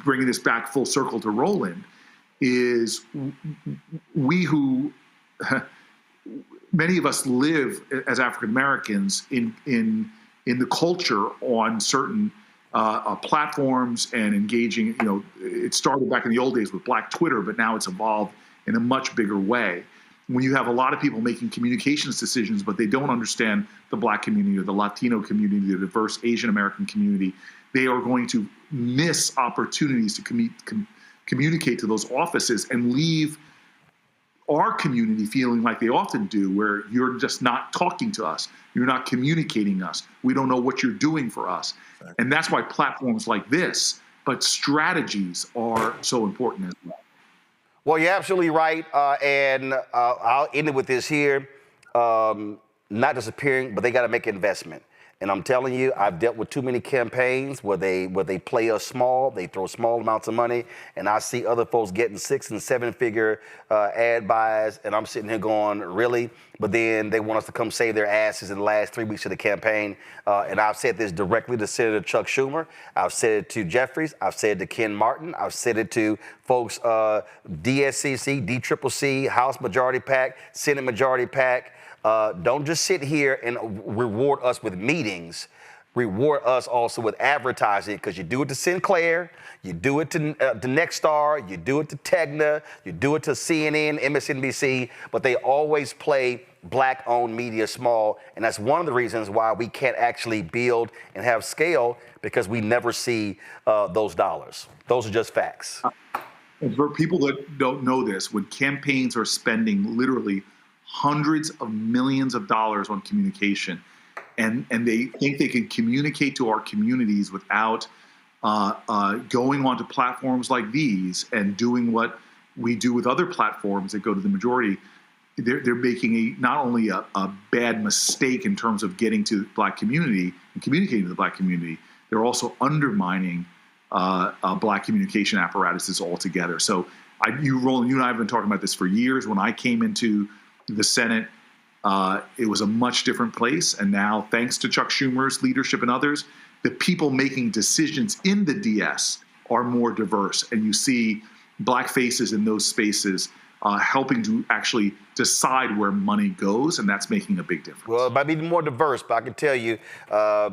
bringing this back full circle to Roland, is we who, many of us live as African Americans in the culture on certain platforms and engaging, it started back in the old days with Black Twitter, but now it's evolved in a much bigger way. When you have a lot of people making communications decisions, but they don't understand the Black community or the Latino community, the diverse Asian American community, they are going to miss opportunities to communicate to those offices and leave our community feeling like they often do, where you're just not talking to us. You're not communicating us. We don't know what you're doing for us. Exactly. And that's why platforms like this, but strategies are so important as well. Well, you're absolutely right. And I'll end it with this here. Not disappearing, but they got to make an investment. And I'm telling you, I've dealt with too many campaigns where they play us small, they throw small amounts of money, and I see other folks getting 6- and 7-figure ad buys, and I'm sitting here going, really? But then they want us to come save their asses in the last 3 weeks of the campaign. And I've said this directly to Senator Chuck Schumer. I've said it to Jeffries. I've said it to Ken Martin. I've said it to folks, DSCC, DCCC, House Majority PAC, Senate Majority PAC. Don't just sit here and reward us with meetings. Reward us also with advertising, because you do it to Sinclair, you do it to Nexstar, you do it to Tegna, you do it to CNN, MSNBC, but they always play Black-owned media small, and that's one of the reasons why we can't actually build and have scale, because we never see those dollars. Those are just facts. And for people that don't know this, when campaigns are spending literally hundreds of millions of dollars on communication, and they think they can communicate to our communities without going onto platforms like these and doing what we do with other platforms that go to the majority, they're making not only a bad mistake in terms of getting to the Black community and communicating to the Black community, they're also undermining Black communication apparatuses altogether. So Roland, you and I have been talking about this for years. When I came into the Senate, it was a much different place. And now, thanks to Chuck Schumer's leadership and others, the people making decisions in the DS are more diverse. And you see Black faces in those spaces helping to actually decide where money goes. And that's making a big difference. Well, it might be more diverse, but I can tell you, I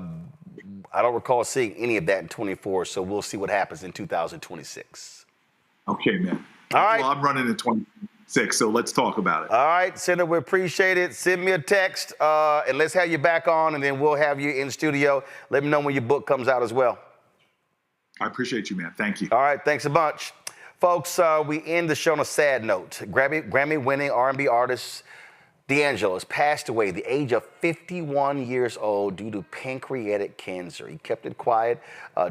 don't recall seeing any of that in 24. So we'll see what happens in 2026. Okay, man. All right. Well, I'm running in 26, so let's talk about it. All right, Senator, we appreciate it. Send me a text, and let's have you back on, and then we'll have you in studio. Let me know when your book comes out as well. I appreciate you, man. Thank you. All right, thanks a bunch. Folks, we end the show on a sad note. Grammy-winning R&B artist D'Angelo has passed away at the age of 51 years old due to pancreatic cancer. He kept it quiet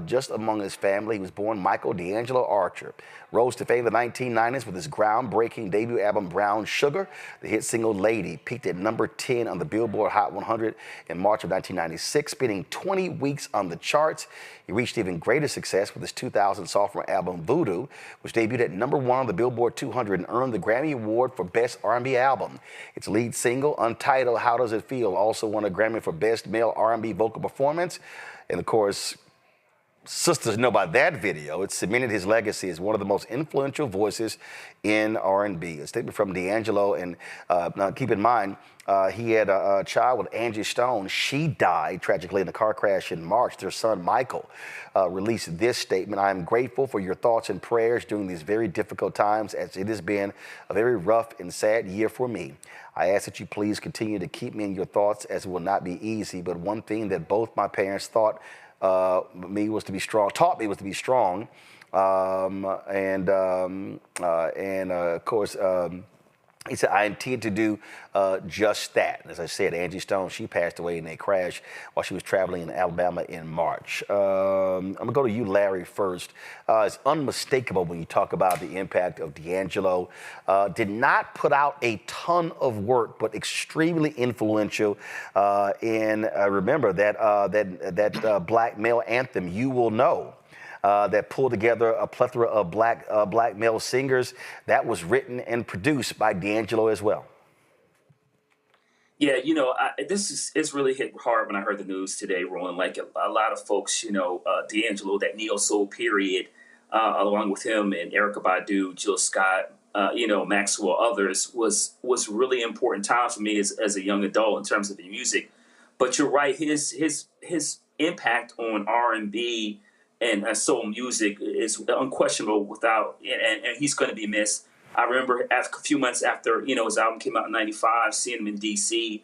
just among his family. He was born Michael D'Angelo Archer. Rose to fame in the 1990s with his groundbreaking debut album, Brown Sugar. The hit single, Lady, peaked at number 10 on the Billboard Hot 100 in March of 1996, spending 20 weeks on the charts. He reached even greater success with his 2000 sophomore album, Voodoo, which debuted at number 1 on the Billboard 200 and earned the Grammy Award for Best R&B Album. Its lead single, Untitled, How Does It Feel, also won a Grammy for Best Male R&B Vocal Performance. And of course, sisters know about that video. It cemented his legacy as one of the most influential voices in R&B. A statement from D'Angelo, and now keep in mind, he had a child with Angie Stone. She died tragically in a car crash in March. Their son, Michael, released this statement. I am grateful for your thoughts and prayers during these very difficult times, as it has been a very rough and sad year for me. I ask that you please continue to keep me in your thoughts, as it will not be easy. But one thing that both my parents taught me was to be strong. Of course, he said, I intend to do just that. As I said, Angie Stone, she passed away in a crash while she was traveling in Alabama in March. I'm going to go to you, Larry, first. It's unmistakable when you talk about the impact of D'Angelo. Did not put out a ton of work, but extremely influential. Remember that black male anthem, You Will Know. That pulled together a plethora of black male singers. That was written and produced by D'Angelo as well. Yeah, it's really hit hard when I heard the news today, Roland. Like a lot of folks, D'Angelo, that neo soul period, along with him and Erykah Badu, Jill Scott, Maxwell, others, was really important time for me as a young adult in terms of the music. But you're right, his impact on R&B and soul music is unquestionable and he's going to be missed. I remember a few months after, his album came out in 95, seeing him in DC,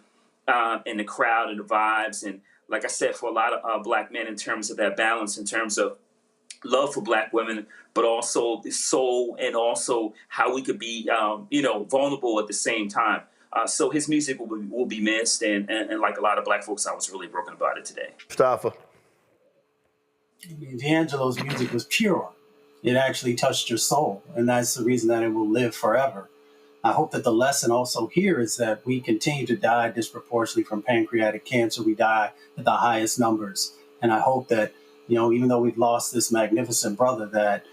and the crowd and the vibes. And like I said, for a lot of black men, in terms of that balance, in terms of love for black women, but also the soul and also how we could be, vulnerable at the same time. So his music will be missed. And like a lot of black folks, I was really broken about it today. Mustafa. D'Angelo's music was pure. It actually touched your soul, and that's the reason that it will live forever. I hope that the lesson also here is that we continue to die disproportionately from pancreatic cancer. We die at the highest numbers. And I hope that, even though we've lost this magnificent brother, that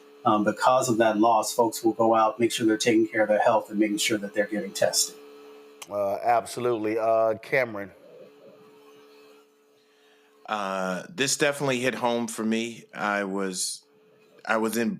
because of that loss, folks will go out, make sure they're taking care of their health and making sure that they're getting tested. Absolutely. Cameron. This definitely hit home for me. I was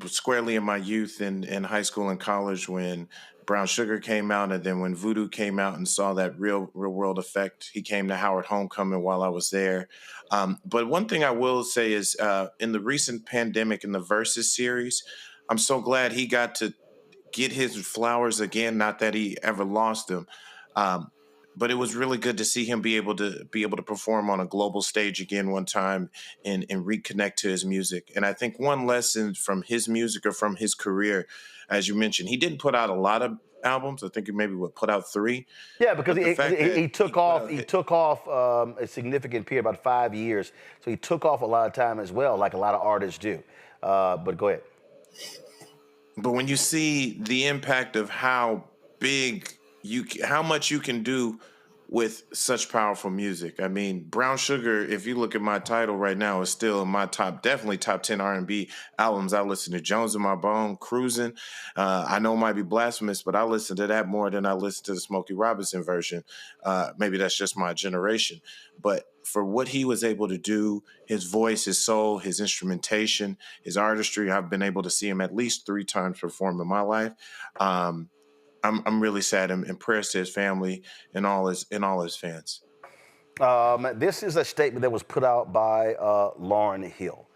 squarely in my youth in high school and college when Brown Sugar came out, and then when Voodoo came out, and saw that real world effect. He came to Howard Homecoming while I was there. But one thing I will say is in the recent pandemic, in the Versus series, I'm so glad he got to get his flowers again. Not that he ever lost them. But it was really good to see him be able to perform on a global stage again one time and reconnect to his music. And I think one lesson from his music, or from his career, as you mentioned, he didn't put out a lot of albums. I think he maybe put out 3. Yeah, because he took off a significant period, about 5 years. So he took off a lot of time as well, like a lot of artists do. But go ahead. But when you see the impact of how much you can do with such powerful music. I mean, Brown Sugar, if you look at my title right now, is still in my definitely top 10 R&B albums. I listen to Jones in My Bone, Cruising. I know it might be blasphemous, but I listen to that more than I listen to the Smokey Robinson version. Maybe that's just my generation. But for what he was able to do, his voice, his soul, his instrumentation, his artistry, I've been able to see him at least 3 times perform in my life. I'm really sad, and prayers to his family and all his fans. This is a statement that was put out by Lauryn Hill.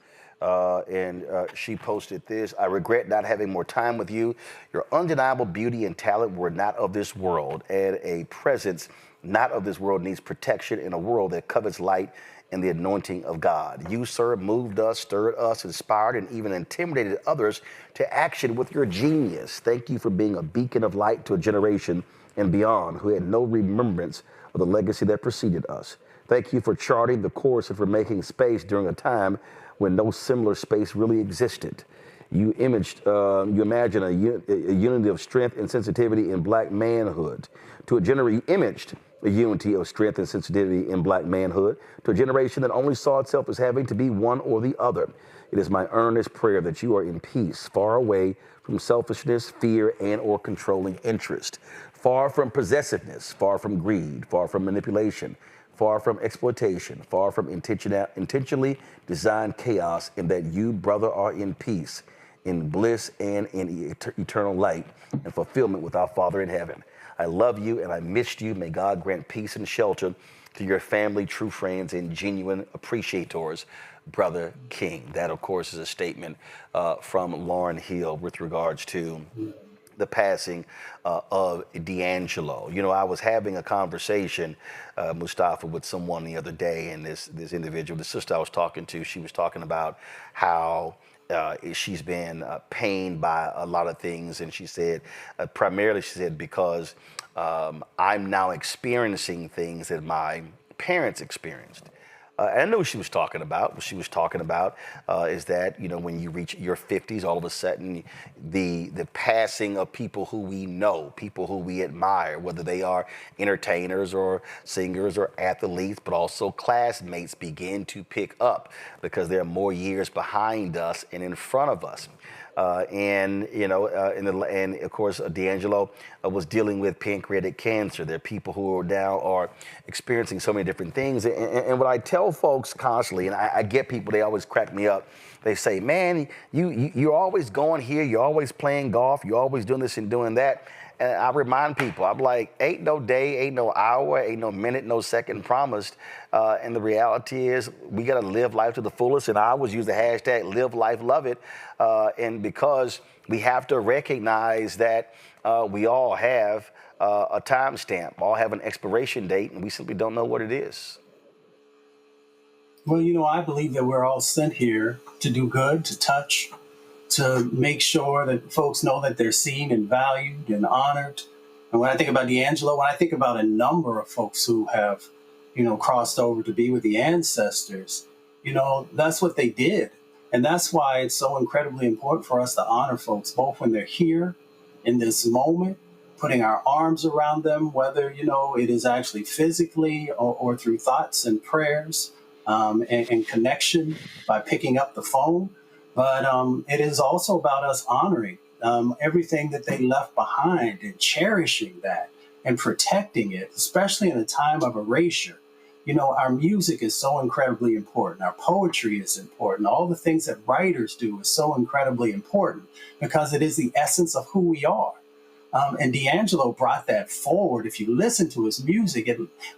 And she posted this: I regret not having more time with you. Your undeniable beauty and talent were not of this world, and a presence not of this world needs protection in a world that covets light in the anointing of God. You, sir, moved us, stirred us, inspired, and even intimidated others to action with your genius. Thank you for being a beacon of light to a generation and beyond who had no remembrance of the legacy that preceded us. Thank you for charting the course and for making space during a time when no similar space really existed. You imagine a unity of strength and sensitivity in black manhood. You imaged a unity of strength and sensitivity in black manhood to a generation that only saw itself as having to be one or the other. It is my earnest prayer that you are in peace, far away from selfishness, fear, and or controlling interest, far from possessiveness, far from greed, far from manipulation, far from exploitation, far from intentionally designed chaos, and that you, brother, are in peace, in bliss, and in eternal light and fulfillment with our Father in heaven. I love you and I missed you. May God grant peace and shelter to your family, true friends, and genuine appreciators, Brother King. That, of course, is a statement from Lauryn Hill with regards to the passing of D'Angelo. You know, I was having a conversation, Mustafa, with someone the other day, and this individual, the sister I was talking to, she was talking about how she's been pained by a lot of things, and she said, primarily, she said, because I'm now experiencing things that my parents experienced. And I know what she was talking about. What she was talking about is that, you know, when you reach your 50s, all of a sudden, the passing of people who we know, people who we admire, whether they are entertainers or singers or athletes, but also classmates, begin to pick up because there are more years behind us and in front of us. And of course, D'Angelo was dealing with pancreatic cancer. There are people who now are experiencing so many different things. And what I tell folks constantly, and I get people, they always crack me up. They say, man, you're always going here. You're always playing golf. You're always doing this and doing that. And I remind people, I'm like, ain't no day, ain't no hour, ain't no minute, no second promised. And the reality is we got to live life to the fullest. And I always use the hashtag live life, love it. And because we have to recognize that we all have a timestamp, all have an expiration date, and we simply don't know what it is. Well, you know, I believe that we're all sent here to do good, to touch, to make sure that folks know that they're seen and valued and honored. And when I think about D'Angelo, when I think about a number of folks who have, you know, crossed over to be with the ancestors, you know, that's what they did. And that's why it's so incredibly important for us to honor folks, both when they're here in this moment, putting our arms around them, whether, you know, it is actually physically or through thoughts and prayers and connection by picking up the phone. But it is also about us honoring everything that they left behind and cherishing that and protecting it, especially in a time of erasure. You know, our music is so incredibly important. Our poetry is important. All the things that writers do is so incredibly important because it is the essence of who we are. And D'Angelo brought that forward. If you listen to his music,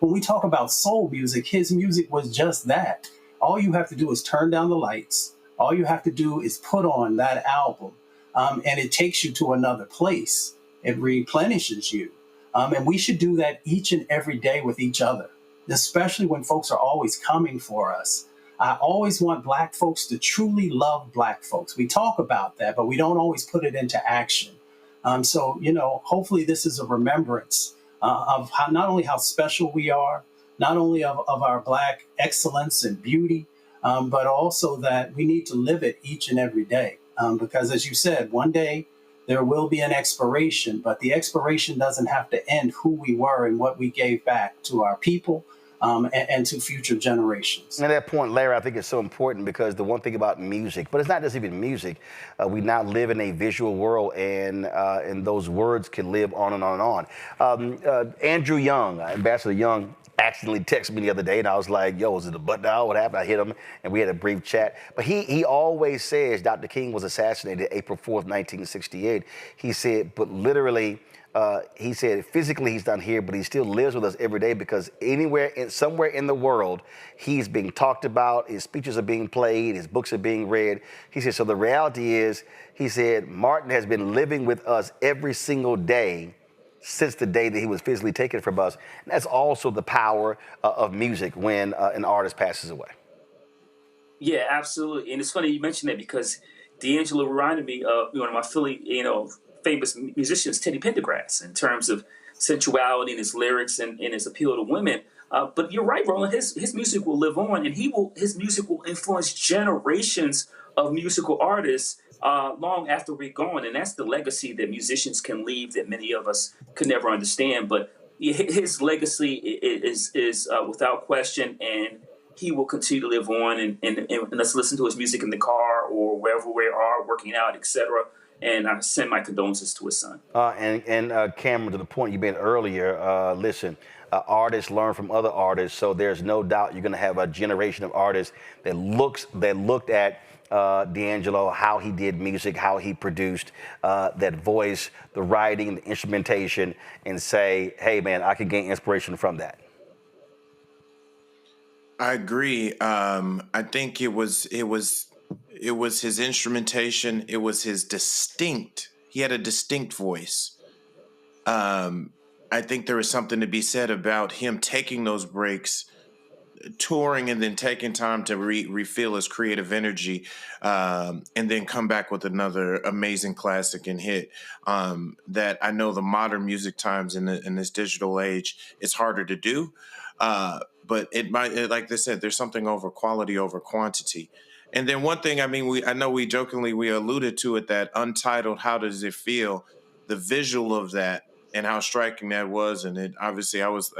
when we talk about soul music, his music was just that. All you have to do is turn down the lights. All you have to do is put on that album, and it takes you to another place. It replenishes you. And we should do that each and every day with each other, especially when folks are always coming for us. I always want Black folks to truly love Black folks. We talk about that, but we don't always put it into action. So, you know, hopefully this is a remembrance of how, not only how special we are, not only of our Black excellence and beauty, but also that we need to live it each and every day. Because as you said, one day there will be an expiration, but the expiration doesn't have to end who we were and what we gave back to our people and to future generations. And at that point, Larry, I think it's so important because the one thing about music, but it's not just even music, we now live in a visual world, and those words can live on and on and on. Andrew Young, Ambassador Young, accidentally texted me the other day, and I was like, yo, is it a butt dial? What happened? I hit him, and we had a brief chat. But he always says Dr. King was assassinated April 4th, 1968. He said, but literally, he said physically he's not here, but he still lives with us every day because somewhere in the world, he's being talked about, his speeches are being played, his books are being read. He said, so the reality is, he said, Martin has been living with us every single day since the day that he was physically taken from us. And that's also the power of music when an artist passes away. Yeah, absolutely. And it's funny you mentioned that because D'Angelo reminded me of one of my Philly, famous musicians, Teddy Pendergrass, in terms of sensuality in his lyrics and his appeal to women. But you're right, Roland. His music will live on, and his music will influence generations of musical artists long after we're gone. And that's the legacy that musicians can leave that many of us could never understand. But his legacy is without question, and he will continue to live on. And let's listen to his music in the car or wherever we are, working out, etc. And I send my condolences to his son. And Cameron, to the point you made earlier, listen, artists learn from other artists, so there's no doubt you're going to have a generation of artists that looked at D'Angelo, how he did music, how he produced, that voice, the writing, the instrumentation, and say, hey, man, I could gain inspiration from that. I agree. I think it was his instrumentation. It was he had a distinct voice. I think there is something to be said about him taking those breaks, touring, and then taking time to refill his creative energy, and then come back with another amazing classic and hit. That I know the modern music times in this digital age, it's harder to do. But it might, like they said, there's something over quality over quantity. And then one thing, I mean, I know we jokingly alluded to it, that Untitled, How Does It Feel? The visual of that and how striking that was. And it obviously, I was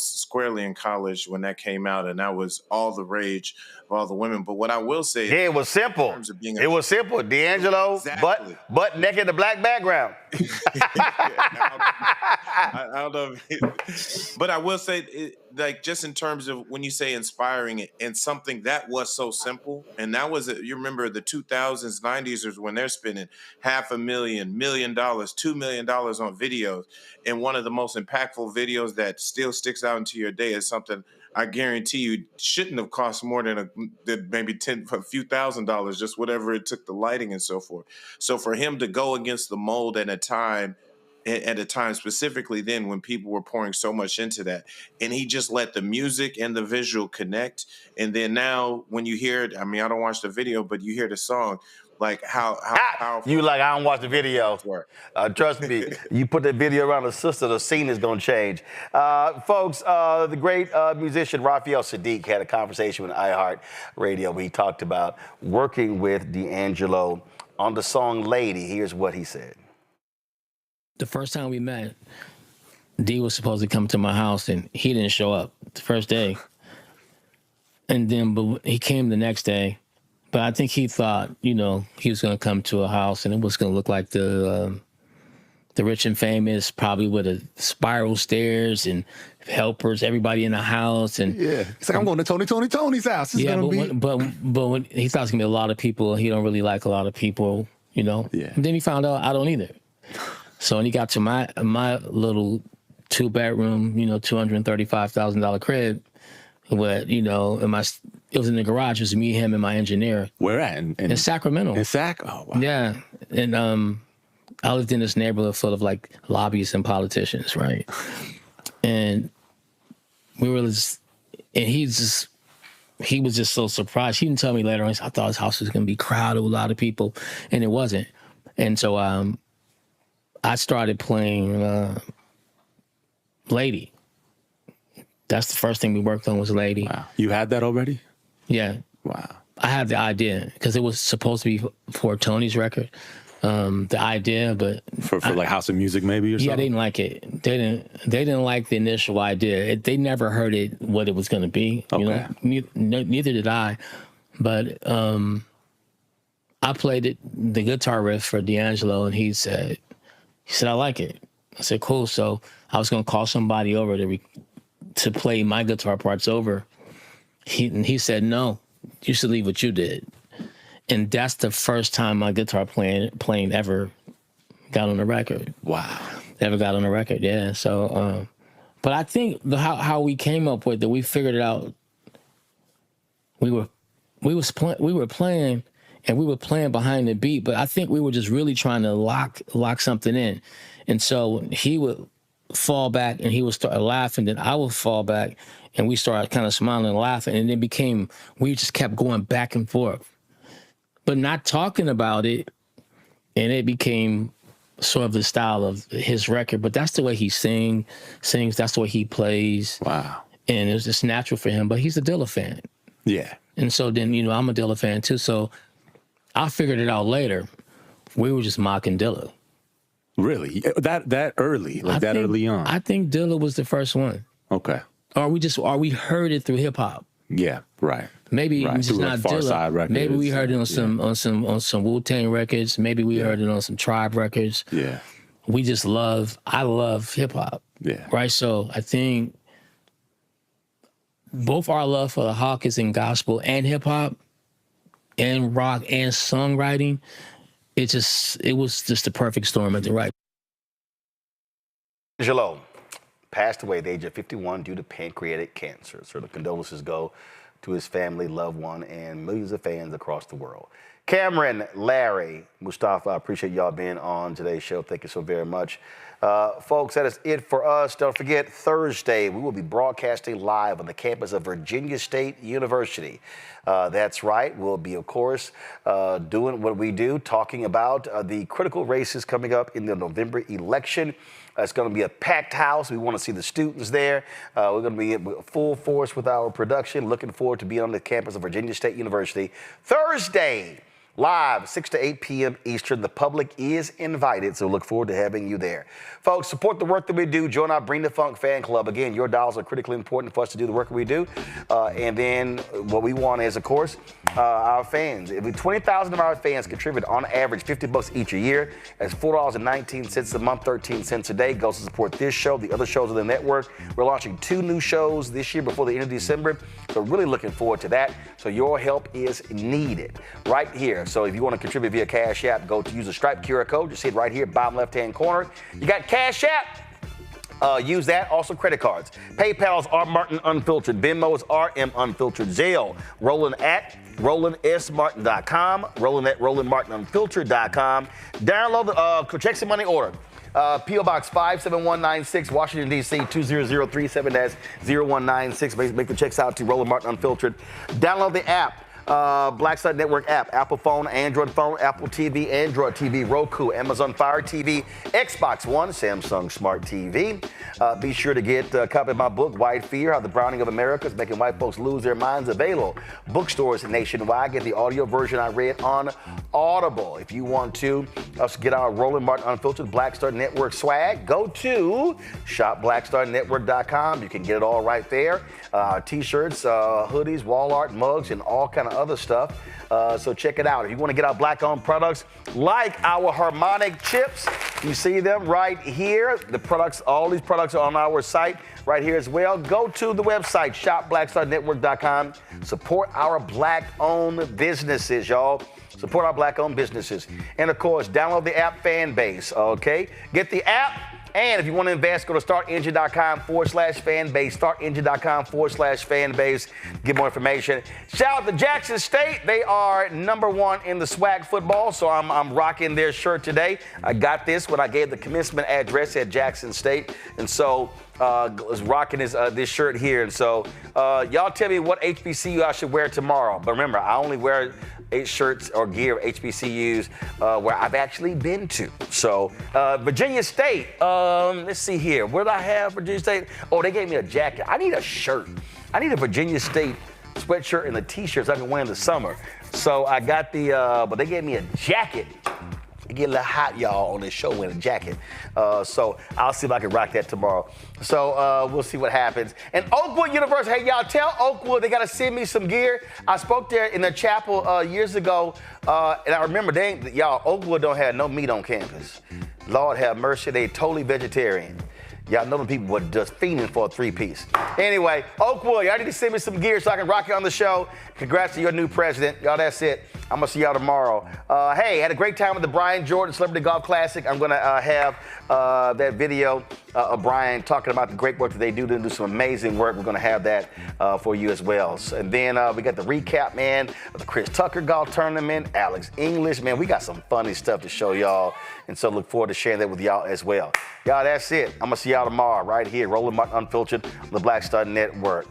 squarely in college when that came out, and that was all the rage of all the women. But what I will say, it was simple. It was simple. D'Angelo, exactly. butt naked, the black background. I don't know, but I will say, like, just in terms of when you say inspiring it, and something that was so simple, and that was, you remember the 2000s, 90s is when they're spending $500,000, $1 million, $2 million on videos, and one of the most impactful videos that still sticks out into your day is something I guarantee you shouldn't have cost more than maybe a few $1,000s, just whatever it took, the lighting and so forth. So for him to go against the mold at a time specifically then when people were pouring so much into that, and he just let the music and the visual connect. And then now when you hear it, I mean, I don't watch the video, but you hear the song, like how powerful. You like, I don't watch the video. Trust me, you put that video around a sister, the scene is going to change. Folks, the great musician Raphael Sadiq had a conversation with iHeart Radio where he talked about working with D'Angelo on the song Lady. Here's what he said. The first time we met, D was supposed to come to my house, and he didn't show up the first day. And then but he came the next day. But I think he thought, he was going to come to a house, and it was going to look like the rich and famous, probably with a spiral stairs and helpers, everybody in the house. And yeah, it's like, I'm going to Tony's house. It's but when he thought it's going to be a lot of people, he don't really like a lot of people, Yeah. And then he found out I don't either. So when he got to my little 2-bedroom, $235,000 crib, where, it was in the garage. It was me, him, and my engineer. Where at? In Sacramento. In Sac? Oh, wow. Yeah. And I lived in this neighborhood full of, like, lobbyists and politicians, right? And we were just, and he was just so surprised. He didn't tell me later on. I thought his house was going to be crowded with a lot of people, and it wasn't. And so I started playing Lady. That's the first thing we worked on was Lady. Wow. You had that already? Yeah. Wow. I had the idea because it was supposed to be for Tony's record. The idea, but for like House of Music maybe or something? Yeah, they didn't like it. They didn't like the initial idea. They never heard it, what it was going to be. Okay. Neither did I. But I played the guitar riff for D'Angelo, and he said, I like it. I said, cool. So I was going to call somebody over to play my guitar parts over. He said, no, you should leave what you did. And that's the first time my guitar playing ever got on the record. Wow. Ever got on the record, yeah. So, but I think how we came up with it, we figured it out. We were playing, and we were playing behind the beat, but I think we were just really trying to lock something in. And so he would fall back and he would start laughing, then I would fall back and we started kind of smiling and laughing, and it we just kept going back and forth, but not talking about it, and it became sort of the style of his record. But that's the way he sings, that's the way he plays. Wow. And it was just natural for him, but he's a Dilla fan. Yeah. And so then, I'm a Dilla fan too, so I figured it out later. We were just mocking Dilla. Really? That early? Early on? I think Dilla was the first one. Okay. Or we heard it through hip hop. Yeah, right. Maybe just through, not Far Dilla. Side records. Maybe we heard it on some Wu-Tang records. Maybe we heard it on some Tribe records. Yeah. I love hip hop. Yeah. Right? So I think both our love for the Hawk is in gospel and hip hop and rock and songwriting. It was just the perfect storm at the right. Jalone passed away at the age of 51 due to pancreatic cancer. So the condolences go to his family, loved one, and millions of fans across the world. Cameron, Larry, Mustafa, I appreciate y'all being on today's show. Thank you so very much. Folks, that is it for us. Don't forget, Thursday, we will be broadcasting live on the campus of Virginia State University. That's right. We'll be, of course, doing what we do, talking about the critical races coming up in the November election. It's going to be a packed house. We want to see the students there. We're going to be in full force with our production. Looking forward to being on the campus of Virginia State University Thursday, live 6 to 8 p.m. Eastern. The public is invited, so look forward to having you there. Folks, support the work that we do. Join our Bring the Funk fan club. Again, your dollars are critically important for us to do the work we do. And then what we want is, of course, our fans. If 20,000 of our fans contribute on average $50 each a year, that's $4.19 a month, 13 cents a day, goes to support this show, the other shows of the network. We're launching 2 new shows this year before the end of December. So really looking forward to that. So your help is needed right here. So if you want to contribute via Cash App, go to use the Stripe QR code. Just hit right here, bottom left-hand corner. You got Cash App. Use that. Also credit cards. PayPal's R Martin Unfiltered. Venmo's RM Unfiltered. Zelle. Roland at RolandSMartin.com. Roland at RolandMartinUnfiltered.com. Download the Check Some Money order. P.O. Box 57196, Washington, D.C. 20037-0196. Make the checks out to Roland Martin Unfiltered. Download the app. Black Star Network app, Apple phone, Android phone, Apple TV, Android TV, Roku, Amazon Fire TV, Xbox One, Samsung Smart TV. Be sure to get a copy of my book, White Fear, How the Browning of America is Making White Folks Lose Their Minds, available bookstores nationwide. Get the audio version I read on Audible. If you want to get our Roland Martin Unfiltered Black Star Network swag, go to shopblackstarnetwork.com. You can get it all right there. T-shirts, hoodies, wall art, mugs, and all kind of other stuff. So check it out. If you want to get our black-owned products, like our Harmonic Chips, you see them right here. The products, all these products are on our site right here as well. Go to the website, shopblackstarnetwork.com. Support our black-owned businesses, y'all. Support our black-owned businesses. And, of course, download the app Fanbase, okay? Get the app. And if you want to invest, go to startengine.com/fanbase, startengine.com/fanbase. Get more information. Shout out to Jackson State. They are #1 in the swag football, so I'm rocking their shirt today. I got this when I gave the commencement address at Jackson State. And so was rocking this shirt here. And so y'all tell me what HBCU I should wear tomorrow. But remember, I only wear shirts or gear of HBCUs where I've actually been to. So Virginia State, let's see here. What did I have for Virginia State? Oh, they gave me a jacket. I need a shirt. I need a Virginia State sweatshirt and a t-shirt so I can wear in the summer. So I got but they gave me a jacket. It get a little hot, y'all, on this show in a jacket. So I'll see if I can rock that tomorrow. So we'll see what happens. And Oakwood University, hey, y'all, tell Oakwood they got to send me some gear. I spoke there in the chapel years ago, and I remember y'all, Oakwood don't have no meat on campus. Lord have mercy, they totally vegetarian. Y'all know them people were just fiending for a 3-piece. Anyway, Oakwood, y'all need to send me some gear so I can rock it on the show. Congrats to your new president. Y'all, that's it. I'm going to see y'all tomorrow. Hey, had a great time with the Brian Jordan Celebrity Golf Classic. I'm going to have that video of Brian talking about the great work that they do. They do some amazing work. We're going to have that for you as well. And then we got the recap, man, of the Chris Tucker Golf Tournament, Alex English. Man, we got some funny stuff to show y'all. And so look forward to sharing that with y'all as well. Y'all, that's it. I'm going to see y'all tomorrow right here, Roland Martin Unfiltered on the Black Star Network.